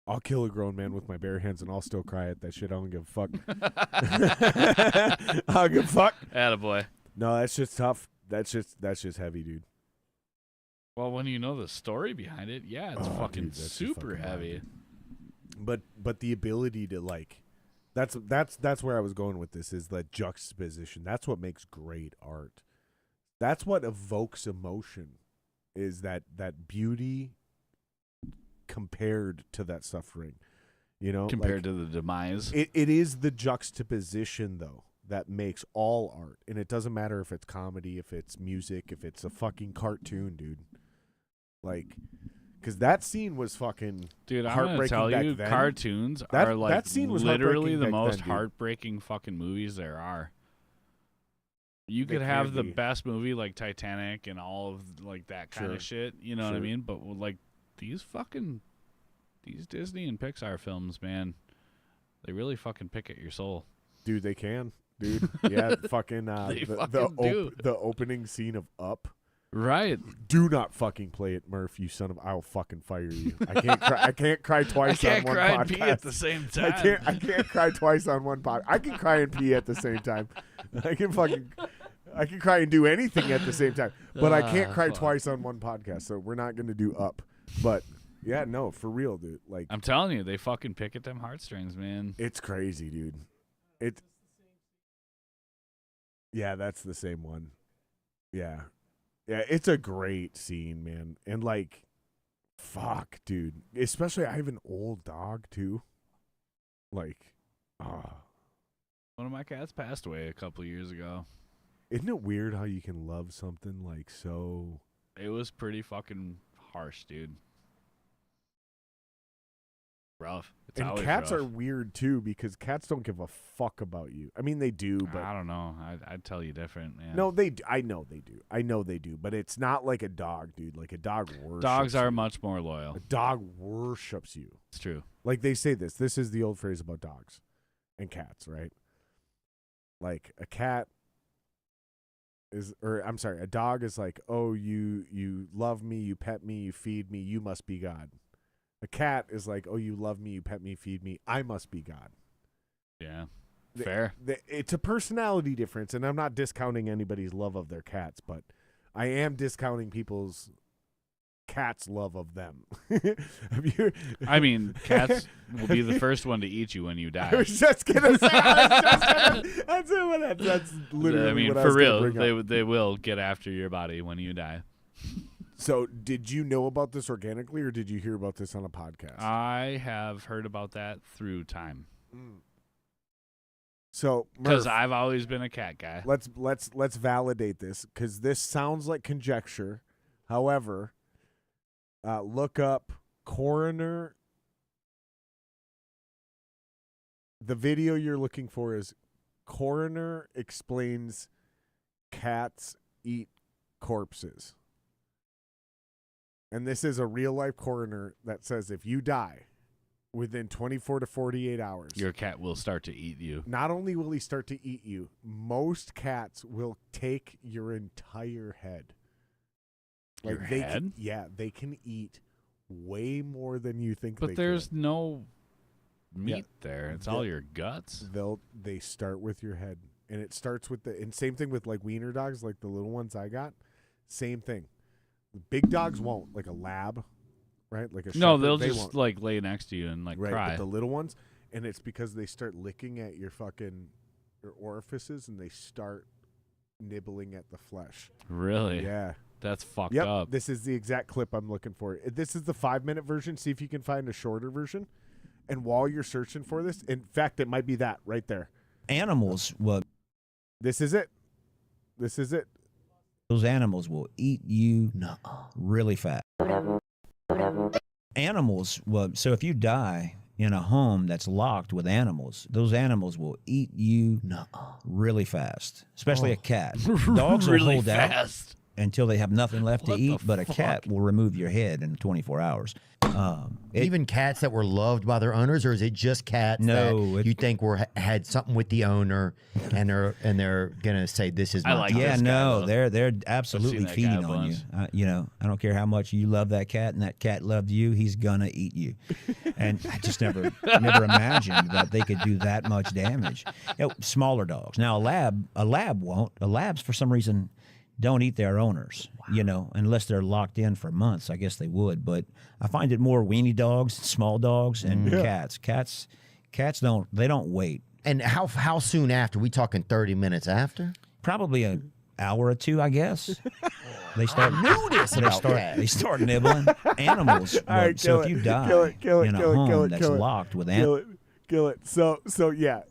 I'll kill a grown man with my bare hands and I'll still cry at that shit. I don't give a fuck. I don't give a fuck. Attaboy. No, that's just tough. That's just heavy, dude. Well, when you know the story behind it, yeah, it's fucking dude, that's super fucking heavy. But the ability to like, that's where I was going with this, is that juxtaposition. That's what makes great art. That's what evokes emotion, is that beauty compared to that suffering, you know, Compared to the demise. It is the juxtaposition though that makes all art, and it doesn't matter if it's comedy, if it's music, if it's a fucking cartoon, dude. Like, because that scene was fucking Dude, I'm heartbreaking gonna tell you, back then. cartoons That- are like that scene was literally heartbreaking the back most then, dude. heartbreaking fucking movies there are. You They could have can the be. best movie like Titanic and all of like that kind Sure. of shit, you know what I Sure. mean? But like these Disney and Pixar films, man, they really fucking pick at your soul. dude. They can, dude. Yeah, fucking They the fucking do. the opening scene of Up. Right. Do not fucking play it, Murph. You son of! I'll fucking fire you. I can't cry. I can't cry I twice can't on one cry podcast. and pee at the same time. I can't cry twice on one pod. I can cry and pee at the same time. I can cry and do anything at the same time. But I can't cry fuck. twice on one podcast. So we're not going to do Up. But yeah, no, for real, dude. Like, I'm telling you, they fucking pick at them heartstrings, man. it's crazy, dude. Yeah, that's the same one. Yeah. Yeah, it's a great scene, man. And like, fuck, dude. Especially I have an old dog too. Like, One of my cats passed away a couple years ago. isn't it weird how you can love something like so? It was pretty fucking harsh, dude. Rough. It's And always cats rough. are weird too, because cats don't give a fuck about you. I mean, they do, but I don't know. I'd tell you different, man. no, they. I know they do. I know they do, but it's not like a dog, dude. Like a dog worships. Dogs are you. much more loyal. A dog worships you. It's true. Like they say this. This is the old phrase about dogs and cats, right? Like a cat is, or I'm sorry, a dog is like, oh, you love me, you pet me, you feed me, you must be God. A cat is like, oh, you love me, you pet me, feed me, I must be God. Yeah. Fair. It's a personality difference, and I'm not discounting anybody's love of their cats, but I am discounting people's cats' love of them. Have you? I mean, cats will be the first one to eat you when you I die. was just gonna say. That's literally. I mean, what I for was gonna real, bring up. they will get after your body when you die. So, did you know about this organically, or did you hear about this on a podcast? I have heard about that through time So, because Murph, I've always been a cat guy. let's validate this, because this sounds like conjecture. However, look up coroner. The video you're looking for is coroner explains cats eat corpses. And this is a real life coroner that says if you die within 24 to 48 hours, Your cat will start to eat you. not only will he start to eat you, most cats will take your entire head. Your they head? they can eat way more than you think But they there's could. no meat Yeah. there. It's all your guts. They start with your head. And it starts with and same thing with like wiener dogs, like the little ones I got. Same thing. The big dogs won't, like a lab, right? Like a No, shepherd, they'll they just won't. like lay next to you and like Right, cry. but the little ones, and it's because they start licking at your orifices, and they start nibbling at the flesh. Really? Yeah. That's fucked Yep. up. This is the exact clip I'm looking for. This is the 5-minute version. See if you can find a shorter version. And while you're searching for this, in fact, it might be that right there. Animals will This is it. This is it. those animals will eat you really fast. Animals will, so if you die in a home that's locked with animals, those animals will eat you really fast, especially a cat. Dogs will really hold out. fast. until they have nothing left to What eat. the But a fuck? cat will remove your head in 24 hours. Even cats that were loved by their owners, or is it just cats No, that you think had something with the owner, and they're gonna say this is I my like time? Yeah, this guy, no, though. they're absolutely that feeding guy a on you. bunch. You know, I don't care how much you love that cat, and that cat loved you. He's gonna eat you. And I just never imagined that they could do that much damage. You know, smaller dogs. Now a lab won't. A labs for some reason don't eat their owners. You know, unless they're locked in for months. I guess they would. But I find it more weenie dogs, small dogs, and cats. Cats don't wait. And how soon after? We talking 30 minutes after? Probably an hour or two, I guess. They start. Knew this about cats. They start nibbling animals. All right, So kill if it, you die kill it, kill it, in a kill it, home kill it, that's kill it. locked with animals, Kill it. So yeah.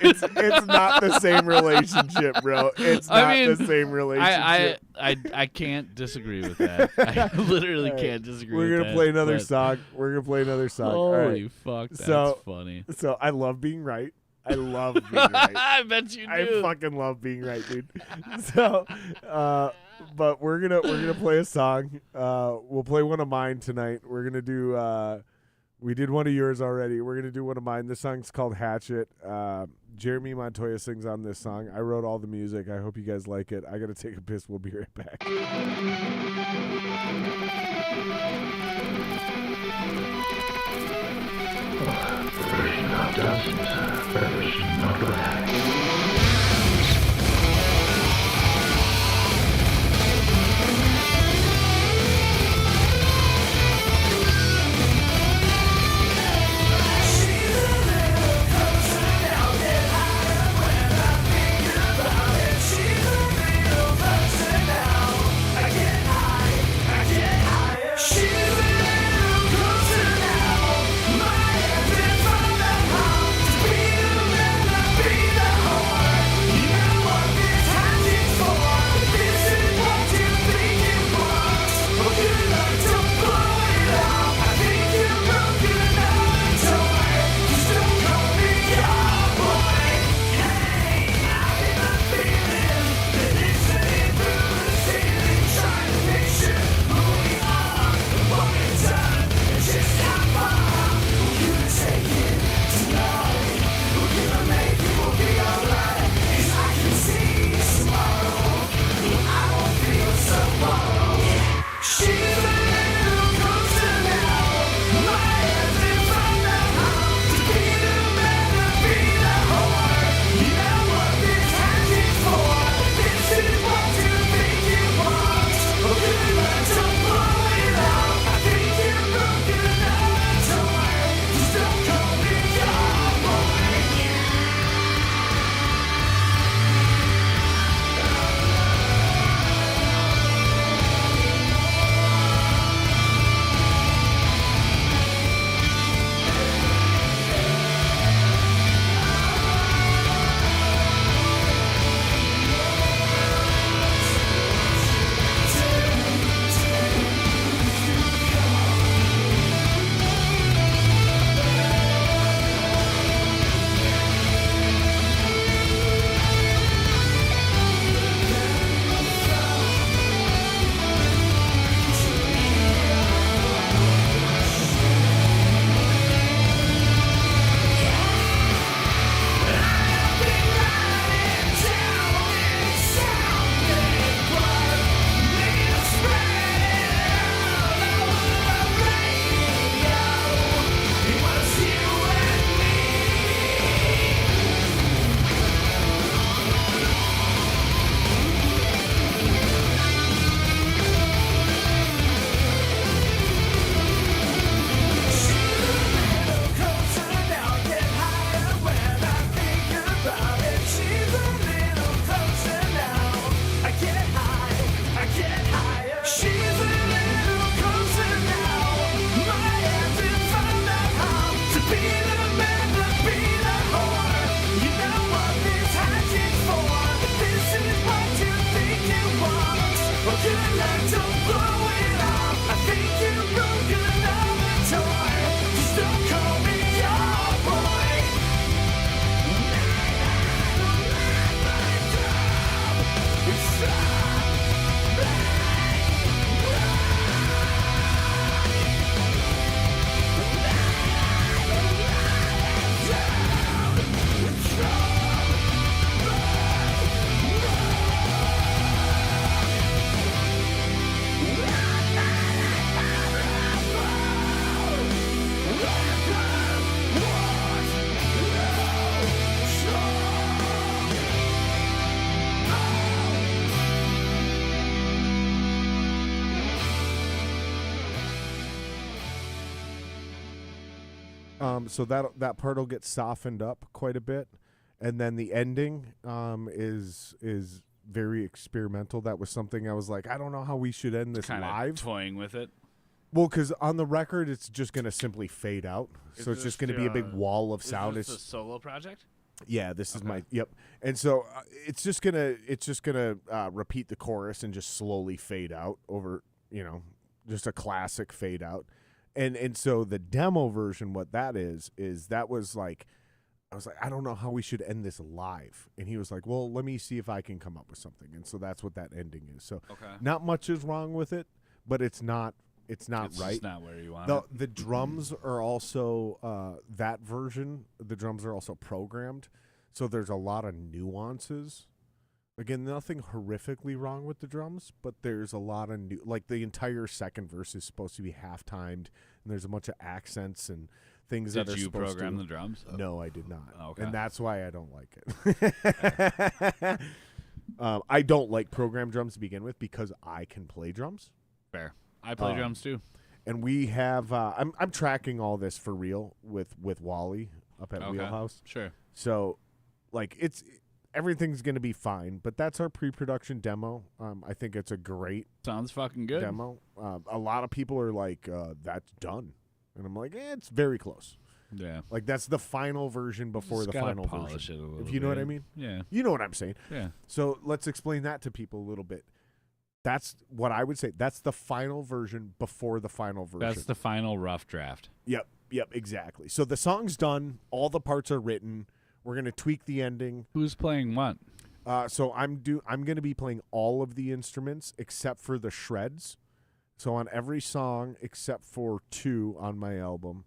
It's not the same relationship, bro. It's not the same relationship. I can't disagree with that. I literally can't disagree with that. We're gonna play another but- song. All Holy right. fuck, that's So- funny. So I love being right. I love being right. I bet you do. I fucking love being right, dude. So, but we're gonna play a song. We'll play one of mine tonight. We're gonna do. We did one of yours already. We're gonna do one of mine. This song's called Hatchet. Jeremy Montoya sings on this song. I wrote all the music. I hope you guys like it. I gotta take a piss. We'll be right back. Be So that part will get softened up quite a bit, and then the ending is very experimental. That was something I was like, I don't know how we should end this Kinda live. toying with it. Well, because on the record, it's just going to simply fade out. So it's just going to be a big wall of sound. Is this a solo project? Yeah, this is my yep. And so it's just gonna repeat the chorus and just slowly fade out over, just a classic fade out. And so the demo version, what that is that was like, I was like, I don't know how we should end this live. And he was like, well, let me see if I can come up with something. And so that's what that ending is. So not much is wrong with it, but it's not right. It's not where you want it. The drums are also that version. The drums are also programmed, so there's a lot of nuances. Again, nothing horrifically wrong with the drums, but there's a lot of the entire second verse is supposed to be half timed, and there's a bunch of accents and things that are supposed to. Did you program the drums? No, I did not. Okay. And that's why I don't like it. I don't like programmed drums to begin with because I can play drums. Fair. I play drums too. And we have I'm tracking all this for real with Wally up at Wheelhouse. Sure. So everything's going to be fine, but that's our pre-production demo. I think it's a great Sounds fucking good. demo. A lot of people are like, that's done. And I'm like, it's very close. Yeah. Like, that's the final version before Just the gotta final polish version. it a little If you know what I bit. mean? Yeah. You know what I'm saying. Yeah. So let's explain that to people a little bit. That's what I would say. That's the final version before the final version. That's the final rough draft. Yep, exactly. So the song's done. All the parts are written. We're going to tweak the ending. Who's playing what? So I'm going to be playing all of the instruments except for the shreds. So on every song except for 2 on my album,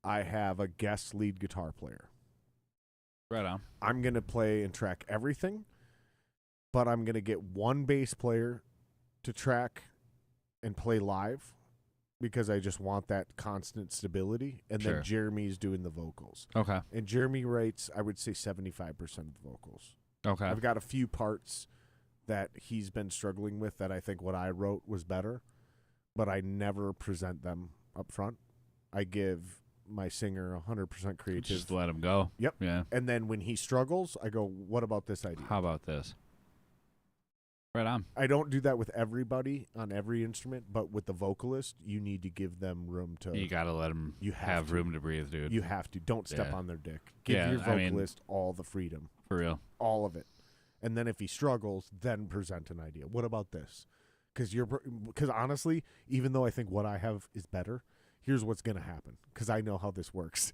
I have a guest lead guitar player. Right on. I'm going to play and track everything, but I'm going to get one bass player to track and play live because I just want that constant stability. And Sure. then Jeremy's doing the vocals. Okay. And Jeremy writes, I would say, 75% of the vocals. Okay. I've got a few parts that he's been struggling with that I think what I wrote was better, but I never present them up front. I give my singer 100% creative. Just let him go. Yep. Yeah. And then when he struggles, I go, what about this idea? How about this? Right on. I don't do that with everybody on every instrument, but with the vocalist, you need to give them room to. You got to let them have room to breathe, dude. You have to. Don't step Yeah. on their dick. Give your vocalist all the freedom. For real. All of it. And then if he struggles, then present an idea. What about this? Because honestly, even though I think what I have is better, here's what's going to happen. Because I know how this works.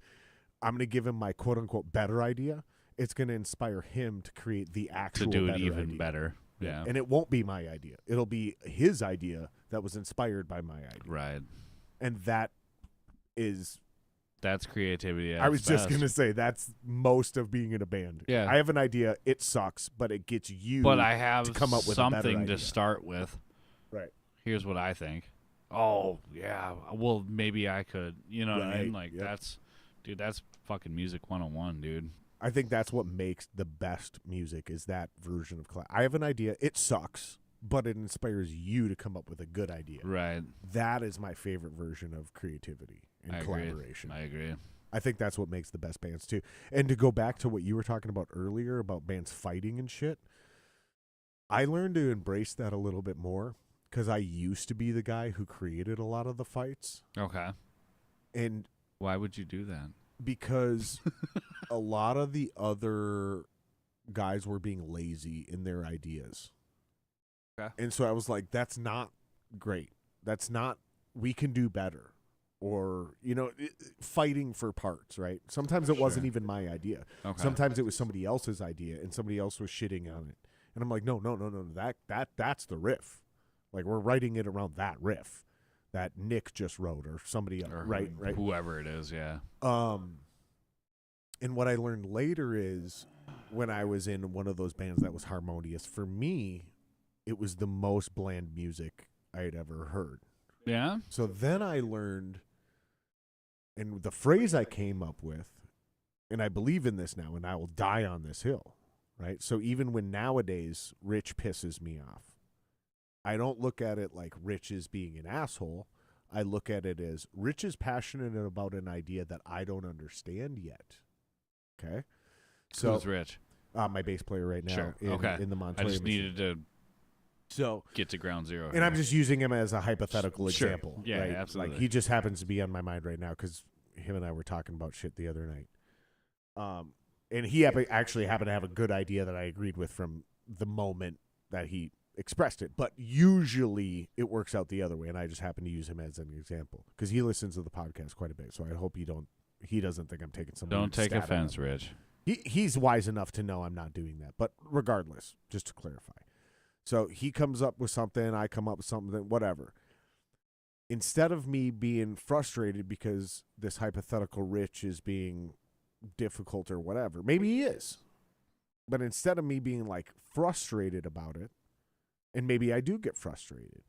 I'm going to give him my quote-unquote better idea. It's going to inspire him to create the actual To do it better even idea. better. Yeah. And it won't be my idea. It'll be his idea that was inspired by my idea. Right. And that is... That's creativity. At I was its just best. going to say, that's most of being in a band. Yeah. I have an idea. It sucks, but it gets you But I have to come up with a better something idea. to start with. Right. Here's what I think. Oh, yeah. Well, maybe I could. You know what I mean? Like, Yep. that's fucking music 101, dude. I think that's what makes the best music is that version of class. I have an idea. It sucks, but it inspires you to come up with a good idea. Right. That is my favorite version of creativity and I agree. collaboration. I agree. I think that's what makes the best bands too. And to go back to what you were talking about earlier about bands fighting and shit, I learned to embrace that a little bit more because I used to be the guy who created a lot of the fights. Okay. And Why would you do that? because a lot of the other guys were being lazy in their ideas. Okay. And so I was like, that's not great. That's not, we can do better. Or, fighting for parts, right? Sometimes it wasn't Sure. even my idea. Okay. Sometimes it was somebody else's idea and somebody else was shitting on it. And I'm like, no, that's the riff. Like, we're writing it around that riff that Nick just wrote or somebody else, Or right? Whoever it is, yeah. And what I learned later is when I was in one of those bands that was harmonious, for me, it was the most bland music I had ever heard. Yeah? So then I learned, and the phrase I came up with, and I believe in this now, and I will die on this hill, right? So even when nowadays Rich pisses me off, I don't look at it like Rich is being an asshole. I look at it as Rich is passionate about an idea that I don't understand yet. Okay? So Who's Rich? My bass player right now Sure. in the Montoya I just machine. needed to get to ground zero. And I'm just using him as a hypothetical Sure. example. Yeah, right? absolutely. Like, he just happens to be on my mind right now because him and I were talking about shit the other night. And he actually happened to have a good idea that I agreed with from the moment that he expressed it. But usually it works out the other way, and I just happen to use him as an example because he listens to the podcast quite a bit. So I hope he doesn't think I'm taking some. Don't take stab at offense, him. Rich. He's wise enough to know I'm not doing that. But regardless, just to clarify. So he comes up with something, I come up with something, whatever. Instead of me being frustrated because this hypothetical Rich is being difficult or whatever, maybe he is. But instead of me being like frustrated about it, and maybe I do get frustrated,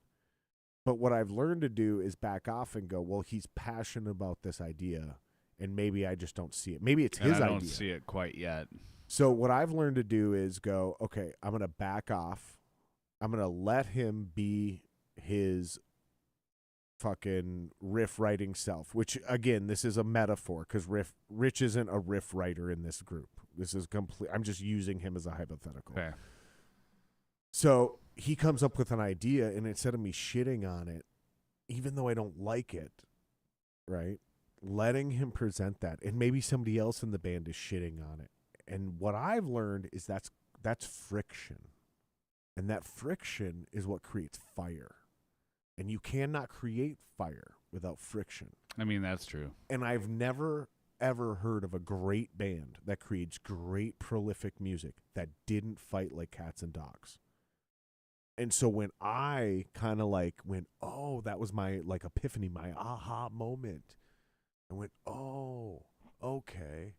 but what I've learned to do is back off and go, well, he's passionate about this idea, and maybe I just don't see it. Maybe it's his idea. I don't see it quite yet. So what I've learned to do is go, okay, I'm going to back off. I'm going to let him be his fucking riff writing self, which, again, this is a metaphor because Rich isn't a riff writer in this group. This is complete. I'm just using him as a hypothetical. Okay. So he comes up with an idea, and instead of me shitting on it, even though I don't like it, right, letting him present that, and maybe somebody else in the band is shitting on it. And what I've learned is that's friction. And that friction is what creates fire. And you cannot create fire without friction. I mean, that's true. And I've never, ever heard of a great band that creates great, prolific music that didn't fight like cats and dogs. And so when I kind of like went, oh, that was my like epiphany, my aha moment. I went, oh, okay.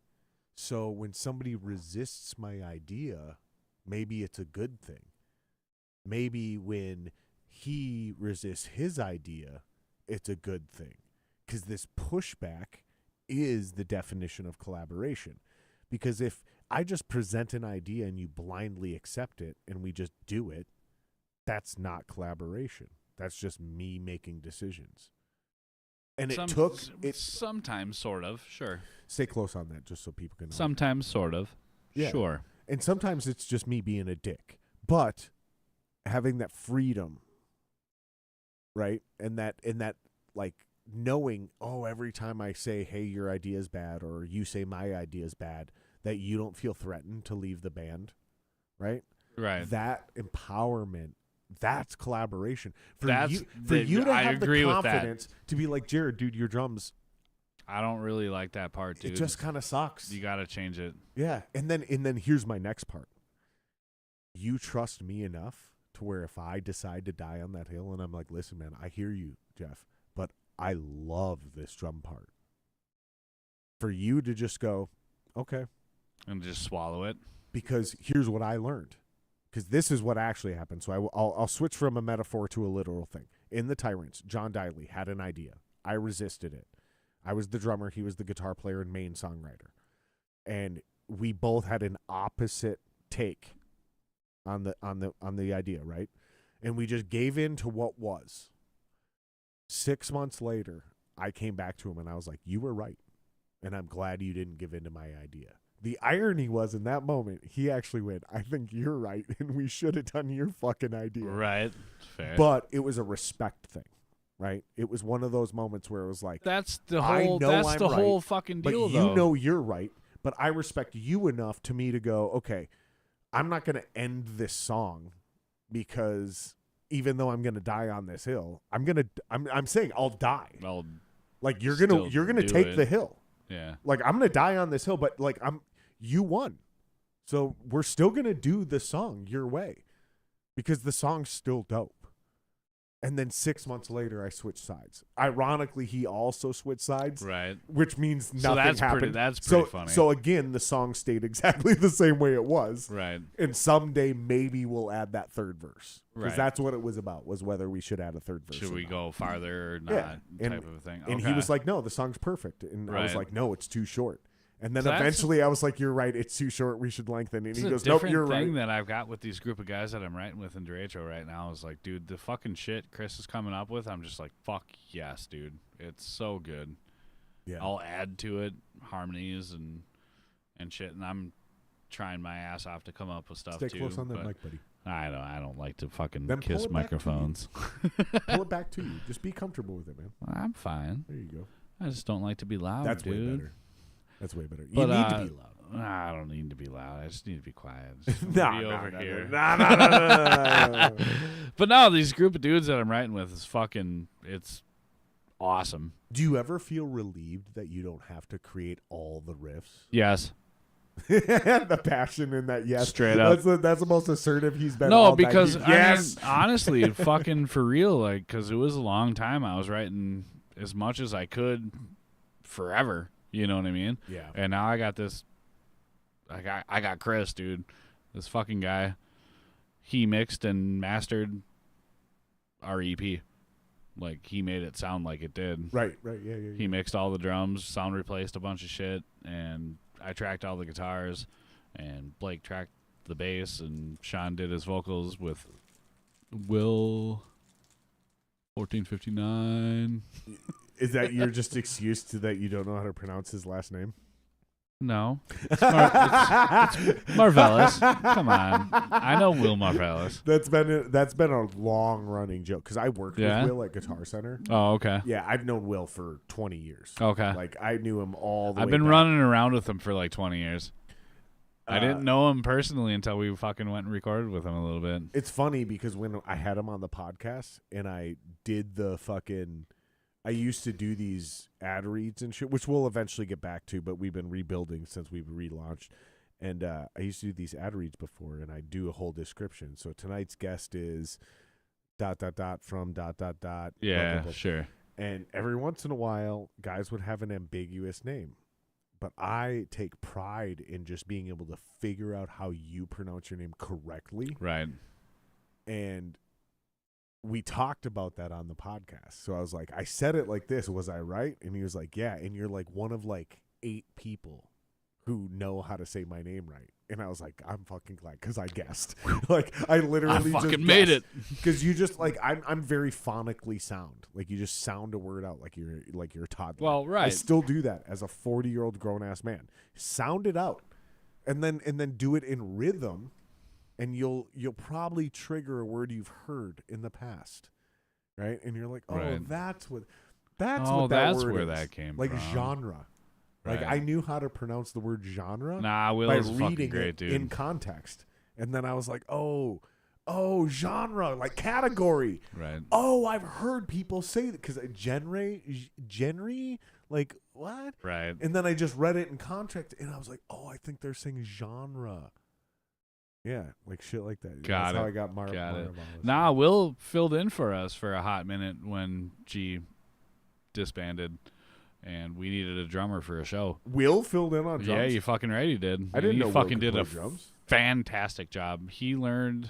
So when somebody resists my idea, maybe it's a good thing. Maybe when he resists his idea, it's a good thing. Because this pushback is the definition of collaboration. Because if I just present an idea and you blindly accept it and we just do it, that's not collaboration. That's just me making decisions. And sometimes, sort of, sure. Stay close on that just so people can know. Sometimes, sort of, yeah. Sure. And sometimes it's just me being a dick. But having that freedom, right? And that like knowing, oh, every time I say, hey, your idea is bad, or you say my idea is bad, that you don't feel threatened to leave the band, right? Right. That empowerment, that's collaboration. For I you to have agree the with that. confidence to be like, Jared, dude, your drums, I don't really like that part, dude. it just kind of sucks. You got to change it. Yeah. And then here's my next part. You trust me enough to where if I decide to die on that hill and I'm like, listen, man, I hear you, Jeff, but I love this drum part. For you to just go, okay. And just swallow it. Because here's what I learned. Because this is what actually happened. So I'll switch from a metaphor to a literal thing. In the Tyrants, John Diley had an idea. I resisted it. I was the drummer. He was the guitar player and main songwriter. And we both had an opposite take on the idea, right? And we just gave in to what was. 6 months later, I came back to him and I was like, you were right. And I'm glad you didn't give in to my idea. The irony was in that moment, he actually went, I think you're right, and we should have done your fucking idea. Right. Fair. But it was a respect thing, right? It was one of those moments where it was like, that's the whole fucking deal, but though. you know you're right, but I respect you enough to me to go, okay, I'm not going to end this song because even though I'm going to die on this hill, I'm saying I'll die. Like you're going to take the hill. Yeah. Like I'm going to die on this hill, but like you won. So we're still going to do the song your way because the song's still dope. And then 6 months later, I switched sides. Ironically, he also switched sides. Right. Which means nothing happened. That's pretty funny. So again, the song stayed exactly the same way it was. Right. And someday maybe we'll add that third verse. Because right. that's what it was about, was whether we should add a third verse. Should we go farther or not, yeah. type of a thing. And he was like, no, the song's perfect. And I was like, no, it's too short. And then That's- eventually I was like, you're right, it's too short, we should lengthen. And It's he a goes, nope, different you're thing right. that I've got with these group of guys that I'm writing with in Derecho right now is like, dude, the fucking shit Chris is coming up with, I'm just like, fuck yes, dude. It's so good. Yeah. I'll add to it harmonies and shit, and I'm trying my ass off to come up with stuff Stay too. close on that but mic, buddy. I don't like to fucking Then pull kiss it back to you. microphones. Pull it back to you. Just be comfortable with it, man. I'm fine. There you go. I just don't like to be loud, That's way dude. better. That's way better. But, you need to be loud. I don't need to be loud. I just need to be quiet. Just be No, over here. no. But no, these group of dudes that I'm writing with is fucking. It's awesome. Do you ever feel relieved that you don't have to create all the riffs? Yes. The passion in that, yes. Straight up. That's the most assertive he's been. No, all night. because Yes. I mean, honestly, fucking for real, like, because it was a long time. I was writing as much as I could forever. You know what I mean? Yeah. And now I got this. I got Chris, dude. This fucking guy. He mixed and mastered our EP. Like, he made it sound like it did. Right. Yeah. He mixed all the drums, sound replaced a bunch of shit, and I tracked all the guitars, and Blake tracked the bass, and Sean did his vocals with Will 1459. Is that your just excuse to that you don't know how to pronounce his last name? No. It's Marvelous. Come on. I know Will Marvelous. That's been a long running joke because I worked Yeah? with Will at Guitar Center. Oh, okay. Yeah, I've known Will for 20 years. Okay. Like I knew him all the way I've been back. running around with him for like 20 years. I didn't know him personally until we fucking went and recorded with him a little bit. It's funny because when I had him on the podcast and I did the fucking, I used to do these ad reads and shit, which we'll eventually get back to, but we've been rebuilding since we've relaunched. And I used to do these ad reads before, and I do a whole description. So tonight's guest is ... from ... Yeah, blah, blah, blah. sure. And every once in a while, guys would have an ambiguous name. But I take pride in just being able to figure out how you pronounce your name correctly. Right. And we talked about that on the podcast. So I was like, I said it like this. Was I right? And he was like, yeah. And you're like one of like 8 people who know how to say my name right. And I was like, I'm fucking glad because I guessed. Like I literally I fucking just made it. because you just like I'm very phonically sound. Like you just sound a word out like you're a toddler. Well, right. I still do that as a 40-year-old grown ass man. Sound it out, and then do it in rhythm, and you'll probably trigger a word you've heard in the past, right? And you're like, oh, Right. that's what Oh, that that's word where is. that came like from. genre. Like Right. I knew how to pronounce the word genre Nah, Will by is fucking reading great, it dude. in context, and then I was like, oh, genre, like category. Right. Oh, I've heard people say that because genre, like what? Right. And then I just read it in context, and I was like, oh, I think they're saying genre. Yeah, like shit like that. Got That's how it. I got Got it. Marvelous. Nah, Will filled in for us for a hot minute when G disbanded, and we needed a drummer for a show. Will filled in on drums. Yeah, you fucking right, he did. I didn't And know he Will fucking could did play a drums. fantastic job. He learned,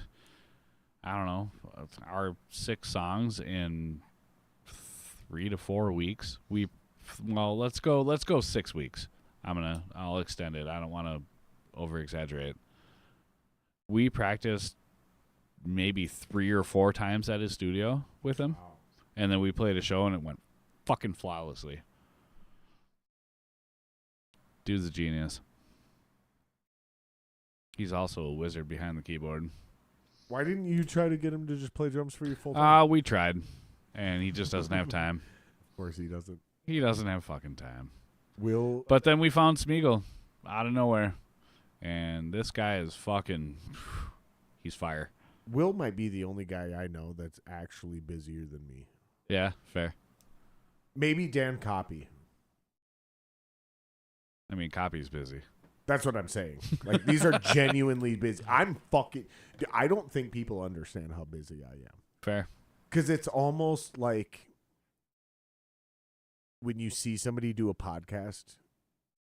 I don't know, our 6 songs in 3 to 4 weeks. Let's go 6 weeks. I'll extend it. I don't want to over exaggerate. We practiced maybe 3 or 4 times at his studio with him, and then we played a show and it went fucking flawlessly. Dude's a genius. He's also a wizard behind the keyboard. Why didn't you try to get him to just play drums for you full time? We tried, and he just doesn't have time. Of course he doesn't. He doesn't have fucking time. Will, But then we found Smeagol out of nowhere, and this guy is fucking, he's fire. Will might be the only guy I know that's actually busier than me. Yeah, fair. Maybe Dan Copy. I mean, Copy's busy. That's what I'm saying. Like these are genuinely busy. I don't think people understand how busy I am. Fair. Because it's almost like when you see somebody do a podcast.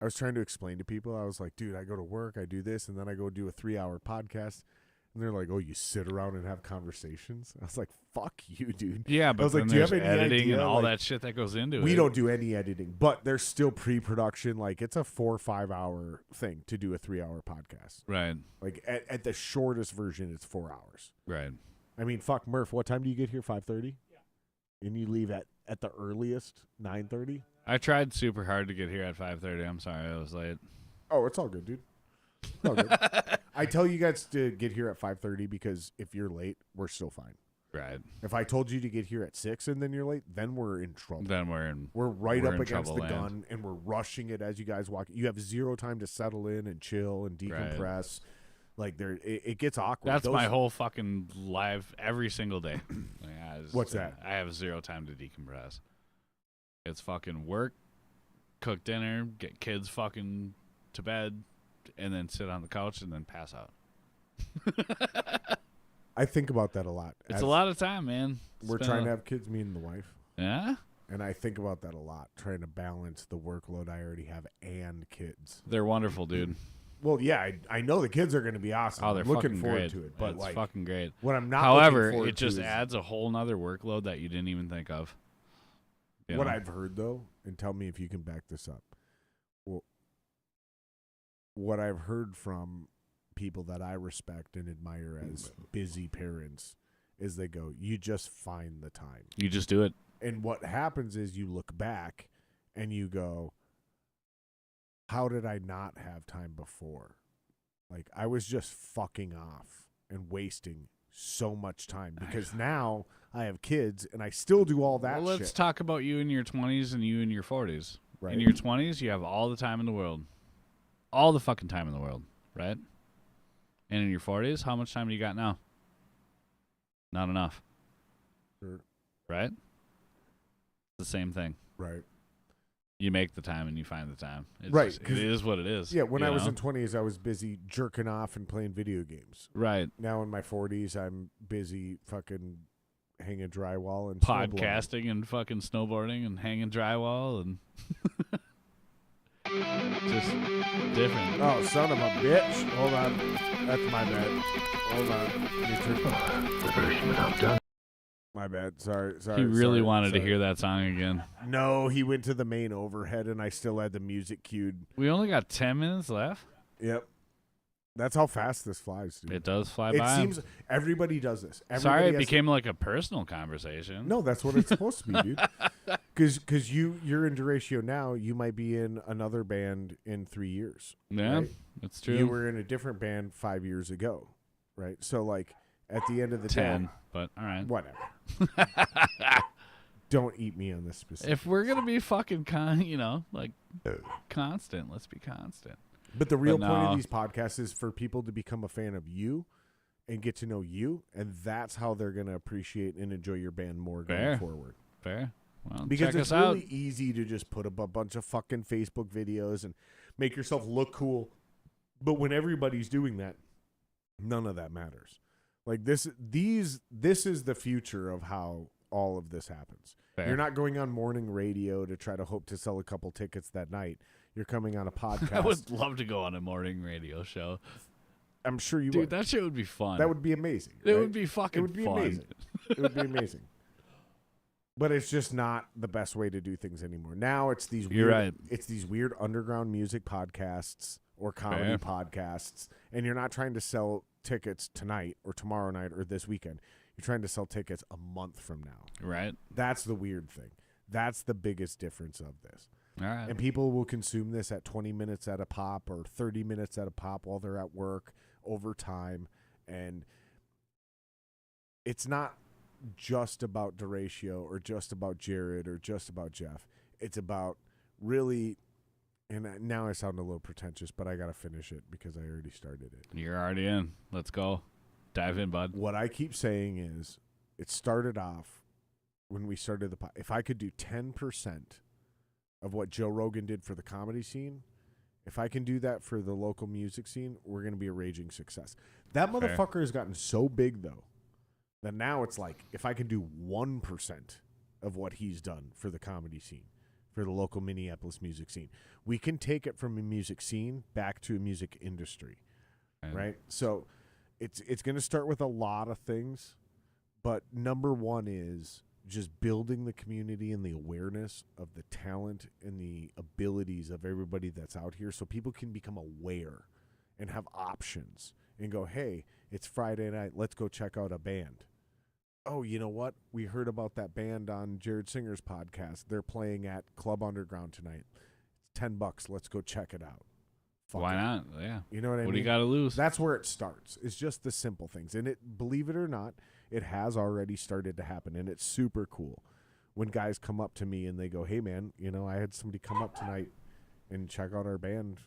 I was trying to explain to people. I was like, dude, I go to work, I do this, and then I go do a 3-hour podcast. And they're like, "Oh, you sit around and have conversations?" I was like, "Fuck you, dude." Yeah, I but was then like, "Do you there's have any editing idea?" and all Like, that shit that goes into it. we don't do any editing, but there's still pre-production. Like, it's a 4 or 5 hour thing to do a 3-hour podcast. Right. Like at the shortest version, it's 4 hours. Right. I mean, fuck, Murph. What time do you get here? 5:30. Yeah. And you leave at the earliest 9:30. I tried super hard to get here at 5:30. I'm sorry I was late. Oh, it's all good, dude. It's all good. I tell you guys to get here at 5:30 because if you're late, we're still fine. Right. If I told you to get here at 6 and then you're late, then we're in trouble. Then we're right we're up in against the trouble land. gun, and we're rushing it as you guys walk. You have zero time to settle in and chill and decompress. Like it gets awkward. That's my whole fucking life every single day. What's that? I have zero time to decompress. It's fucking work, cook dinner, get kids fucking to bed, and then sit on the couch and then pass out. I think about that a lot. It's a lot of time, man. We're trying to have kids, me and the wife. Yeah? And I think about that a lot, trying to balance the workload I already have and kids. They're wonderful, dude. Well, yeah, I know the kids are going to be awesome. Oh, they're I'm looking fucking forward great. to it. But it's fucking great. What I'm not However, looking forward it just to is adds a whole nother workload that you didn't even think of. You what know? I've heard, though, and tell me if you can back this up. Well, what I've heard from people that I respect and admire as busy parents is they go, you just find the time. You just do it. And what happens is you look back and you go, how did I not have time before? Like, I was just fucking off and wasting so much time because now I have kids and I still do all that Well, let's shit. talk about you in your 20s and you in your 40s. Right. In your 20s, you have all the time in the world. All the fucking time in the world, right? And in your 40s, how much time do you got now? Not enough. Sure. Right? The same thing. Right. You make the time and you find the time. It's Right, just- 'cause- it is what it is. Yeah, when you I was know? in 20s, I was busy jerking off and playing video games. Right. Now in my 40s, I'm busy fucking hanging drywall and snowblowing. Podcasting and fucking snowboarding and hanging drywall and just different. Oh, son of a bitch. Hold on. That's my bad. Hold on. My bad. Sorry. He really wanted to hear that song again. No, he went to the main overhead and I still had the music cued. We only got 10 minutes left. Yep. That's how fast this flies, dude. It does fly It by. seems everybody does this. Sorry, Everybody it has became like a personal conversation. No, that's what it's supposed to be, dude. Because you're in Duratio now. You might be in another band in 3 years. Yeah, right? that's true. You were in a different band 5 years ago, right? So, like, at the end of the 10, day, but all right. whatever. Don't eat me on this specific. If we're gonna be fucking constant, let's be constant. But the real But point no. of these podcasts is for people to become a fan of you and get to know you, and that's how they're going to appreciate and enjoy your band more going Fair. forward. Fair. Well, Because check it's us really out. easy to just put up a bunch of fucking Facebook videos and make yourself look cool. But when everybody's doing that, none of that matters. Like this is the future of how all of this happens. Fair. You're not going on morning radio to try to hope to sell a couple tickets that night. You're coming on a podcast. I would love to go on a morning radio show. I'm sure you Dude, would. that shit would be fun. That would be amazing. It right? would be fucking It would be fun. amazing. It would be amazing. But it's just not the best way to do things anymore. Now it's these You're weird, right. It's these weird underground music podcasts or comedy Fair. podcasts, and you're not trying to sell tickets tonight or tomorrow night or this weekend. You're trying to sell tickets a month from now. Right. That's the weird thing. That's the biggest difference of this. All right. And people will consume this at 20 minutes at a pop or 30 minutes at a pop while they're at work over time. And it's not just about Duratio or just about Jared or just about Jeff. It's about really, and now I sound a little pretentious, but I got to finish it because I already started it. You're already in. Let's go. Dive in, bud. What I keep saying is it started off when we started the if I could do 10% of what Joe Rogan did for the comedy scene, if I can do that for the local music scene, we're going to be a raging success. That Fair. motherfucker has gotten so big, though, that now it's like if I can do 1% of what he's done for the comedy scene, for the local Minneapolis music scene, we can take it from a music scene back to a music industry, right? So it's going to start with a lot of things, but number one is just building the community and the awareness of the talent and the abilities of everybody that's out here so people can become aware and have options and go, hey, it's Friday night. Let's go check out a band. Oh, you know what? We heard about that band on Jared Singer's podcast. They're playing at Club Underground tonight. It's $10. Let's go check it out. Fuck Why it. not? Yeah. You know what I mean? What do you got to lose? That's where it starts. It's just the simple things. And it, believe it or not, it has already started to happen, and it's super cool when guys come up to me and they go, hey, man, you know, I had somebody come up tonight and check out our band,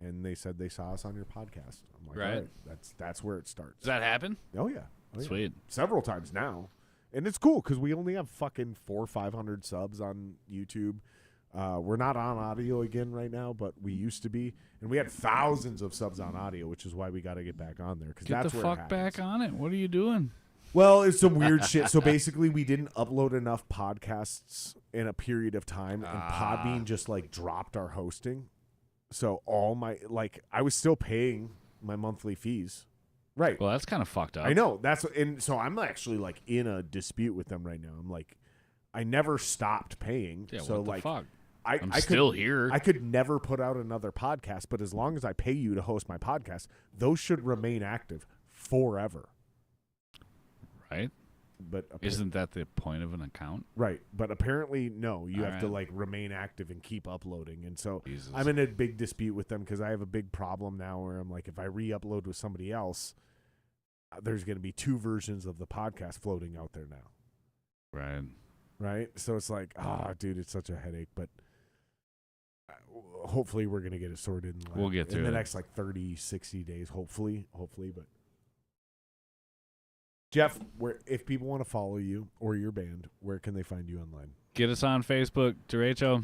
and they said they saw us on your podcast. I'm like, Right. all right, that's where it starts. Does that happen? Oh, yeah. Oh, yeah. Sweet. Several times now. And it's cool because we only have fucking 400 or 500 subs on YouTube. We're not on audio again right now, but we used to be. And we had thousands of subs on audio, which is why we got to get back on there. Because Get that's the where it fuck happens. back on it. What are you doing? Well, it's some weird shit. So basically, we didn't upload enough podcasts in a period of time, and Podbean just like dropped our hosting. So all my I was still paying my monthly fees. Right. Well, that's kind of fucked up. I know. And so I'm actually like in a dispute with them right now. I'm like, I never stopped paying. Yeah, so what the like, fuck? I'm still here. I could never put out another podcast, but as long as I pay you to host my podcast, those should remain active forever. Right? But Isn't that the point of an account? right? But apparently, no. You All have to right. like remain active and keep uploading. And so Jesus. I'm in a big dispute with them because I have a big problem now where I'm like, if I re-upload with somebody else, there's going to be 2 versions of the podcast floating out there now. Right. Right? So it's like, dude, it's such a headache. But hopefully we're going to get it sorted We'll get in through the it. next like 30, 60 days, hopefully. But Jeff, if people want to follow you or your band, where can they find you online? Get us on Facebook, Derecho,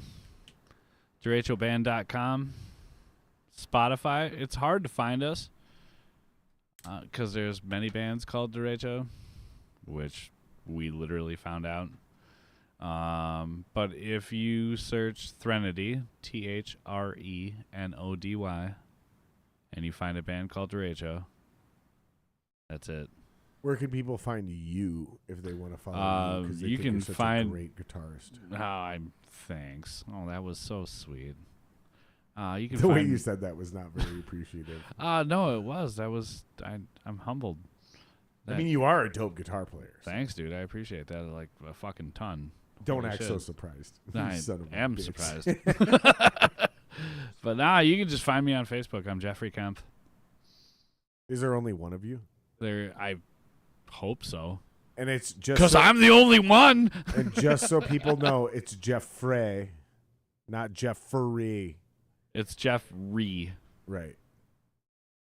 DerechoBand.com, Spotify. It's hard to find us because there's many bands called Derecho, which we literally found out. But if you search Threnody, Threnody, and you find a band called Derecho, that's it. Where can people find you if they want to follow you? 'Cause they You think can you're such find a great guitarist. Thanks. Oh, that was so sweet. You can The way find, you said that was not very appreciative. no, it was. I'm humbled. I mean, you are a dope guitar player. So Thanks, dude. I appreciate that like a fucking ton. don't Really act so should. surprised. You I son of a am bitch. surprised. But you can just find me on Facebook. I'm Jeffrey Kampf. Is there only one of you? I hope so. And it's just Because I'm the only one. and just so people know, it's Jeff Frey, not Jeff Furry. It's Jeff Ree, Right.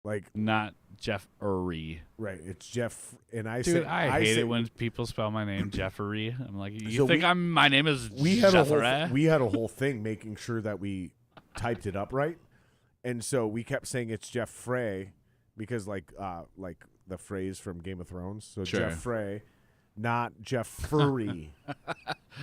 Like, not Jeff Uri. right. It's Jeff. And I Dude, say, I hate say, it when people spell my name Jeffery. I'm like, you So think my name is we had Jeffrey? a whole thing making sure that we typed it up right. And so we kept saying it's Jeff Frey because like the phrase from Game of Thrones. So Sure. Jeff Frey, not Jeff Furry.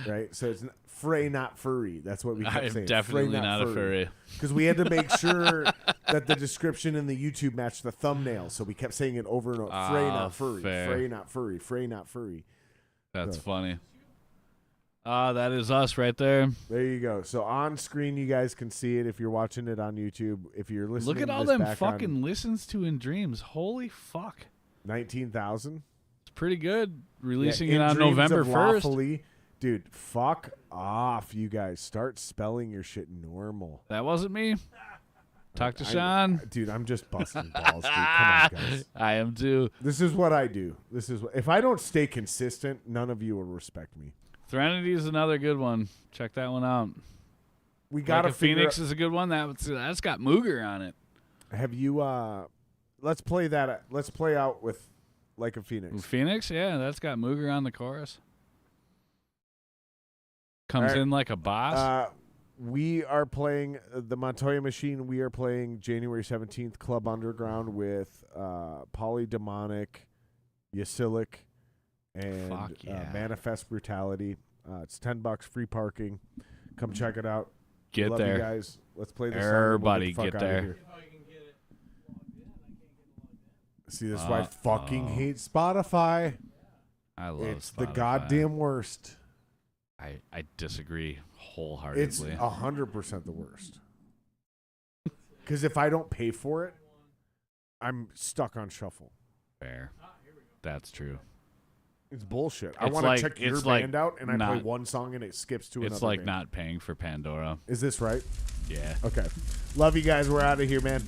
Right? So it's Frey, not furry. That's what we kept I'm saying. definitely Frey, not a furry. Because we had to make sure that the description in the YouTube matched the thumbnail. So we kept saying it over and over. Frey, not furry. fair. Frey, not furry. Frey, not furry. That's So. funny. That is us right there. There you go. So on screen, you guys can see it if you're watching it on YouTube. If you're listening, Look at to all this them back fucking listens to in dreams. Holy fuck. 19,000. It's pretty good. Releasing Yeah, it In on Dreams November of 1st. Lawfully. Dude, fuck off, you guys. Start spelling your shit normal. That wasn't me. Talk to Sean. Dude, I'm just busting balls, dude. Come on, guys. I am too. This is what I do. If I don't stay consistent, none of you will respect me. Threnody is another good one. Check that one out. We gotta Like figure Phoenix is a good one. That's got Mooger on it. Have you? Let's play that. Let's play out with Like a Phoenix. Phoenix, yeah, that's got Mooger on the chorus. Comes All right. in like a boss. We are playing the Montoya Machine. We are playing January 17th, Club Underground with Polydemonic, Yasilic, and Fuck yeah. Manifest Brutality. It's $10, free parking. Come check it out. Get Love there. you guys. Let's play this. Everybody song and we'll get the fuck outta there. here. See, that's why I fucking hate Spotify. I love It's Spotify. the goddamn worst. I disagree wholeheartedly. It's 100% the worst. Because if I don't pay for it, I'm stuck on shuffle. Fair. That's true. It's bullshit. I It's want to like- check your it's like band out, and I play not- one song, and it skips to another It's like band. not paying for Pandora. Is this right? Yeah. Okay. Love you guys. We're out of here, man.